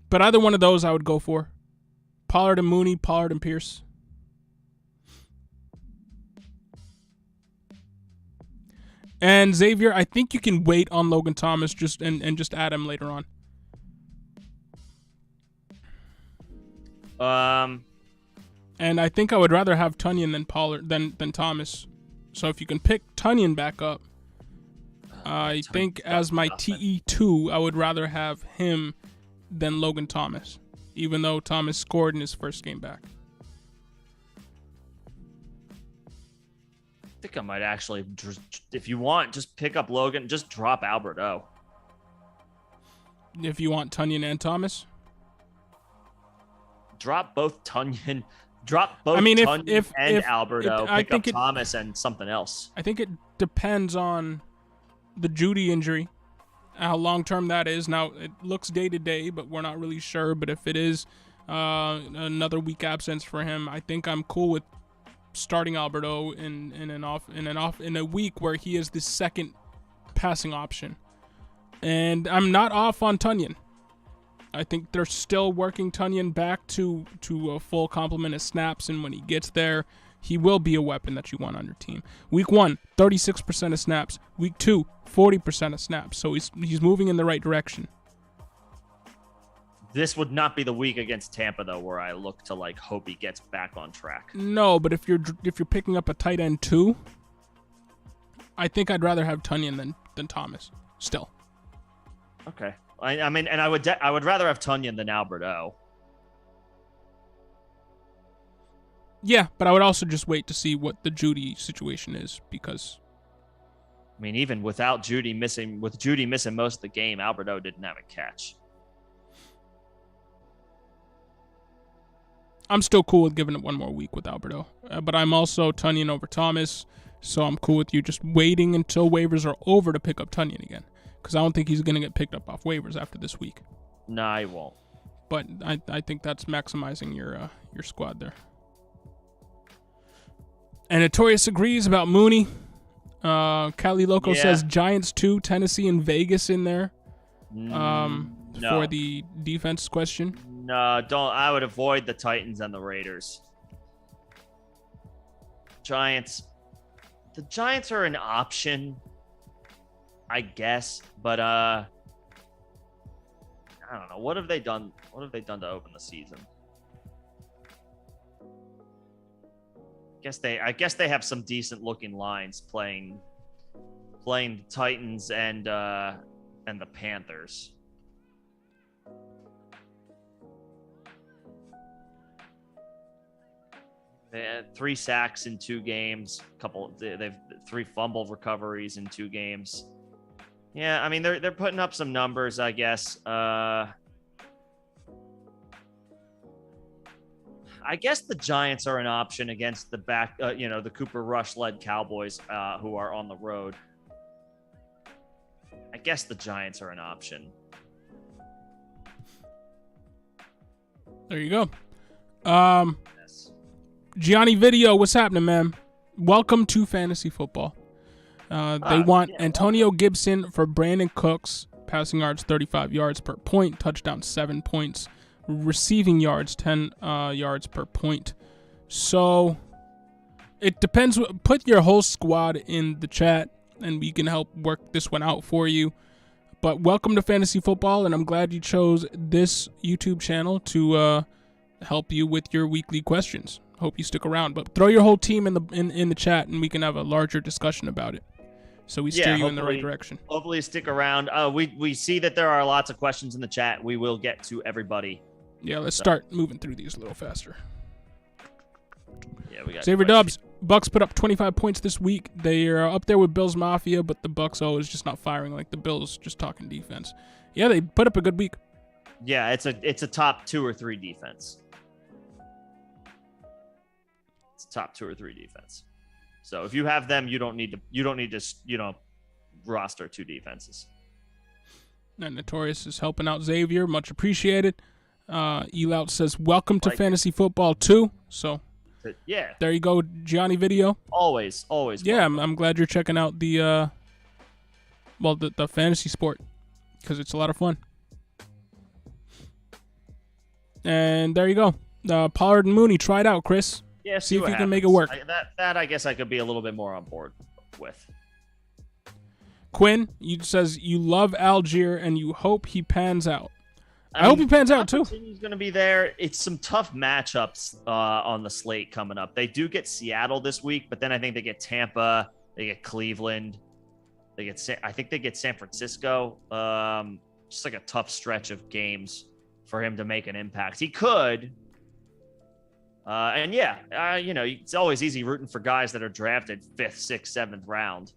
But either one of those I would go for. Pollard and Mooney, Pollard and Pierce. And Xavier, I think you can wait on Logan Thomas and just add him later on. And I think I would rather have Tunyon than Pollard than Thomas. So if you can pick Tunyon back up, I think as my TE2, I would rather have him than Logan Thomas, even though Thomas scored in his first game back. I think I might actually, if you want, just pick up Logan, just drop Albert O. If you want Tunyon and Thomas? Drop both Tunyon. Tunyon and Alberto. Pick up Thomas and something else. I think it depends on the Judy injury, how long-term that is. Now, it looks day-to-day, but we're not really sure. But if it is another week absence for him, I think I'm cool with starting Alberto in a week where he is the second passing option. And I'm not off on Tunyon. I think they're still working Tunyon back to a full complement of snaps, and when he gets there, he will be a weapon that you want on your team. Week 1, 36% of snaps. Week 2, 40% of snaps. So he's moving in the right direction. This would not be the week against Tampa, though, where I look to hope he gets back on track. No, but if you're picking up a tight end too, I think I'd rather have Tunyon than Thomas. Still. Okay. I mean, and I would rather have Tunyon than Alberto. Yeah, but I would also just wait to see what the Judy situation is, because I mean, even without Judy missing most of the game, Alberto didn't have a catch. I'm still cool with giving it one more week with Alberto, but I'm also Tunyon over Thomas, so I'm cool with you just waiting until waivers are over to pick up Tunyon again, because I don't think he's going to get picked up off waivers after this week. No, he won't. But I think that's maximizing your squad there. And Notorious agrees about Mooney. Cali Loco says Giants 2, Tennessee and Vegas in there. No. For the defense question. No, don't. I would avoid the Titans and the Raiders. Giants. The Giants are an option, I guess, but I don't know. What have they done? What have they done to open the season? I guess they have some decent looking lines playing playing the Titans and the Panthers. They had 3 sacks in 2 games. They've 3 fumble recoveries in 2 games. Yeah, I mean they're putting up some numbers, I guess. I guess the Giants are an option against the the Cooper Rush led Cowboys who are on the road. I guess the Giants are an option. There you go. Gianni Video, what's happening, man? Welcome to Fantasy Football. They want Antonio Gibson for Brandon Cooks, passing yards 35 yards per point, touchdown 7 points, receiving yards 10 yards per point. So it depends. Put your whole squad in the chat, and we can help work this one out for you. But welcome to Fantasy Football, and I'm glad you chose this YouTube channel to help you with your weekly questions. Hope you stick around, but throw your whole team in the chat, and we can have a larger discussion about it. So we steer you in the right direction. Hopefully, stick around. We see that there are lots of questions in the chat. We will get to everybody. Yeah, let's start moving through these a little faster. Yeah, we got Xavier Dubs. Bucks put up 25 points this week. They are up there with Bills Mafia, but the Bucks is just not firing like the Bills. Just talking defense. Yeah, they put up a good week. Yeah, it's a top 2 or 3 defense. Top 2 or 3 defense. So if you have them, you don't need to roster 2 defenses. And Notorious is helping out Xavier, much appreciated. Elout says welcome to Fantasy Football too. So yeah, there you go, Gianni Video. Always. Yeah, I'm glad you're checking out the fantasy sport because it's a lot of fun. And there you go. Pollard and Mooney, try it out, Chris. Yeah, see if you happens. can make it work. That I guess I could be a little bit more on board with. Quinn, you says you love Algier and you hope he pans out. I hope he pans out too. He's going to be there. It's some tough matchups on the slate coming up. They do get Seattle this week, but then I think they get Tampa, they get Cleveland, I think they get San Francisco. Just like a tough stretch of games for him to make an impact. He could. It's always easy rooting for guys that are drafted 5th, 6th, 7th round.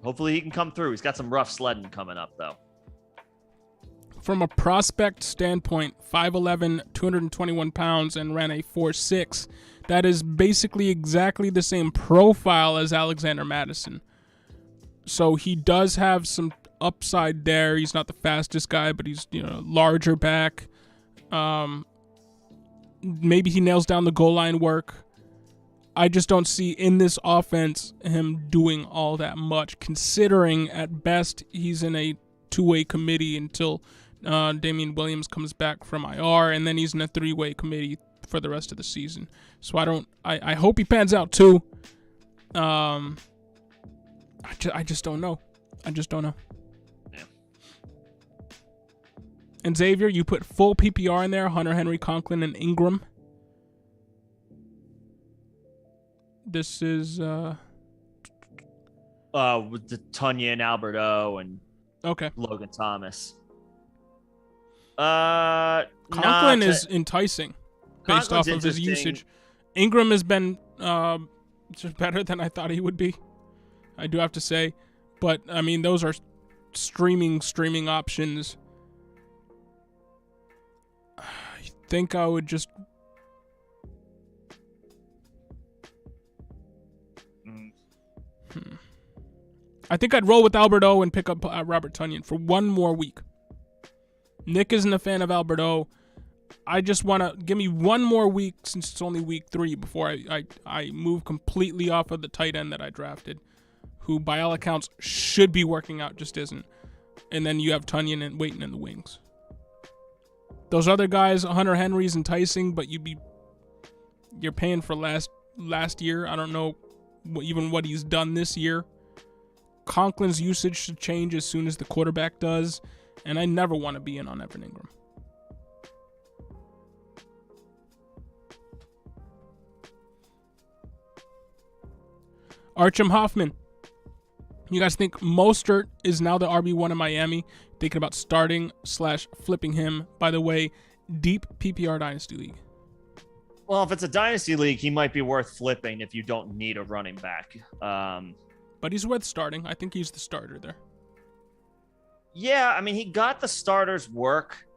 Hopefully he can come through. He's got some rough sledding coming up, though. From a prospect standpoint, 5'11", 221 pounds, and ran a 4.6. That is basically exactly the same profile as Alexander Madison. So he does have some upside there. He's not the fastest guy, but he's larger back. Maybe he nails down the goal line work. I just don't see in this offense him doing all that much, considering at best he's in a 2-way committee until Damian Williams comes back from IR, and then he's in a 3-way committee for the rest of the season. So I hope he pans out too. I just don't know. Yeah. And Xavier, you put full PPR in there, Hunter Henry, Conklin, and Ingram. This is with the Tunyon, Alberto, and Logan Thomas. Conklin is enticing based off of his usage. Ingram has been just better than I thought he would be, I do have to say. But I mean, those are streaming options. I think I would just I think I'd roll with Alberto and pick up Robert Tunyon for one more week. Nick isn't a fan of Alberto. I just want to give me one more week since it's only week 3 before I move completely off of the tight end that I drafted, who by all accounts should be working out, just isn't. And then you have Tunyon and waiting in the wings. Those other guys, Hunter Henry's enticing, but you're paying for last year. I don't know even what he's done this year. Conklin's usage should change as soon as the quarterback does, and I never want to be in on Evan Ingram. Archim Hoffman. You guys think Mostert is now the RB1 in Miami? Thinking about starting/flipping him. By the way, deep PPR Dynasty League. Well, if it's a Dynasty League, he might be worth flipping if you don't need a running back. But he's worth starting. I think he's the starter there. Yeah, I mean, he got the starters work.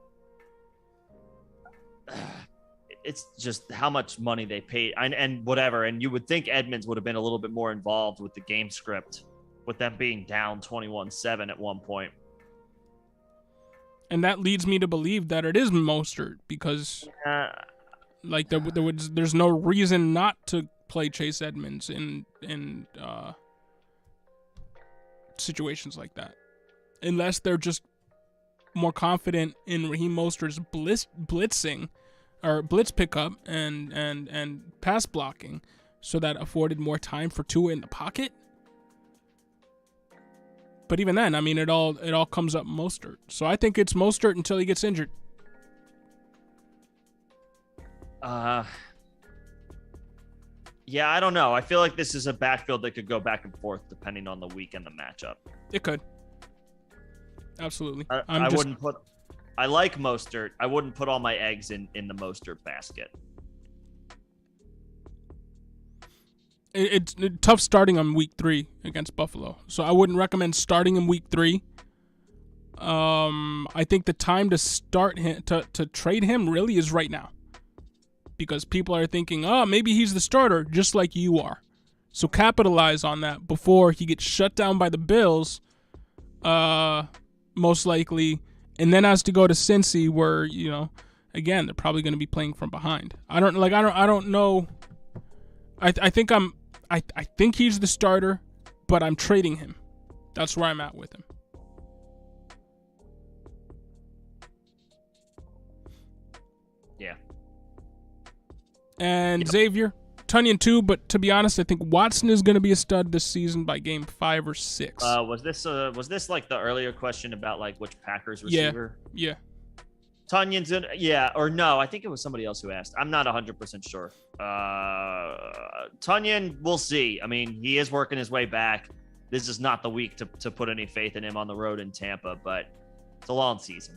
It's just how much money they paid and whatever. And you would think Edmonds would have been a little bit more involved with the game script, with them being down 21-7 at one point. And that leads me to believe that it is Mostert because, there's no reason not to play Chase Edmonds in situations like that, unless they're just more confident in Raheem Mostert's blitzing or blitz pickup and pass blocking, so that afforded more time for Tua in the pocket. But even then, I mean, it all comes up Mostert. So I think it's Mostert until he gets injured. Yeah, I don't know. I feel like this is a backfield that could go back and forth depending on the week and the matchup. It could. Absolutely. I like Mostert. I wouldn't put all my eggs in the Mostert basket. It's tough starting on week 3 against Buffalo. So I wouldn't recommend starting in week 3. I think the time to start him, to trade him really is right now. Because people are thinking, oh, maybe he's the starter, just like you are. So capitalize on that before he gets shut down by the Bills, most likely, and then has to go to Cincy, where again they're probably going to be playing from behind. I don't know. I think he's the starter, but I'm trading him. That's where I'm at with him. Yeah. And Xavier, Tunyon too, but to be honest, I think Watson is going to be a stud this season by game 5 or 6. Was this like the earlier question about like which Packers receiver? Yeah. Tunyon's in, or no, I think it was somebody else who asked. I'm not 100% sure. Tunyon, we'll see. I mean, he is working his way back. This is not the week to put any faith in him on the road in Tampa, but it's a long season.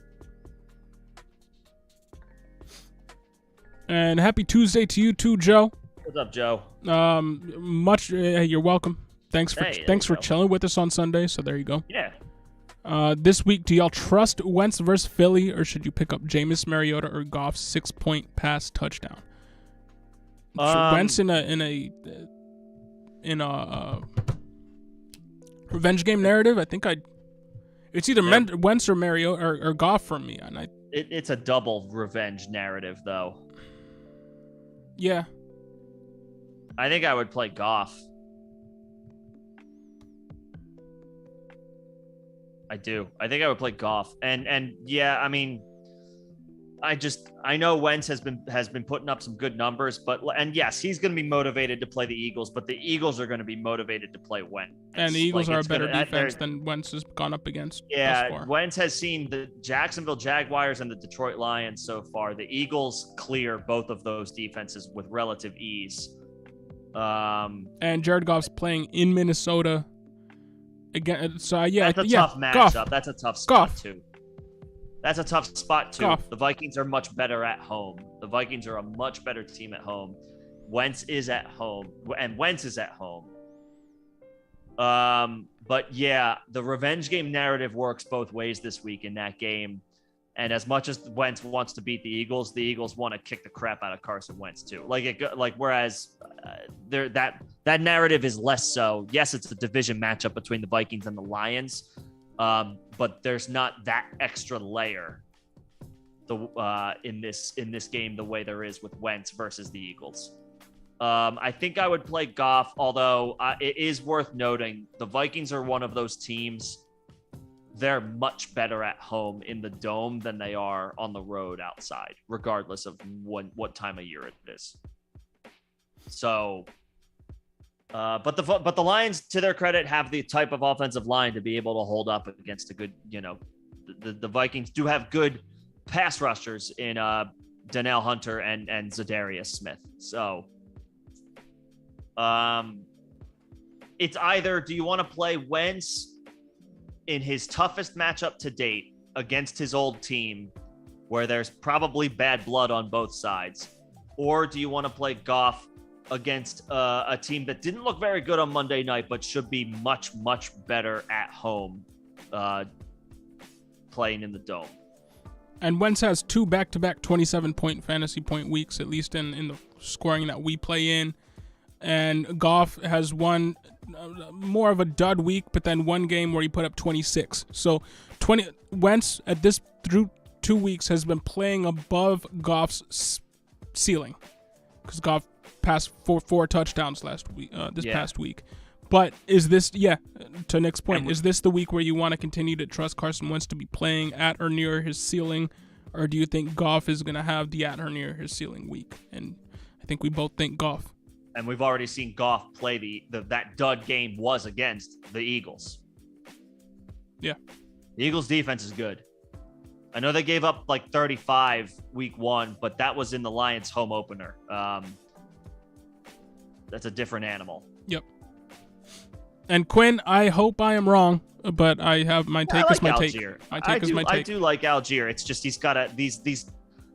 And happy Tuesday to you too, Joe. What's up, Joe? You're welcome. Thanks for chilling with us on Sunday. So there you go. Yeah. This week, do y'all trust Wentz versus Philly, or should you pick up Jameis, Mariota, or Goff's 6-point pass touchdown? Wentz in a revenge game narrative. I think it's either Wentz or Mariota or Goff for me, and it's a double revenge narrative though. Yeah. I think I would play Goff. I do. I think I would play Goff. And yeah, I mean, I know Wentz has been putting up some good numbers, and yes, he's going to be motivated to play the Eagles, but the Eagles are going to be motivated to play Wentz. And the Eagles are a better defense than Wentz has gone up against. Yeah, Wentz has seen the Jacksonville Jaguars and the Detroit Lions so far. The Eagles clear both of those defenses with relative ease. And Jared Goff's playing in Minnesota again. So that's a tough matchup. Goff. That's a tough spot too. That's a tough spot too. Goff. The Vikings are much better at home. The Vikings are a much better team at home. Wentz is at home, and Wentz is at home. But yeah, the revenge game narrative works both ways this week in that game. And as much as Wentz wants to beat the Eagles want to kick the crap out of Carson Wentz too. Whereas that narrative is less so. Yes, it's a division matchup between the Vikings and the Lions, but there's not that extra layer in this game the way there is with Wentz versus the Eagles. I think I would play Goff, although it is worth noting the Vikings are one of those teams. They're much better at home in the dome than they are on the road outside, regardless of what time of year it is. So, but the Lions, to their credit, have the type of offensive line to be able to hold up against a good, the Vikings do have good pass rushers in Danielle Hunter and Zadarius Smith. So, it's either do you want to play Wentz in his toughest matchup to date against his old team, where there's probably bad blood on both sides, or do you want to play Goff against a team that didn't look very good on Monday night, but should be much, much better at home playing in the Dome? And Wentz has 2 back-to-back 27-point fantasy point weeks, at least in the scoring that we play in. And Goff has one more of a dud week, but then one game where he put up 26. So Wentz at this through 2 weeks has been playing above Goff's ceiling, because Goff passed four touchdowns last week, past week. But is this, to Nick's point, is this the week where you want to continue to trust Carson Wentz to be playing at or near his ceiling, or do you think Goff is going to have the at or near his ceiling week? And I think we both think Goff. And we've already seen Goff play that dud game was against the Eagles. Yeah. The Eagles defense is good. I know they gave up like 35 week 1, but that was in the Lions home opener. That's a different animal. Yep. And Quinn, I hope I am wrong, but I have my take is my Algier. take. My take is my take. I do like Algier. It's just he's got these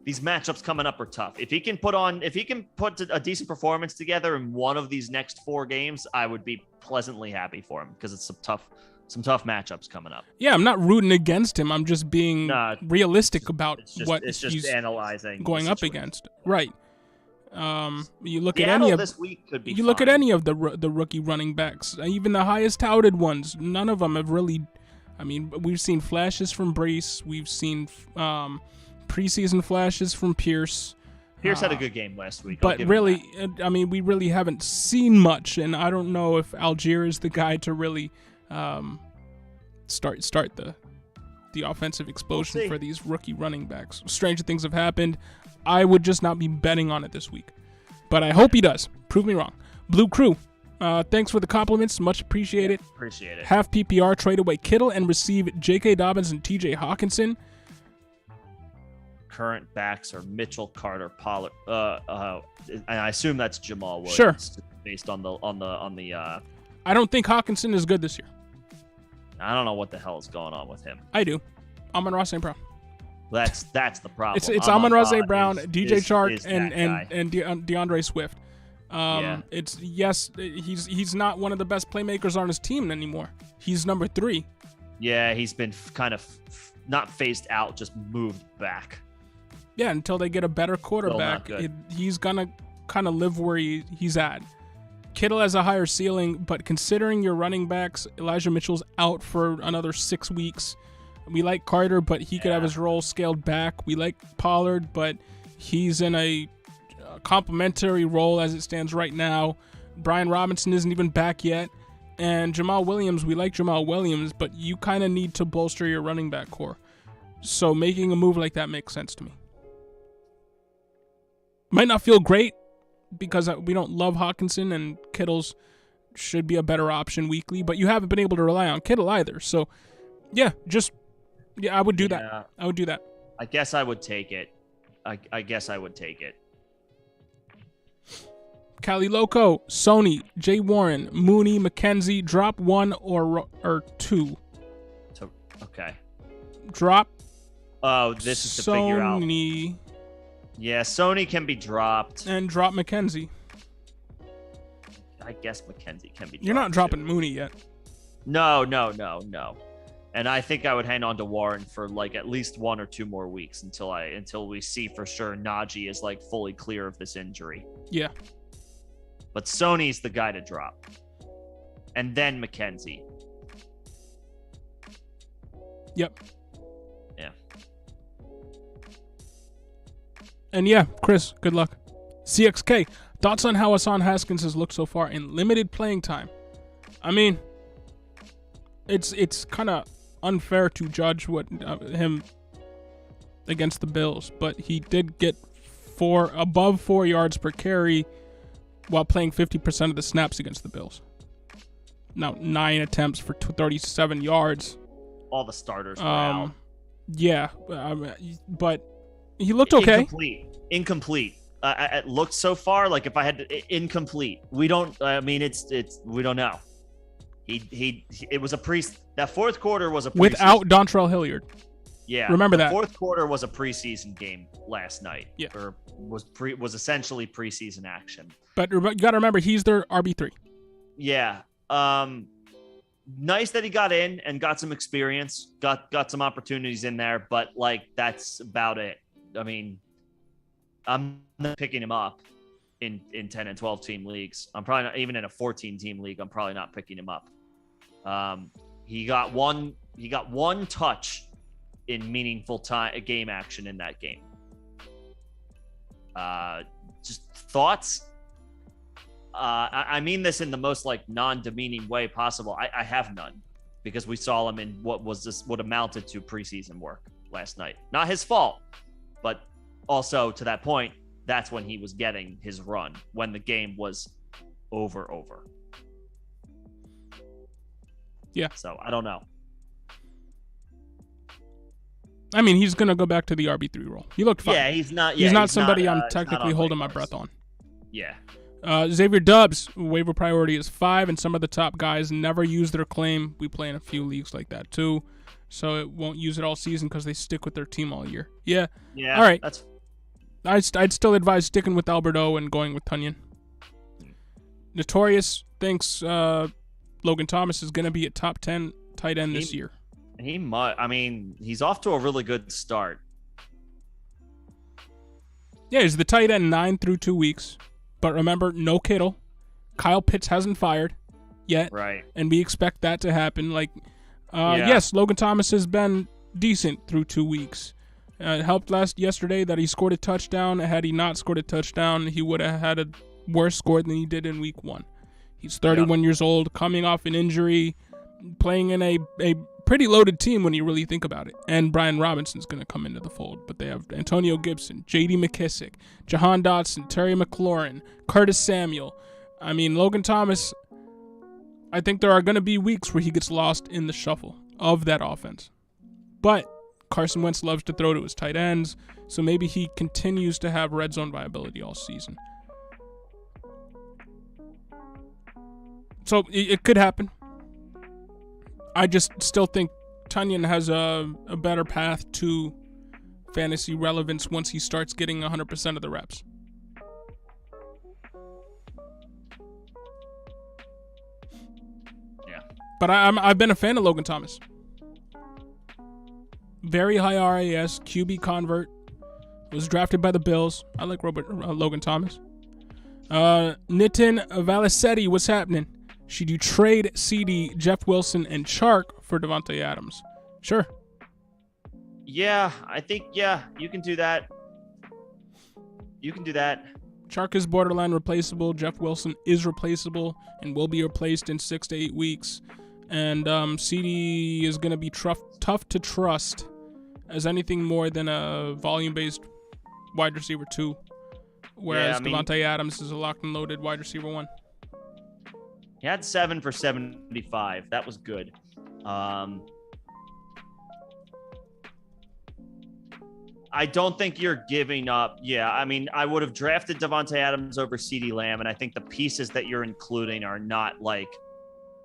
matchups coming up are tough. If he can put a decent performance together in one of these next 4 games, I would be pleasantly happy for him, because it's some tough matchups coming up. Yeah, I'm not rooting against him. I'm just being realistic about what he's analyzing going up against. Right. You look Seattle at any of this week could be. You look at any of the rookie running backs, even the highest touted ones. None of them have really. I mean, we've seen flashes from Brees. We've seen preseason flashes from Pierce. Pierce had a good game last week, but really, I mean, we really haven't seen much, and I don't know if Algier is the guy to really start the offensive explosion for these rookie running backs. Stranger things have happened. I would just not be betting on it this week, but I hope he does. Prove me wrong. Blue Crew, thanks for the compliments. Much appreciated. Appreciate it. Have PPR, trade away Kittle, and receive J.K. Dobbins and T.J. Hawkinson. Current backs are Mitchell, Carter, Pollard, and I assume that's Jamal Williams. Sure. Based on the. I don't think Hawkinson is good this year. I don't know what the hell is going on with him. I do. Amon-Ra St. Brown. That's the problem. It's Amon-Ra St. Brown, DJ Chark, and DeAndre Swift. He's not one of the best playmakers on his team anymore. He's number 3. Yeah, he's been kind of not phased out, just moved back. Yeah, until they get a better quarterback, he's gonna kind of live where he's at. Kittle has a higher ceiling, but considering your running backs, Elijah Mitchell's out for another 6 weeks. We like Carter, but he could have his role scaled back. We like Pollard, but he's in a complimentary role as it stands right now. Brian Robinson isn't even back yet. And Jamal Williams, we like Jamal Williams, but you kind of need to bolster your running back core. So making a move like that makes sense to me. Might not feel great because we don't love Hawkinson, and Kittle's should be a better option weekly, but you haven't been able to rely on Kittle either. So, I would do that. I would do that. I guess I would take it. I guess I would take it. Cali Loco, Sony, Jay Warren, Mooney, McKenzie, drop 1 or 2. Okay. Drop. Oh, this is to figure out. Sony. Yeah, Sony can be dropped. And drop McKenzie. I guess McKenzie can be dropped. You're not dropping too. Mooney yet. No. And I think I would hang on to Warren for like at least 1 or 2 more weeks until we see for sure Najee is like fully clear of this injury. Yeah. But Sony's the guy to drop. And then McKenzie. Yep. Yeah. And yeah, Chris, good luck. CXK, thoughts on how Hassan Haskins has looked so far in limited playing time? I mean, it's kind of unfair to judge him against the Bills, but he did get above 4 yards per carry while playing 50% of the snaps against the Bills. Now, 9 attempts for 37 yards. All the starters were out. Yeah, but he looked okay. Incomplete. It looked so far like if I had to, incomplete. We don't. I mean, we don't know. It was that fourth quarter was a preseason. Without Dontrell Hilliard. Yeah, remember that fourth quarter was a preseason game last night. Yeah, or was essentially preseason action. But you got to remember, he's their RB3. Yeah. Nice that he got in and got some experience, got some opportunities in there, but like that's about it. I mean, I'm not picking him up in 10 and 12 team leagues. I'm probably not even in a 14 team league. I'm probably not picking him up. He got one touch in meaningful game action in that game. Just thoughts. I mean this in the most like non-demeaning way possible. I have none, because we saw him in what amounted to preseason work last night. Not his fault, but also to that point, that's when he was getting his run, when the game was over. Yeah. So I don't know. I mean, he's gonna go back to the RB3 role. He looked fine. Yeah, he's not somebody not, I'm technically holding my breath on. Yeah. Xavier Dubs, waiver priority is 5, and some of the top guys never use their claim. We play in a few leagues like that too, so it won't use it all season because they stick with their team all year. Yeah. All right. I'd still advise sticking with Alberto and going with Tunyon. Notorious thinks Logan Thomas is going to be a top 10 tight end this year. He might. I mean, he's off to a really good start. Yeah, he's the tight end 9 through 2 weeks. But remember, no Kittle. Kyle Pitts hasn't fired yet. Right. And we expect that to happen. Yes, Logan Thomas has been decent through 2 weeks. It helped yesterday that he scored a touchdown. Had he not scored a touchdown, he would have had a worse score than he did in week 1. He's 31 years old, coming off an injury, playing in a pretty loaded team when you really think about it. And Brian Robinson's going to come into the fold. But they have Antonio Gibson, J.D. McKissick, Jahan Dotson, Terry McLaurin, Curtis Samuel. I mean, Logan Thomas, I think there are going to be weeks where he gets lost in the shuffle of that offense. But Carson Wentz loves to throw to his tight ends, so maybe he continues to have red zone viability all season. So it could happen. I just still think Tunyon has a better path to fantasy relevance once he starts getting 100% of the reps. Yeah. But I've been a fan of Logan Thomas. Very high RAS, QB convert. Was drafted by the Bills. I like Logan Thomas. Nitin Valisetti, what's happening? Should you trade CD, Jeff Wilson, and Chark for Devontae Adams? Sure. Yeah, I think, you can do that. Chark is borderline replaceable. Jeff Wilson is replaceable and will be replaced in 6 to 8 weeks. And CD is going to be tough to trust as anything more than a volume-based wide receiver 2. Whereas Devontae Adams is a locked and loaded wide receiver 1. He had 7 for 75. That was good. I don't think you're giving up. Yeah, I mean, I would have drafted Devontae Adams over CeeDee Lamb, and I think the pieces that you're including are not like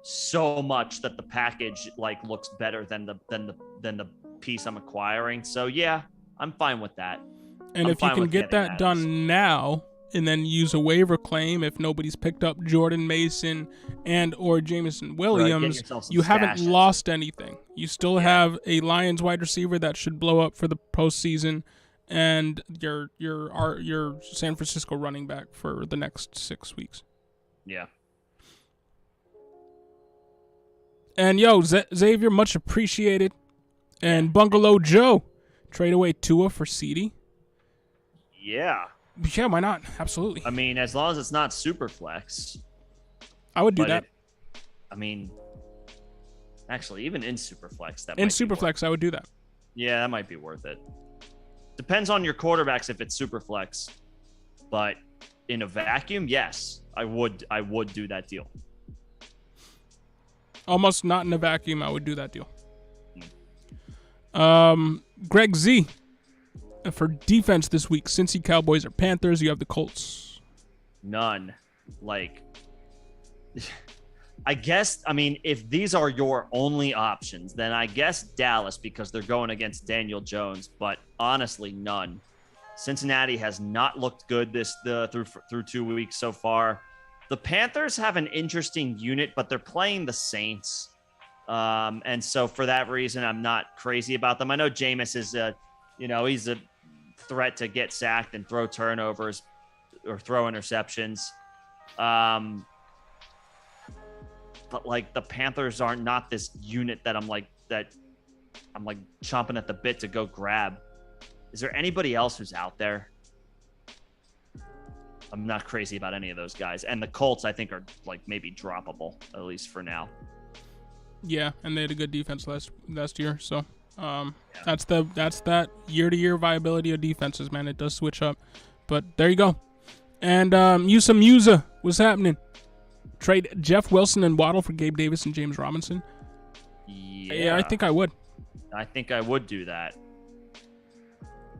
so much that the package like looks better than the piece I'm acquiring. So yeah, I'm fine with that. And if you can get that done now, and then use a waiver claim if nobody's picked up Jordan Mason and or Jameson Williams, you haven't lost anything. You still have a Lions wide receiver that should blow up for the postseason, and your San Francisco running back for the next 6 weeks. Yeah. And Xavier, much appreciated. And Bungalow Joe, trade away Tua for CD. Yeah. Yeah, why not? Absolutely. I mean, as long as it's not super flex. I would do that. Actually, even in super flex, in super flex, I would do that. Yeah, that might be worth it. Depends on your quarterbacks if it's super flex, but in a vacuum, yes, I would do that deal. Almost not in a vacuum, I would do that deal. Greg Z. For defense this week, Cincy, Cowboys, or Panthers, you have the Colts. None. Like, I guess, I mean, if these are your only options, then I guess Dallas, because they're going against Daniel Jones, but honestly, none. Cincinnati has not looked good through 2 weeks so far. The Panthers have an interesting unit, but they're playing the Saints. And so for that reason, I'm not crazy about them. I know Jameis is he's a threat to get sacked and throw turnovers or throw interceptions. But like the Panthers are not this unit that I'm like chomping at the bit to go grab. Is there anybody else who's out there? I'm not crazy about any of those guys. And the Colts, I think, are like maybe droppable, at least for now. Yeah, and they had a good defense last year. So that's that year-to-year viability of defenses, man. It does switch up. But there you go. And Musa, what's happening? Trade Jeff Wilson and Waddle for Gabe Davis and James Robinson? Yeah, I think I would. I think I would do that.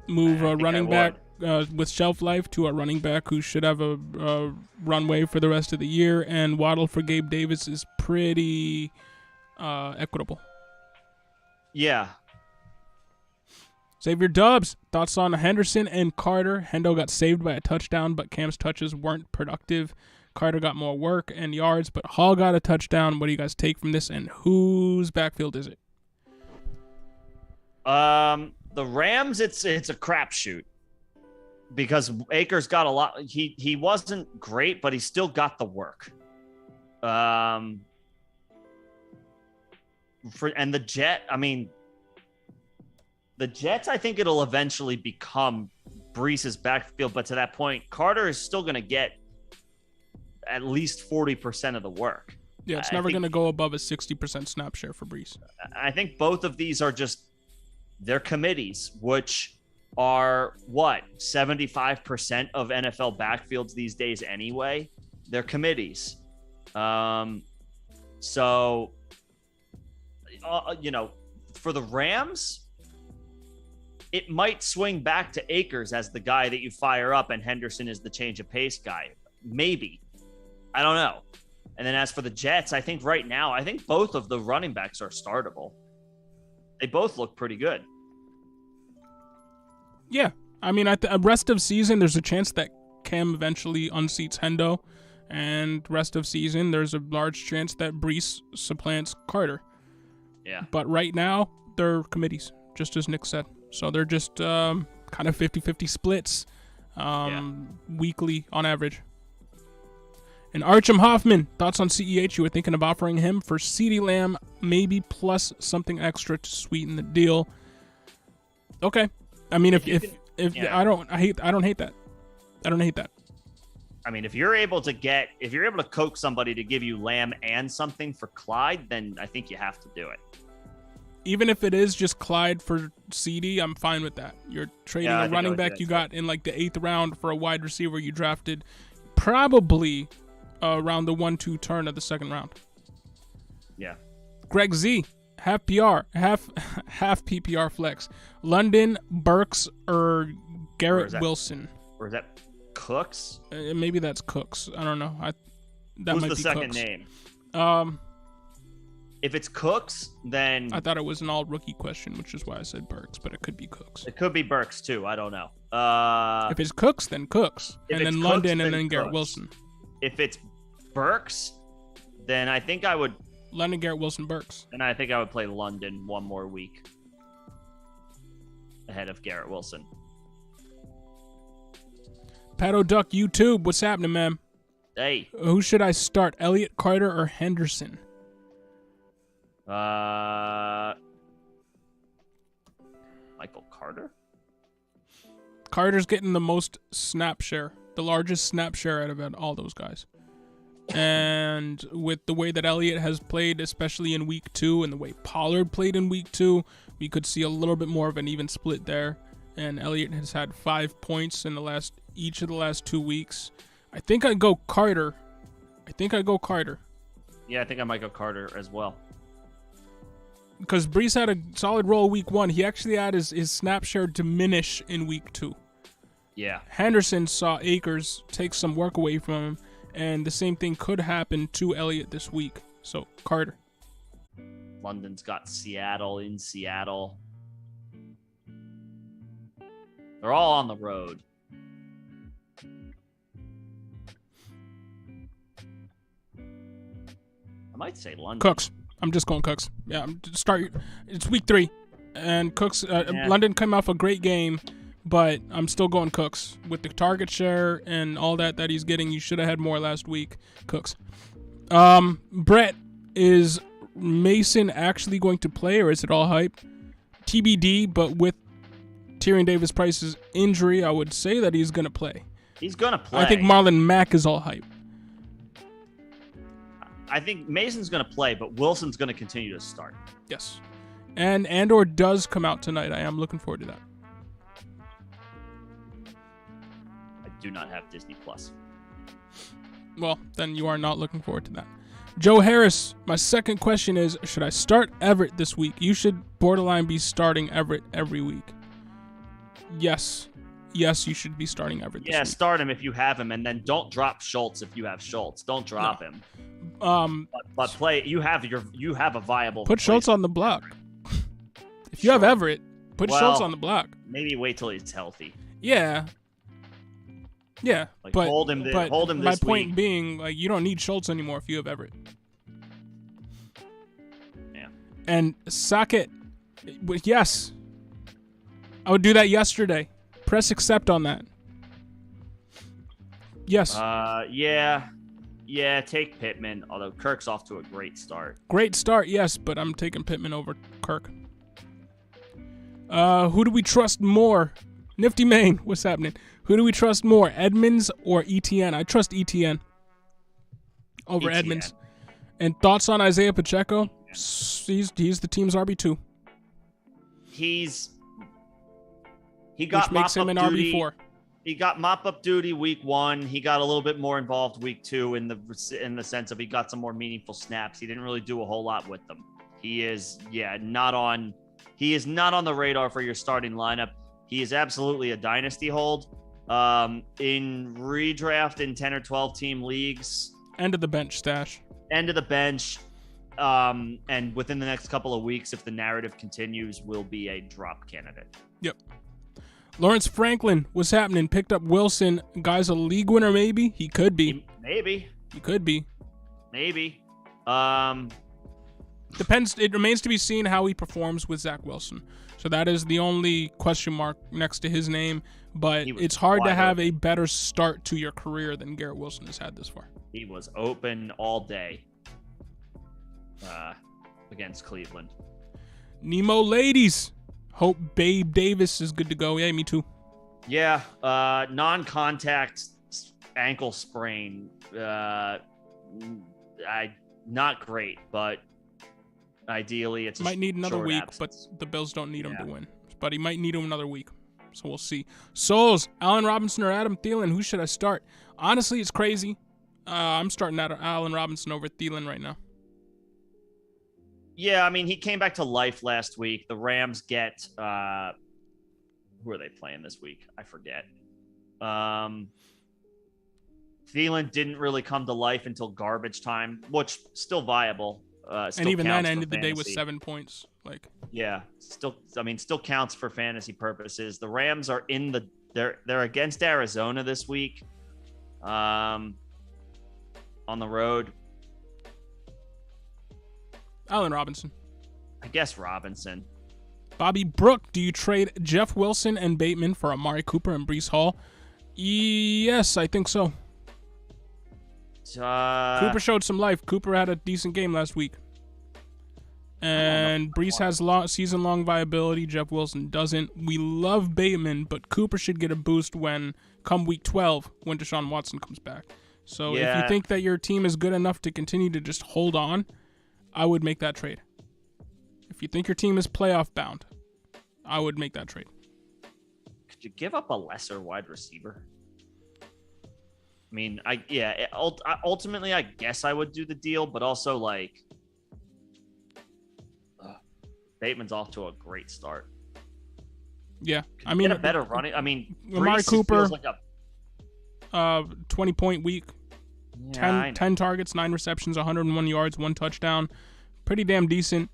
Move a running back with shelf life to a running back who should have a runway for the rest of the year, and Waddle for Gabe Davis is pretty equitable. Yeah. Xavier Dubs, thoughts on Henderson and Carter? Hendo got saved by a touchdown, but Cam's touches weren't productive. Carter got more work and yards, but Hall got a touchdown. What do you guys take from this, and whose backfield is it? The Rams, it's a crapshoot because Akers got a lot. He wasn't great, but he still got the work. And the Jets, I think it'll eventually become Breece's backfield, but to that point, Carter is still going to get at least 40% of the work. Yeah, it's never going to go above a 60% snap share for Breece. I think both of these are just their committees, which are 75% of NFL backfields these days anyway. They're committees. For the Rams, it might swing back to Akers as the guy that you fire up and Henderson is the change of pace guy. Maybe. I don't know. And then as for the Jets, I think right now, I think both of the running backs are startable. They both look pretty good. Yeah. I mean, at the rest of season, there's a chance that Cam eventually unseats Hendo. And rest of season, there's a large chance that Breece supplants Carter. Yeah. But right now, they're committees, just as Nick said. So they're just kind of 50-50 splits weekly on average. And Archim Hoffman, thoughts on CEH? You were thinking of offering him for CeeDee Lamb, maybe plus something extra to sweeten the deal. Okay. I mean, I don't hate that. I don't hate that. I mean, if you're able to coax somebody to give you Lamb and something for Clyde, then I think you have to do it. Even if it is just Clyde for CD, I'm fine with that. You're trading a running back you got in like the 8th round for a wide receiver you drafted probably around the 1-2 turn of the 2nd round. Yeah. Greg Z, half PR, half PPR flex. London, Burks, or Garrett Wilson? Or is that Cooks? Maybe that's Cooks. I don't know. Who's the second name? If it's Cooks, then... I thought it was an all-rookie question, which is why I said Burks, but it could be Cooks. It could be Burks, too. I don't know. If it's Cooks, then Cooks. And then London, and then Garrett Wilson. If it's Burks, then I think I would... London, Garrett Wilson, Burks. And I think I would play London one more week ahead of Garrett Wilson. Pato Duck YouTube, what's happening, man? Hey. Who should I start, Elliott, Carter, or Henderson? Michael Carter? Carter's getting the most snap share, the largest snap share out of all those guys. And with the way that Elliott has played, especially in week 2, and the way Pollard played in week 2, we could see a little bit more of an even split there. And Elliott has had 5 points in each of the last 2 weeks. I think I'd go Carter. Yeah, I think I might go Carter as well. Because Breece had a solid roll week 1. He actually had his snap share diminish in week 2. Yeah. Henderson saw Akers take some work away from him, and the same thing could happen to Elliott this week. So Carter. London's got Seattle in Seattle. They're all on the road. I might say London. Cooks. I'm just going Cooks. Yeah, it's week 3, and Cooks. London came off a great game, but I'm still going Cooks with the target share and all that he's getting. You should have had more last week. Cooks. Brett, is Mason actually going to play, or is it all hype? TBD. But with Tyrion Davis-Price's injury, I would say that he's going to play. He's going to play. I think Marlon Mack is all hype. I think Mason's going to play, but Wilson's going to continue to start. Yes. And Andor does come out tonight. I am looking forward to that. I do not have Disney Plus. Well, then you are not looking forward to that. Joe Harris, my second question is, should I start Everett this week? You should borderline be starting Everett every week. Yes. Yes, you should be starting Everett this week. Yeah, start him if you have him, and then don't drop Schultz if you have Schultz. Don't drop him. But play. You have a viable. Put Schultz on the block. If you have Everett, put Schultz on the block. Maybe wait till he's healthy. Yeah. Yeah, but hold him this week. My point being, like, you don't need Schultz anymore if you have Everett. Yeah. And Sackett, yes, I would do that yesterday. Press accept on that. Yes. Yeah. Take Pittman. Although Kirk's off to a great start. Great start, yes, but I'm taking Pittman over Kirk. Who do we trust more? Nifty Main, what's happening? Who do we trust more, Edmonds or ETN? I trust ETN over ETN. Edmonds. And thoughts on Isaiah Pacheco? He's the team's RB2. He got which makes him an RB4. He got mop-up duty week 1. He got a little bit more involved week 2 in the sense of he got some more meaningful snaps. He didn't really do a whole lot with them. He is not on the radar for your starting lineup. He is absolutely a dynasty hold. In redraft in 10 or 12 team leagues. End of the bench stash. End of the bench. And within the next couple of weeks, if the narrative continues, will be a drop candidate. Yep. Lawrence Franklin, what's happening? Picked up Wilson. Guy's a league winner, maybe? He could be. Maybe. He could be. Maybe. Depends. It remains to be seen how he performs with Zach Wilson. So that is the only question mark next to his name. But it's hard to have a better start to your career than Garrett Wilson has had this far. He was open all day against Cleveland. Nemo ladies. Hope Babe Davis is good to go. Yeah, me too. Yeah. Non-contact ankle sprain. Not great, but ideally it's might need another week, absence. But the Bills don't need him to win. But he might need him another week. So we'll see. Souls, Allen Robinson or Adam Thielen? Who should I start? Honestly, it's crazy. I'm starting out Allen Robinson over Thielen right now. Yeah, I mean, he came back to life last week. The Rams get who are they playing this week? I forget. Thielen didn't really come to life until garbage time, which still viable. And even then ended the day with 7 points. Still counts for fantasy purposes. The Rams are they're against Arizona this week. On the road. Allen Robinson. I guess Robinson. Bobby Brook, do you trade Jeff Wilson and Bateman for Amari Cooper and Breece Hall? Yes, I think so. Cooper showed some life. Cooper had a decent game last week. And Breece has season-long viability. Jeff Wilson doesn't. We love Bateman, but Cooper should get a boost come week 12 when Deshaun Watson comes back. So if you think that your team is good enough to continue to just hold on, I would make that trade. If you think your team is playoff bound, I would make that trade. Could you give up a lesser wide receiver? I mean, ultimately, I guess I would do the deal, but also, Bateman's ooff to a great start. Yeah. I mean, a better running. I mean, Amari Cooper, feels like 20-point week. Yeah, 10 targets, 9 receptions, 101 yards, 1 touchdown. Pretty damn decent.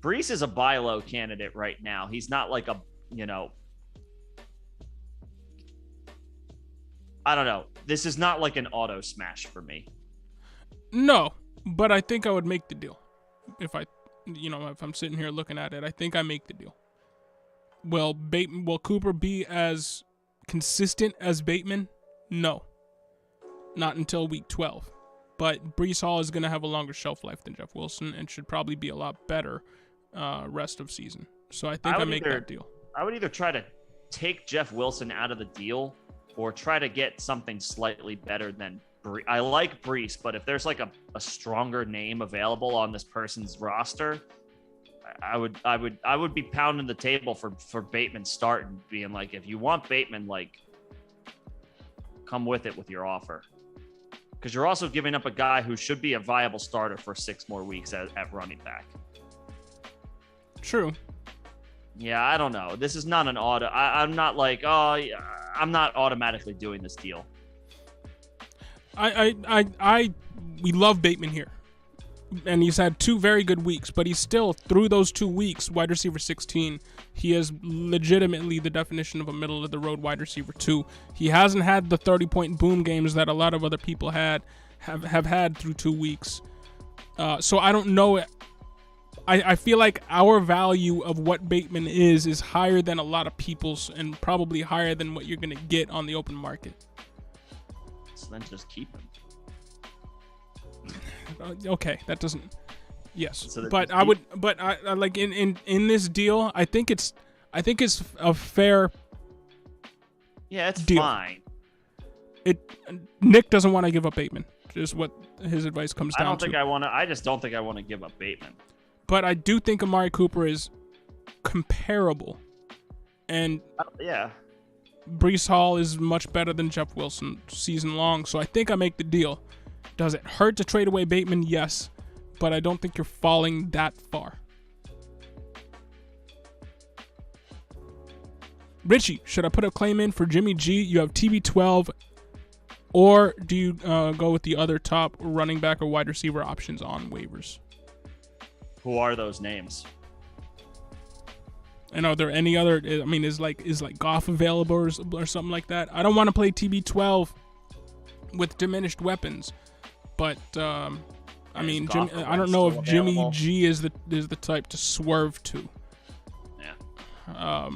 Brees is a buy low candidate right now. He's not like I don't know. This is not like an auto smash for me. No, but I think I would make the deal. If I'm sitting here looking at it, I think I make the deal. Will Cooper be as consistent as Bateman? No. Not until week 12. But Brees Hall is going to have a longer shelf life than Jeff Wilson and should probably be a lot better rest of season. So I think I make that deal. I would either try to take Jeff Wilson out of the deal or try to get something slightly better than Brees. I like Brees, but if there's like a stronger name available on this person's roster, I would be pounding the table for Bateman starting, being like, if you want Bateman, like, come with it with your offer. Because you're also giving up a guy who should be a viable starter for 6 more weeks at running back. True. Yeah, I don't know. This is not an auto. I'm not like, I'm not automatically doing this deal. We love Bateman here. And he's had 2 very good weeks, but he's still, through those 2 weeks, wide receiver 16. He is legitimately the definition of a middle-of-the-road wide receiver 2. He hasn't had the 30-point boom games that a lot of other people have had through 2 weeks. So I don't know. I feel like our value of what Bateman is higher than a lot of people's and probably higher than what you're going to get on the open market. So then just keep him. Okay, that doesn't. Yes, so but I would. But I like in this deal. I think it's a fair. Yeah, it's deal. Fine. Nick doesn't want to give up Bateman. Is what his advice comes down to. I just don't think I want to give up Bateman. But I do think Amari Cooper is comparable, and yeah, Brees Hall is much better than Jeff Wilson season long. So I think I make the deal. Does it hurt to trade away Bateman? Yes, but I don't think you're falling that far. Richie, should I put a claim in for Jimmy G? You have TB12, or do you go with the other top running back or wide receiver options on waivers? Who are those names? And are there any other? I mean, is like Goff available or something like that? I don't want to play TB12 with diminished weapons. But I mean, I don't know if Jimmy G is the type to swerve to. Yeah.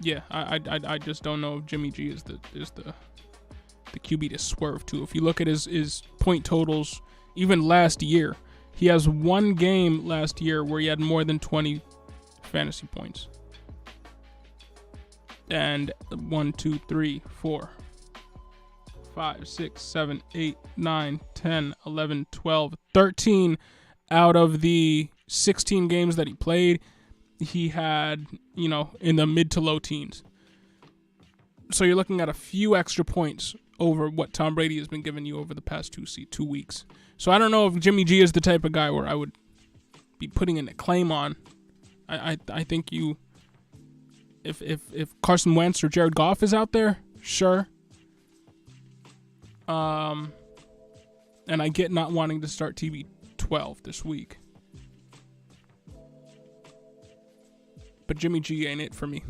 Yeah, I just don't know if Jimmy G is the QB to swerve to. If you look at his point totals, even last year, he has 1 game last year where he had more than 20 fantasy points. And 1, 2, 3, 4, 5, 6, 7, 8, 9, 10, 11, 12, 13 out of the 16 games that he played, he had, in the mid to low teens. So you're looking at a few extra points over what Tom Brady has been giving you over the past 2 weeks. So I don't know if Jimmy G is the type of guy where I would be putting in a claim on. I think you... If Carson Wentz or Jared Goff is out there, sure. And I get not wanting to start TB12 this week. But Jimmy G ain't it for me.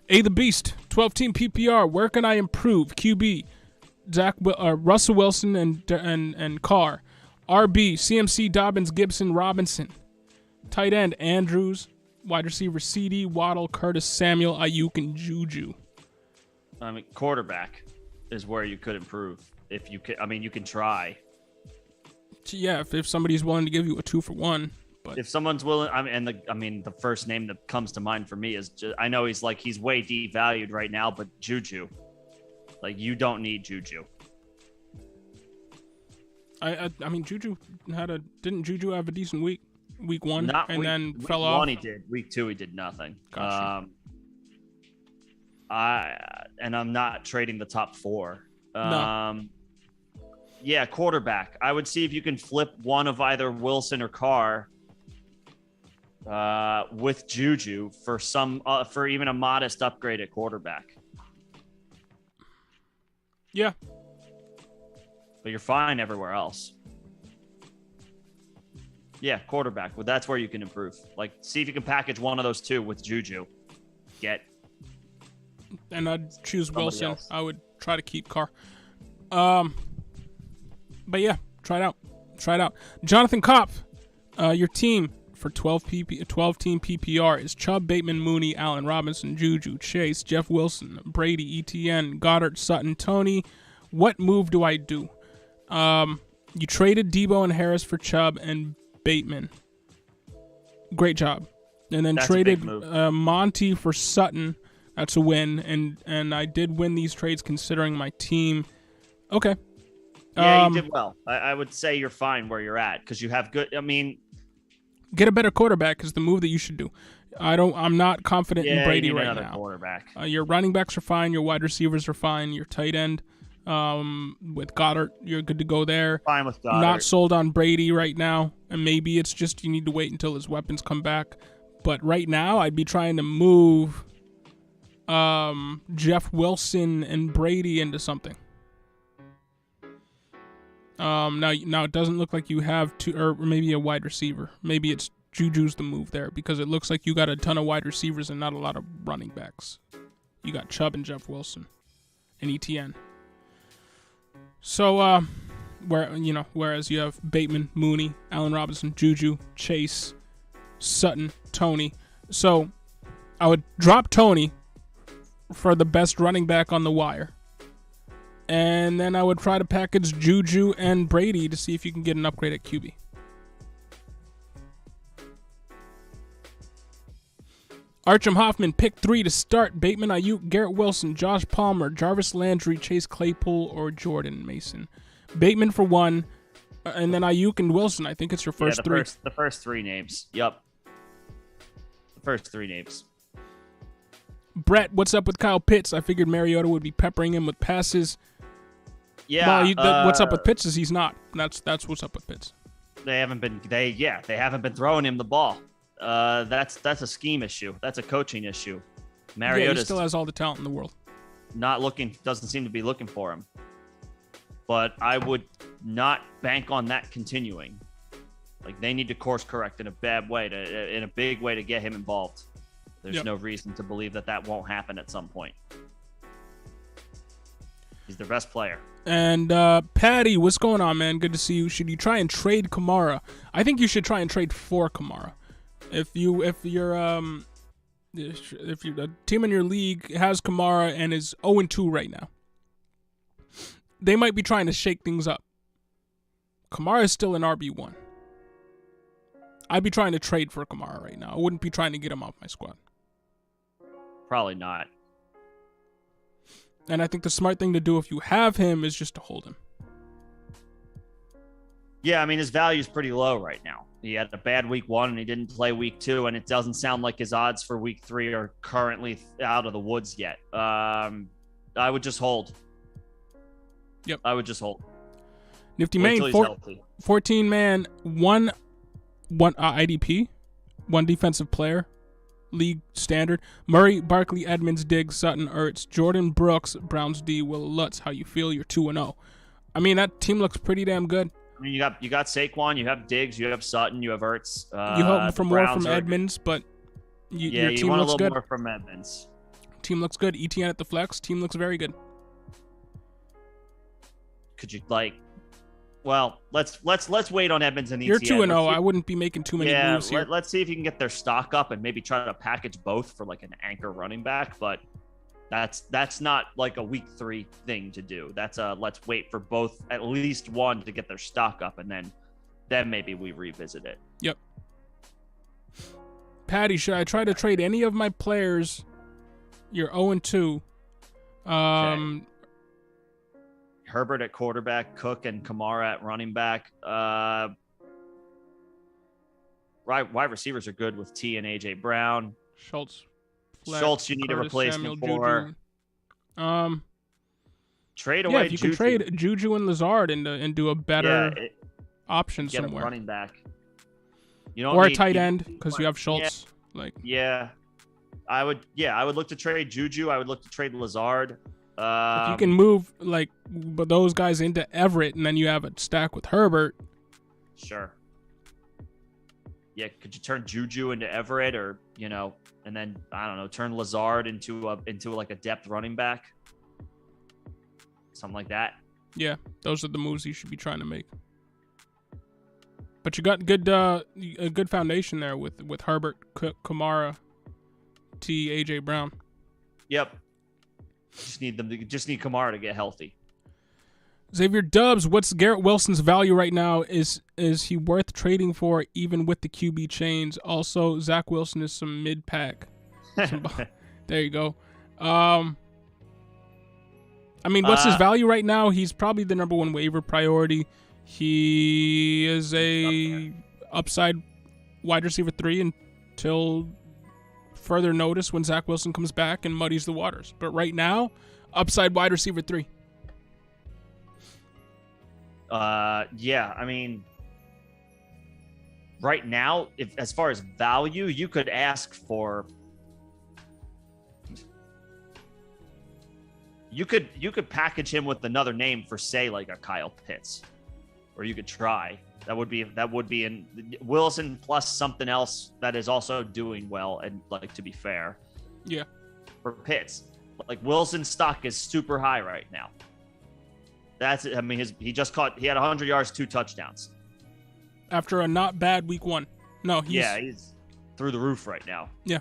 A the Beast, 12-team PPR. Where can I improve? QB, Russell Wilson and Carr. RB, CMC, Dobbins, Gibson, Robinson. Tight end, Andrews. Wide receiver, CD, Waddle, Curtis, Samuel, Ayuk, and Juju. I mean, quarterback is where you could improve. If you can, you can try. Yeah, if somebody's willing to give you a 2-for-1. But if someone's willing, the first name that comes to mind for me is I know he's way devalued right now, but Juju. Like, you don't need Juju. I mean, Juju didn't Juju have a decent week? Week 1 then fell off. Week 1 he did. Week 2 he did nothing. Gotcha. I'm not trading the top 4. No. Yeah, quarterback. I would see if you can flip one of either Wilson or Carr with Juju for even a modest upgrade at quarterback. Yeah. But you're fine everywhere else. Yeah, quarterback. Well, that's where you can improve. Like, see if you can package one of those two with Juju. And I'd choose Wilson. Else. I would try to keep Carr. But yeah, try it out. Jonathan Kopf, your team for 12 team PPR is Chubb, Bateman, Mooney, Allen Robinson, Juju, Chase, Jeff Wilson, Brady, ETN, Goddard, Sutton, Tony. What move do I do? You traded Debo and Harris for Chubb and Bateman. Great job. And then traded Monty for Sutton. That's a win. And I did win these trades considering my team. Okay. Yeah, you did well. I would say you're fine where you're at because you have good. I mean, get a better quarterback is the move that you should do. I'm not confident in Brady right now. Quarterback. Your running backs are fine. Your wide receivers are fine. Your tight end, with Goddard, you're good to go there. Fine with Goddard. Not sold on Brady right now, and maybe it's just you need to wait until his weapons come back. But right now, I'd be trying to move Jeff Wilson and Brady into something. Now it doesn't look like you have two, or maybe a wide receiver. Maybe it's Juju's the move there because it looks like you got a ton of wide receivers and not a lot of running backs. You got Chubb and Jeff Wilson and ETN. So, whereas you have Bateman, Mooney, Allen Robinson, Juju, Chase, Sutton, Tony. So, I would drop Tony for the best running back on the wire. And then I would try to package Juju and Brady to see if you can get an upgrade at QB. Archam Hoffman, pick 3 to start. Bateman, Ayuk, Garrett Wilson, Josh Palmer, Jarvis Landry, Chase Claypool, or Jordan Mason. Bateman for 1, and then Ayuk and Wilson. I think it's your first 3. The first 3 names. Yep. The first 3 names. Brett, what's up with Kyle Pitts? I figured Mariota would be peppering him with passes. Yeah. Well, what's up with Pitts is he's not. That's what's up with Pitts. They haven't been throwing him the ball. That's a scheme issue. That's a coaching issue. Mariota he still has all the talent in the world. Doesn't seem to be looking for him. But I would not bank on that continuing. Like, they need to course correct in a big way to get him involved. There's no reason to believe that won't happen at some point. He's their best player. And Patty, what's going on, man? Good to see you. Should you try and trade Kamara? I think you should try and trade for Kamara. If your team in your league has Kamara and is 0-2 right now, they might be trying to shake things up. Kamara is still an RB1. I'd be trying to trade for Kamara right now. I wouldn't be trying to get him off my squad. Probably not. And I think the smart thing to do if you have him is just to hold him. Yeah, I mean, his value is pretty low right now. He had a bad week 1 and he didn't play week 2, and it doesn't sound like his odds for week 3 are currently out of the woods yet. I would just hold. Yep. I would just hold. Nifty Main, 14-man, one IDP, 1 defensive player, league standard. Murray, Barkley, Edmonds, Diggs, Sutton, Ertz, Jordan Brooks, Browns D, Will Lutz. How you feel? You're 2-0. I mean, that team looks pretty damn good. I mean, you got Saquon, you have Diggs, you have Sutton, you have Ertz. You hope for more from Edmonds, but your team want looks a little good. more from Edmonds. Team looks good. ETN at the flex. Team looks very good. Could you let's wait on Edmonds and ETN. You're 2-0. I wouldn't be making too many moves here. Let's see if you can get their stock up and maybe try to package both for like an anchor running back, but that's not like a week 3 thing to do. That's let's wait for both, at least one, to get their stock up, and then maybe we revisit it. Yep. Patty, should I try to trade any of my players? You're 0-2. Okay. Herbert at quarterback, Cook and Kamara at running back. Wide receivers are good with T and AJ Brown. Schultz, you need a replacement for. Trade away. Yeah, if you can trade Juju and Lazard and do a better option get somewhere. A running back. You don't or a need, tight end because you have Schultz. I would look to trade Juju. I would look to trade Lazard. If you can move those guys into Everett, and then you have a stack with Herbert. Sure. Yeah, could you turn Juju into Everett, or and then I don't know, turn Lazard into like a depth running back, something like that. Yeah, those are the moves you should be trying to make. But you got a good foundation there with Herbert, Kamara, AJ Brown. Yep. Just need Kamara to get healthy. Xavier Dubs, what's Garrett Wilson's value right now? Is he worth trading for even with the QB chains? Also, Zach Wilson is some mid-pack. There you go. I mean, what's his value right now? He's probably the number one waiver priority. He is a upside wide receiver 3 until further notice when Zach Wilson comes back and muddies the waters. But right now, upside wide receiver 3. Yeah, I mean, right now, if as far as value, you could ask for. You could package him with another name for, say, like a Kyle Pitts, or you could try. That would be in Wilson plus something else that is also doing well. And like, to be fair, yeah, for Pitts, like Wilson's stock is super high right now. That's it. I mean, he had 100 yards, 2 touchdowns after a not bad week 1. No, he's through the roof right now. Yeah.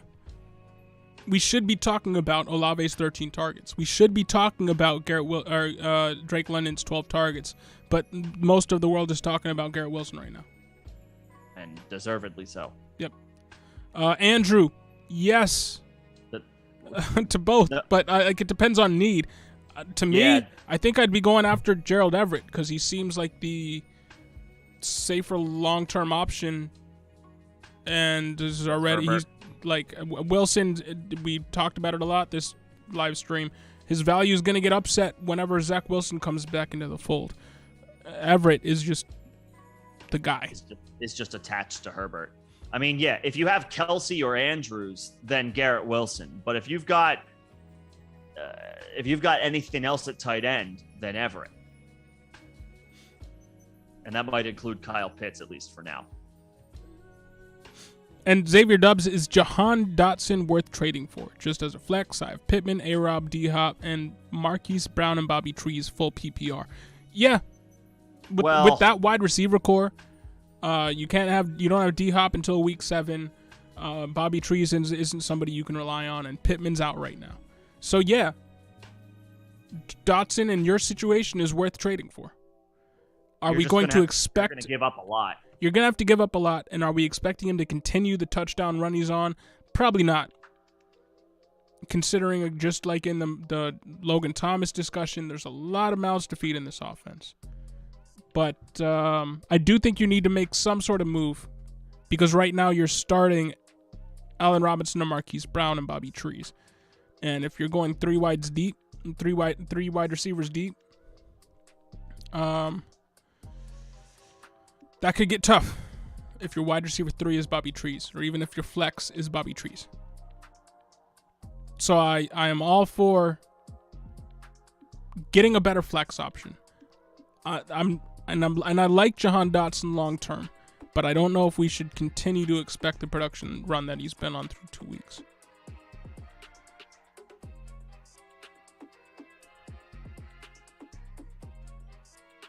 We should be talking about Olave's 13 targets. We should be talking about Drake London's 12 targets. But most of the world is talking about Garrett Wilson right now. And deservedly so. Yep. Andrew, yes. To both. No. But it depends on need. To me, I think I'd be going after Gerald Everett because he seems like the safer long-term option. And is already... Herbert. He's like Wilson, we talked about it a lot this live stream. His value is going to get upset whenever Zach Wilson comes back into the fold. Everett is just the guy. It's just attached to Herbert. I mean, yeah, if you have Kelsey or Andrews, then Garrett Wilson. But if you've got anything else at tight end, then Everett. And that might include Kyle Pitts, at least for now. And Xavier Dubs, is Jahan Dotson worth trading for? Just as a flex, I have Pittman, A-Rob, D-Hop, and Marquise Brown and Bobby Trees full PPR. Yeah. With that wide receiver core, you don't have D-Hop until week 7. Bobby Trees isn't somebody you can rely on, and Pittman's out right now. So yeah, Dotson in your situation is worth trading for. Are we going to expect? You're going to give up a lot. You're going to have to give up a lot, and are we expecting him to continue the touchdown run he's on? Probably not. Considering, just like in the Logan Thomas discussion, there's a lot of mouths to feed in this offense. But I do think you need to make some sort of move, because right now you're starting Allen Robinson and Marquise Brown and Bobby Trees. And if you're going three wide receivers deep, that could get tough if your wide receiver 3 is Bobby Trees, or even if your flex is Bobby Trees. So I am all for getting a better flex option. I like Jahan Dotson long term, but I don't know if we should continue to expect the production run that he's been on through 2 weeks.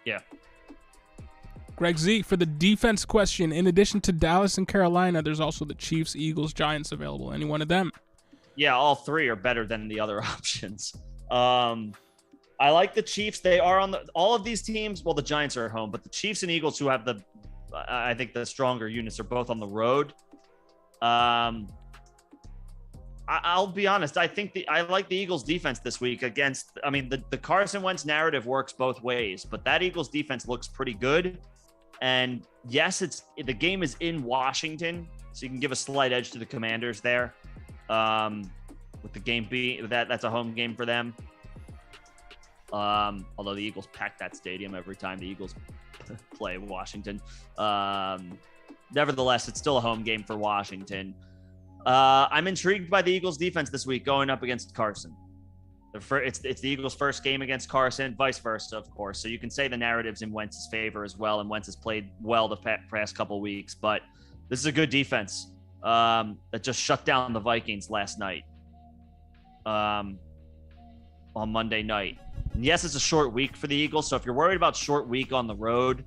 Yeah. Greg Z, for the defense question, in addition to Dallas and Carolina, there's also the Chiefs, Eagles, Giants available. Any one of them? Yeah, all 3 are better than the other options. I like the Chiefs. They are on all of these teams. Well, the Giants are at home, but the Chiefs and Eagles, who have I think the stronger units, are both on the road. I'll be honest. I like the Eagles defense this week against, the Carson Wentz narrative works both ways, but that Eagles defense looks pretty good. And yes, the game is in Washington, so you can give a slight edge to the Commanders there. With the game being that's a home game for them. Although the Eagles pack that stadium every time the Eagles play Washington. nevertheless, it's still a home game for Washington. I'm intrigued by the Eagles defense this week going up against Carson. It's the Eagles' first game against Carson, vice versa, of course. So you can say the narrative's in Wentz's favor as well, and Wentz has played well the past couple weeks. But this is a good defense that just shut down the Vikings last night on Monday night. And yes, it's a short week for the Eagles. So if you're worried about short week on the road,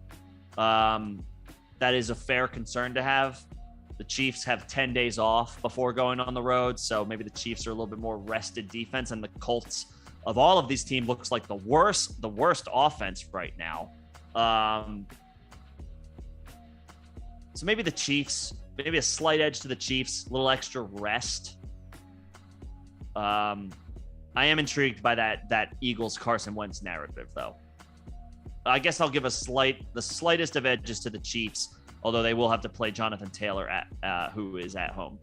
that is a fair concern to have. The Chiefs have 10 days off before going on the road, so maybe the Chiefs are a little bit more rested defense, and the Colts, of all of these teams, looks like the worst offense right now. So maybe the Chiefs, maybe a slight edge to the Chiefs, a little extra rest. I am intrigued by that Eagles Carson Wentz narrative, though. I guess I'll give the slightest of edges to the Chiefs, although they will have to play Jonathan Taylor who is at home.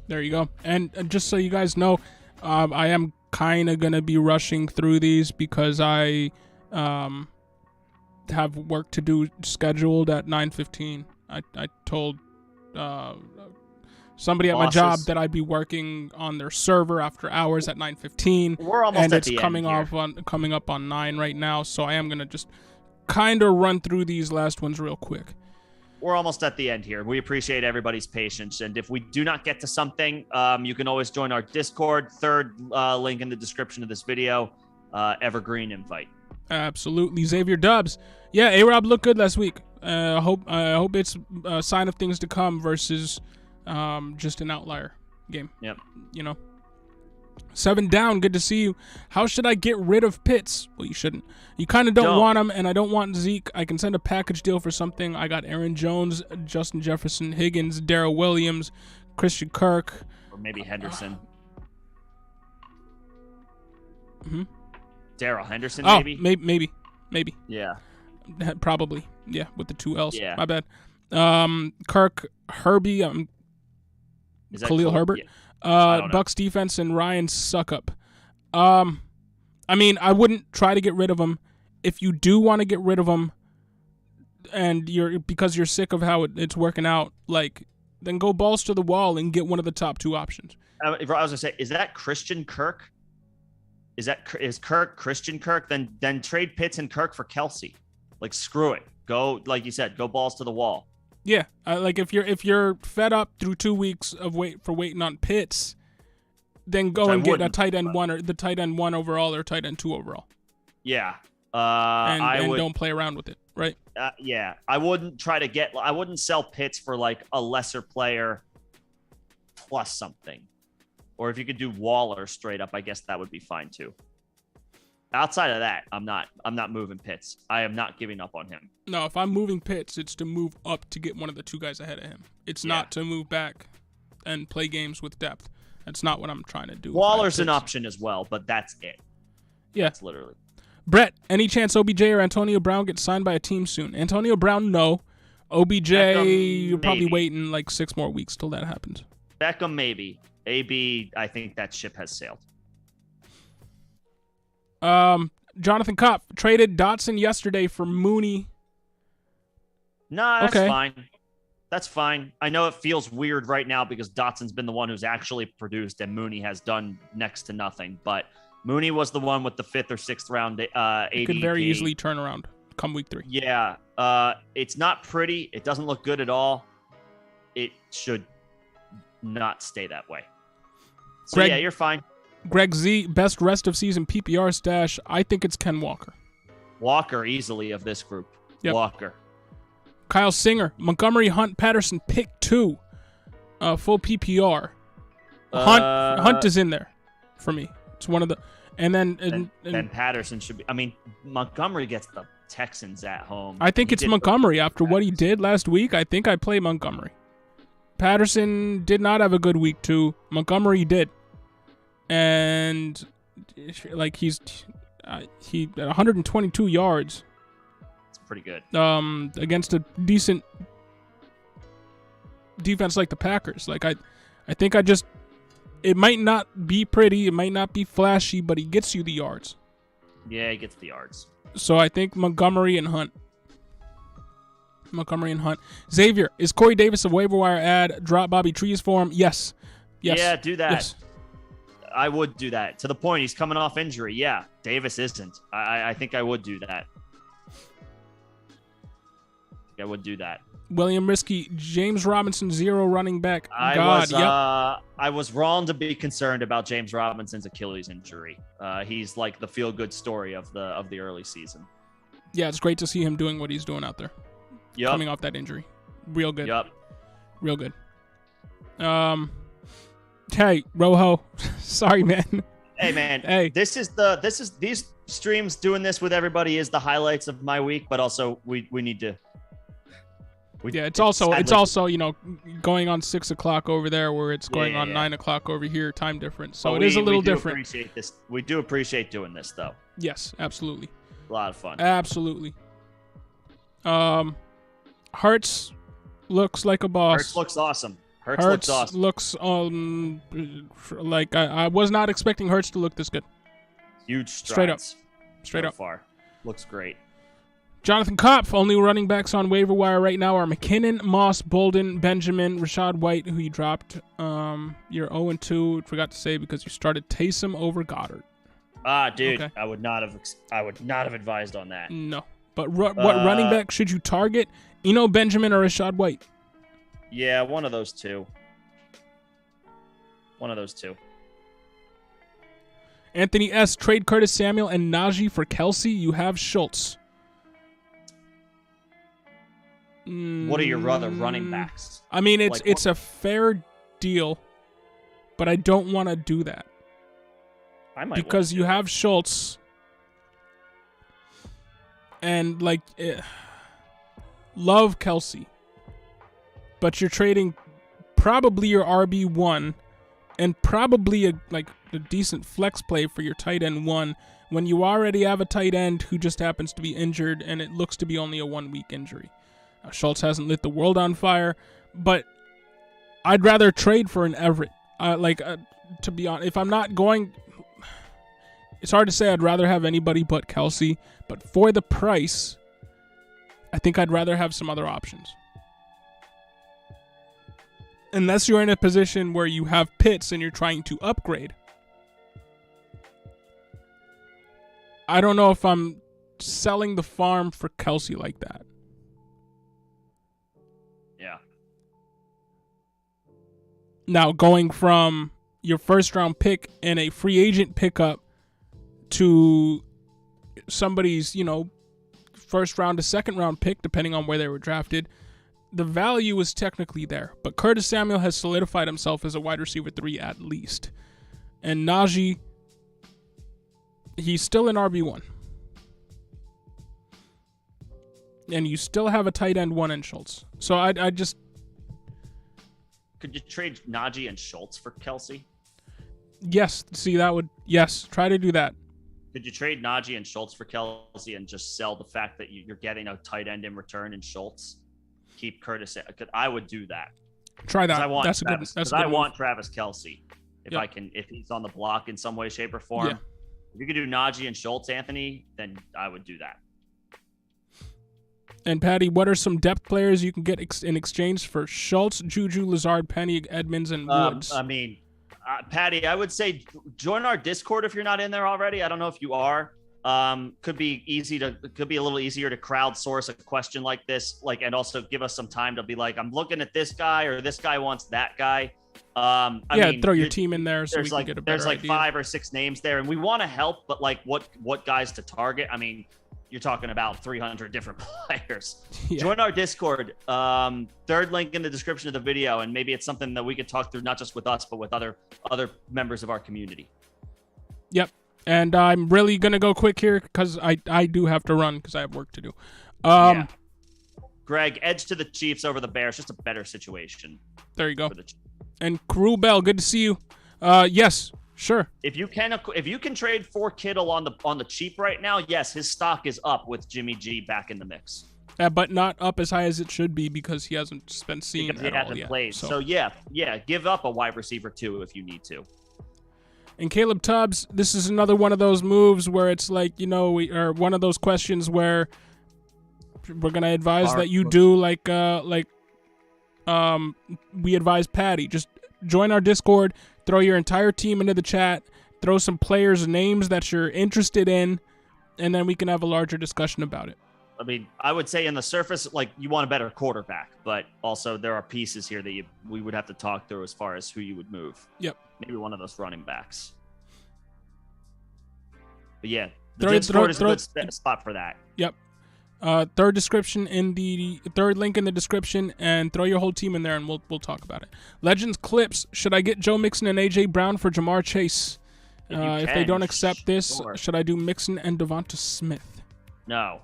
There you go. And just so you guys know, I am kind of going to be rushing through these because I have work to do scheduled at 9:15. I told somebody at my job that I'd be working on their server after hours at 9:15. We're almost at the end coming up on 9 right now, so I am going to just kind of run through these last ones real quick. We're almost at the end here. We appreciate everybody's patience. And if we do not get to something, you can always join our Discord. Third link in the description of this video. Evergreen invite. Absolutely. Xavier Dubs. Yeah, A-Rob looked good last week. I hope it's a sign of things to come versus just an outlier game. Yep. 7 down, good to see you. How should I get rid of Pitts? Well, you shouldn't. You kind of don't want him, and I don't want Zeke. I can send a package deal for something. I got Aaron Jones, Justin Jefferson, Higgins, Darrell Williams, Christian Kirk. Or maybe Henderson. Darrell Henderson, maybe? Maybe. Yeah. Probably. Yeah, with the 2 L's. Yeah. My bad. Kirk, Herbie, Is that Khalil Herbert. Yeah. Bucks defense and Ryan Suckup. I mean, I wouldn't try to get rid of him. If you do want to get rid of him, and because you're sick of how it's working out, then go balls to the wall and get one of the top 2 options. I was gonna say, is that Christian Kirk? Is Kirk Christian Kirk? Then trade Pitts and Kirk for Kelsey. Screw it. Go, like you said, go balls to the wall. Yeah, if you're fed up through 2 weeks of waiting on Pitts, then go and get a tight end 1 or the tight end 1 overall or tight end 2 overall. Yeah, and don't play around with it, right? Yeah, I wouldn't sell Pitts for a lesser player plus something, or if you could do Waller straight up, I guess that would be fine too. Outside of that, I'm not moving Pitts. I am not giving up on him. No, if I'm moving Pitts, it's to move up to get one of the 2 guys ahead of him. It's not to move back and play games with depth. That's not what I'm trying to do. Waller's an option as well, but that's it. Yeah. That's literally. Brett, any chance OBJ or Antonio Brown gets signed by a team soon? Antonio Brown, no. OBJ, you're probably waiting 6 more weeks till that happens. Beckham, maybe. AB, I think that ship has sailed. Jonathan Kopp traded Dotson yesterday for Mooney. No, that's fine. That's fine. I know it feels weird right now because Dotson's been the one who's actually produced and Mooney has done next to nothing. But Mooney was the one with the 5th or 6th round ADP. It could very easily turn around come week 3. Yeah. It's not pretty. It doesn't look good at all. It should not stay that way. So, Greg, yeah, you're fine. Greg Z, best rest of season PPR stash. I think it's Ken Walker. Walker easily of this group. Yep. Walker. Kyle Singer, Montgomery, Hunt, Patterson, pick 2. Full PPR. Hunt is in there for me. It's one of the, and then Patterson should be. I mean, Montgomery gets the Texans at home. I think it's Montgomery after what he did last week. I think I play Montgomery. Patterson did not have a good week 2. Montgomery did, and he 122 yards. Pretty good. Against a decent defense like the Packers. I think it might not be pretty, it might not be flashy, but he gets you the yards. Yeah, he gets the yards. So I think Montgomery and Hunt. Montgomery and Hunt. Xavier, is Corey Davis a waiver wire ad? Drop Bobby Trees for him? Yes. Yeah, do that. Yes. I would do that. To the point, he's coming off injury. Yeah, Davis isn't. I think I would do that. I would do that. William Risky, James Robinson, 0 running back. I was wrong to be concerned about James Robinson's Achilles injury. He's like the feel-good story of the early season. Yeah, it's great to see him doing what he's doing out there. Yep. Coming off that injury. Real good. Yep. Real good. Hey, Rojo. Sorry, man. Hey, man. Hey. These streams doing this with everybody is the highlights of my week, but also we need to. It's also going on 6 o'clock over there where it's going on 9 o'clock over here, time difference. So it is a little different. Appreciate this. We do appreciate doing this though. Yes, absolutely. A lot of fun. Absolutely. Hurts looks like a boss. Hurts looks awesome. Hurts looks like I was not expecting Hurts to look this good. Huge strides. Straight up. Far. Looks great. Jonathan Kopf, only running backs on waiver wire right now are McKinnon, Moss, Bolden, Benjamin, Rashad White, who you dropped. You're 0-2. Forgot to say because you started Taysom over Goddard. Dude, okay. I would not have advised on that. No, but what running back should you target? Benjamin or Rashad White? Yeah, one of those two. Anthony S. Trade Curtis Samuel and Najee for Kelsey. You have Schultz. What are your other running backs? I mean, it's a fair deal, but I don't want to do that. Because you have Schultz and love Kelsey, but you're trading probably your RB1 and probably a decent flex play for your tight end 1 when you already have a tight end who just happens to be injured and it looks to be only a 1-week injury. Schultz hasn't lit the world on fire, but I'd rather trade for an Everett. To be honest, if I'm not going, it's hard to say I'd rather have anybody but Kelsey, but for the price, I think I'd rather have some other options. Unless you're in a position where you have Pitts and you're trying to upgrade. I don't know if I'm selling the farm for Kelsey like that. Yeah. Now, going from your first-round pick and a free agent pickup to somebody's, first-round to second-round pick, depending on where they were drafted, the value is technically there. But Curtis Samuel has solidified himself as a wide receiver 3 at least. And Najee, he's still an RB1. And you still have a tight end 1 in Schultz. So I just... Could you trade Najee and Schultz for Kelsey? Yes. See, yes, try to do that. Could you trade Najee and Schultz for Kelsey and just sell the fact that you're getting a tight end in return in Schultz? Keep Curtis. I would do that. Try that. That's a good I want Travis Kelsey if he's on the block in some way, shape, or form. Yeah. If you could do Najee and Schultz, Anthony, then I would do that. And Patty, what are some depth players you can get in exchange for Schultz, Juju, Lazard, Penny, Edmonds, and Woods? Patty, I would say join our Discord if you're not in there already. I don't know if you are. Could be a little easier to crowdsource a question like this, and also give us some time to be like, I'm looking at this guy or this guy wants that guy. Throw your team in there so we can get a better idea. There's 5 or 6 names there, and we want to help, but what guys to target? I mean, you're talking about 300 different players. Yeah. Join our Discord. Third link in the description of the video, and maybe it's something that we could talk through, not just with us, but with other members of our community. Yep. And I'm really going to go quick here because I do have to run because I have work to do. Greg, edge to the Chiefs over the Bears. Just a better situation. There you go. And Carew Bell, good to see you. Yes, sure. If you can trade for Kittle on the cheap right now, yes, his stock is up with Jimmy G back in the mix. But not up as high as it should be because he hasn't been seen at all yet. He hasn't played. So yeah, give up a wide receiver 2 if you need to. And Caleb Tubbs, this is another one of those moves where it's or one of those questions where We're gonna advise that you do like we advise Patty. Just join our Discord, throw your entire team into the chat, throw some players' names that you're interested in, and then we can have a larger discussion about it. I mean, I would say in the surface, like, you want a better quarterback, but also there are pieces here that we would have to talk through as far as who you would move. Yep. Maybe one of those running backs. But yeah, the Discord is a good spot for that. Yep. Third link in the description, and throw your whole team in there, and we'll talk about it. Legends clips. Should I get Joe Mixon and AJ Brown for Jamar Chase? If they don't accept this, should I do Mixon and Devonta Smith? No.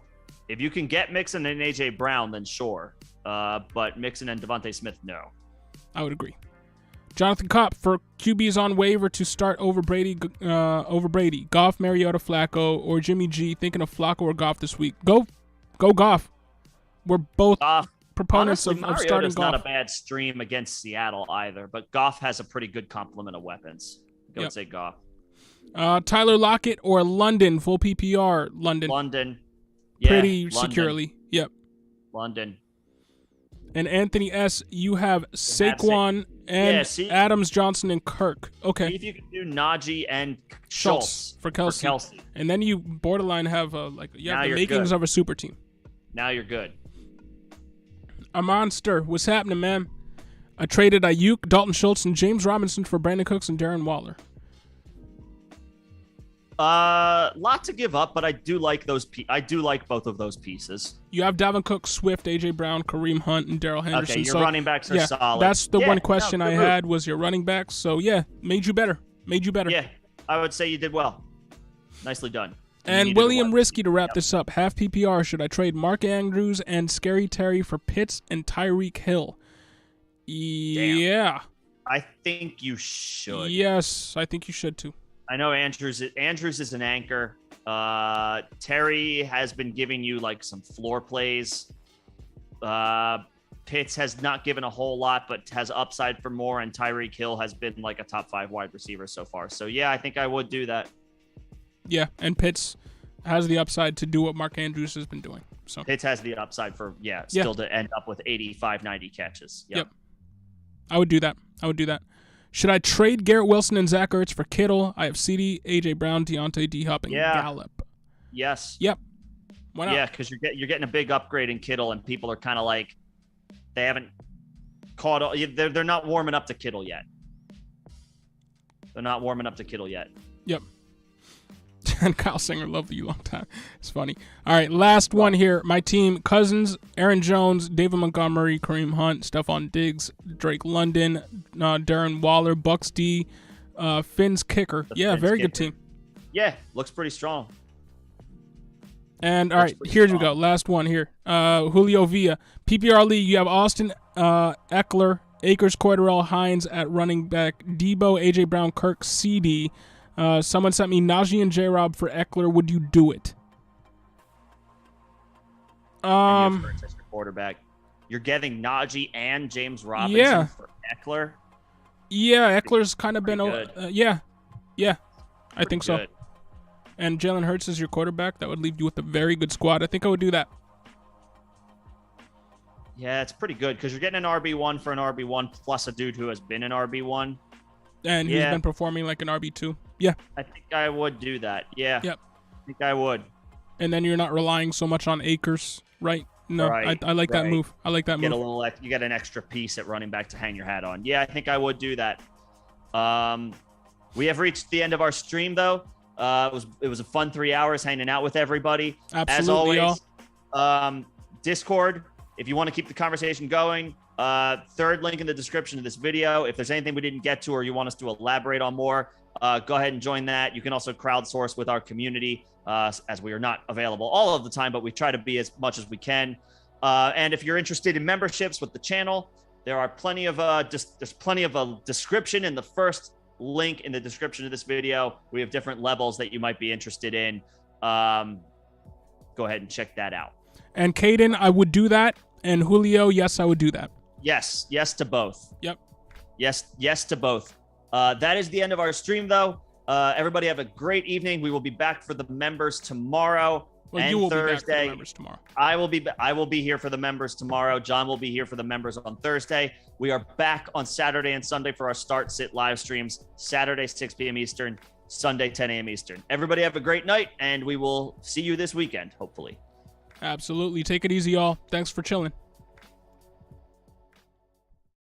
If you can get Mixon and AJ Brown, then sure. But Mixon and Devonta Smith, no. I would agree. Jonathan Kopp for QBs on waiver to start over Brady. Goff, Mariota, Flacco, or Jimmy G. Thinking of Flacco or Goff this week. Go Goff. We're both proponents of starting Goff. Mariota's not a bad stream against Seattle either, but Goff has a pretty good complement of weapons. I would say Goff. Tyler Lockett or London, full PPR. London. Yeah, pretty securely. Yep. London. And Anthony S., you have Saquon and Adams, Johnson, and Kirk. Okay. See if you can do Najee and Schultz for Kelsey. And then you borderline have the makings of a super team. Now you're good. A monster. What's happening, man? I traded Ayuk, Dalton Schultz, and James Robinson for Brandon Cooks and Darren Waller. Lot to give up, but I do like those. I do like both of those pieces. You have Dalvin Cook, Swift, AJ Brown, Kareem Hunt, and Darrell Henderson. Okay, your running backs are solid. That's the one question I had was your running backs. So yeah, made you better. Yeah, I would say you did well. Nicely done. And William Risky to wrap this up. Half PPR. Should I trade Mark Andrews and Scary Terry for Pitts and Tyreek Hill? Yeah. Damn. I think you should. Yes, I think you should too. I know Andrews is an anchor. Terry has been giving you like some floor plays. Pitts has not given a whole lot, but has upside for more. And Tyreek Hill has been like a top 5 wide receiver so far. So yeah, I think I would do that. Yeah, and Pitts has the upside to do what Mark Andrews has been doing. So Pitts has the upside for still to end up with 85, 90 catches. Yep. I would do that. Should I trade Garrett Wilson and Zach Ertz for Kittle? I have CD, AJ Brown, Deontay, D-Hop, and Gallup. Yes. Yep. Why not? Yeah, because you're getting a big upgrade in Kittle, and people are kind of like, they haven't caught. They're not warming up to Kittle yet. Yep. And Kyle Singer, love you long time. It's funny. All right, last one here. My team: Cousins, Aaron Jones, David Montgomery, Kareem Hunt, Stephon Diggs, Drake London, Darren Waller, Bucks D, Finn's kicker. Very good team. Yeah, looks pretty strong. And all right, here we go. Last one here. Julio Villa, PPR league. You have Austin Eckler, Akers, Cordarrelle, Hines at running back, Debo, AJ Brown, Kirk, CD. Someone sent me Najee and J-Rob for Eckler. Would you do it? And you have Hurts as your quarterback. You're getting Najee and James Robinson for Eckler. Yeah, Eckler's kind of been. I think so. And Jalen Hurts is your quarterback. That would leave you with a very good squad. I think I would do that. Yeah, it's pretty good because you're getting an RB1 for an RB1 plus a dude who has been an RB1. And he's been performing like an RB2. Yeah. I think I would do that. Yeah. Yep. I think I would. And then you're not relying so much on Akers, right? No, right, I like that move. You get an extra piece at running back to hang your hat on. Yeah, I think I would do that. We have reached the end of our stream, though. It was a fun 3 hours hanging out with everybody. Absolutely. As always, Discord, if you want to keep the conversation going, third link in the description of this video. If there's anything we didn't get to or you want us to elaborate on more, go ahead and join that. You can also crowdsource with our community, as we are not available all of the time, but we try to be as much as we can. And if you're interested in memberships with the channel, there are plenty of there's plenty of a description in the first link in the description of this video. We have different levels that you might be interested in. Go ahead and check that out. And Caden, I would do that. And Julio, yes, I would do that. Yes to both. Yep. Yes to both. That is the end of our stream, though. Everybody have a great evening. We will be back for the members tomorrow. Well, and you will be back for the Thursday. members tomorrow. I will be here for the members tomorrow. John will be here for the members on Thursday. We are back on Saturday and Sunday for our start sit live streams. Saturday 6 p.m. Eastern, Sunday 10 a.m. Eastern. Everybody have a great night, and we will see you this weekend, hopefully. Absolutely. Take it easy, y'all. Thanks for chilling.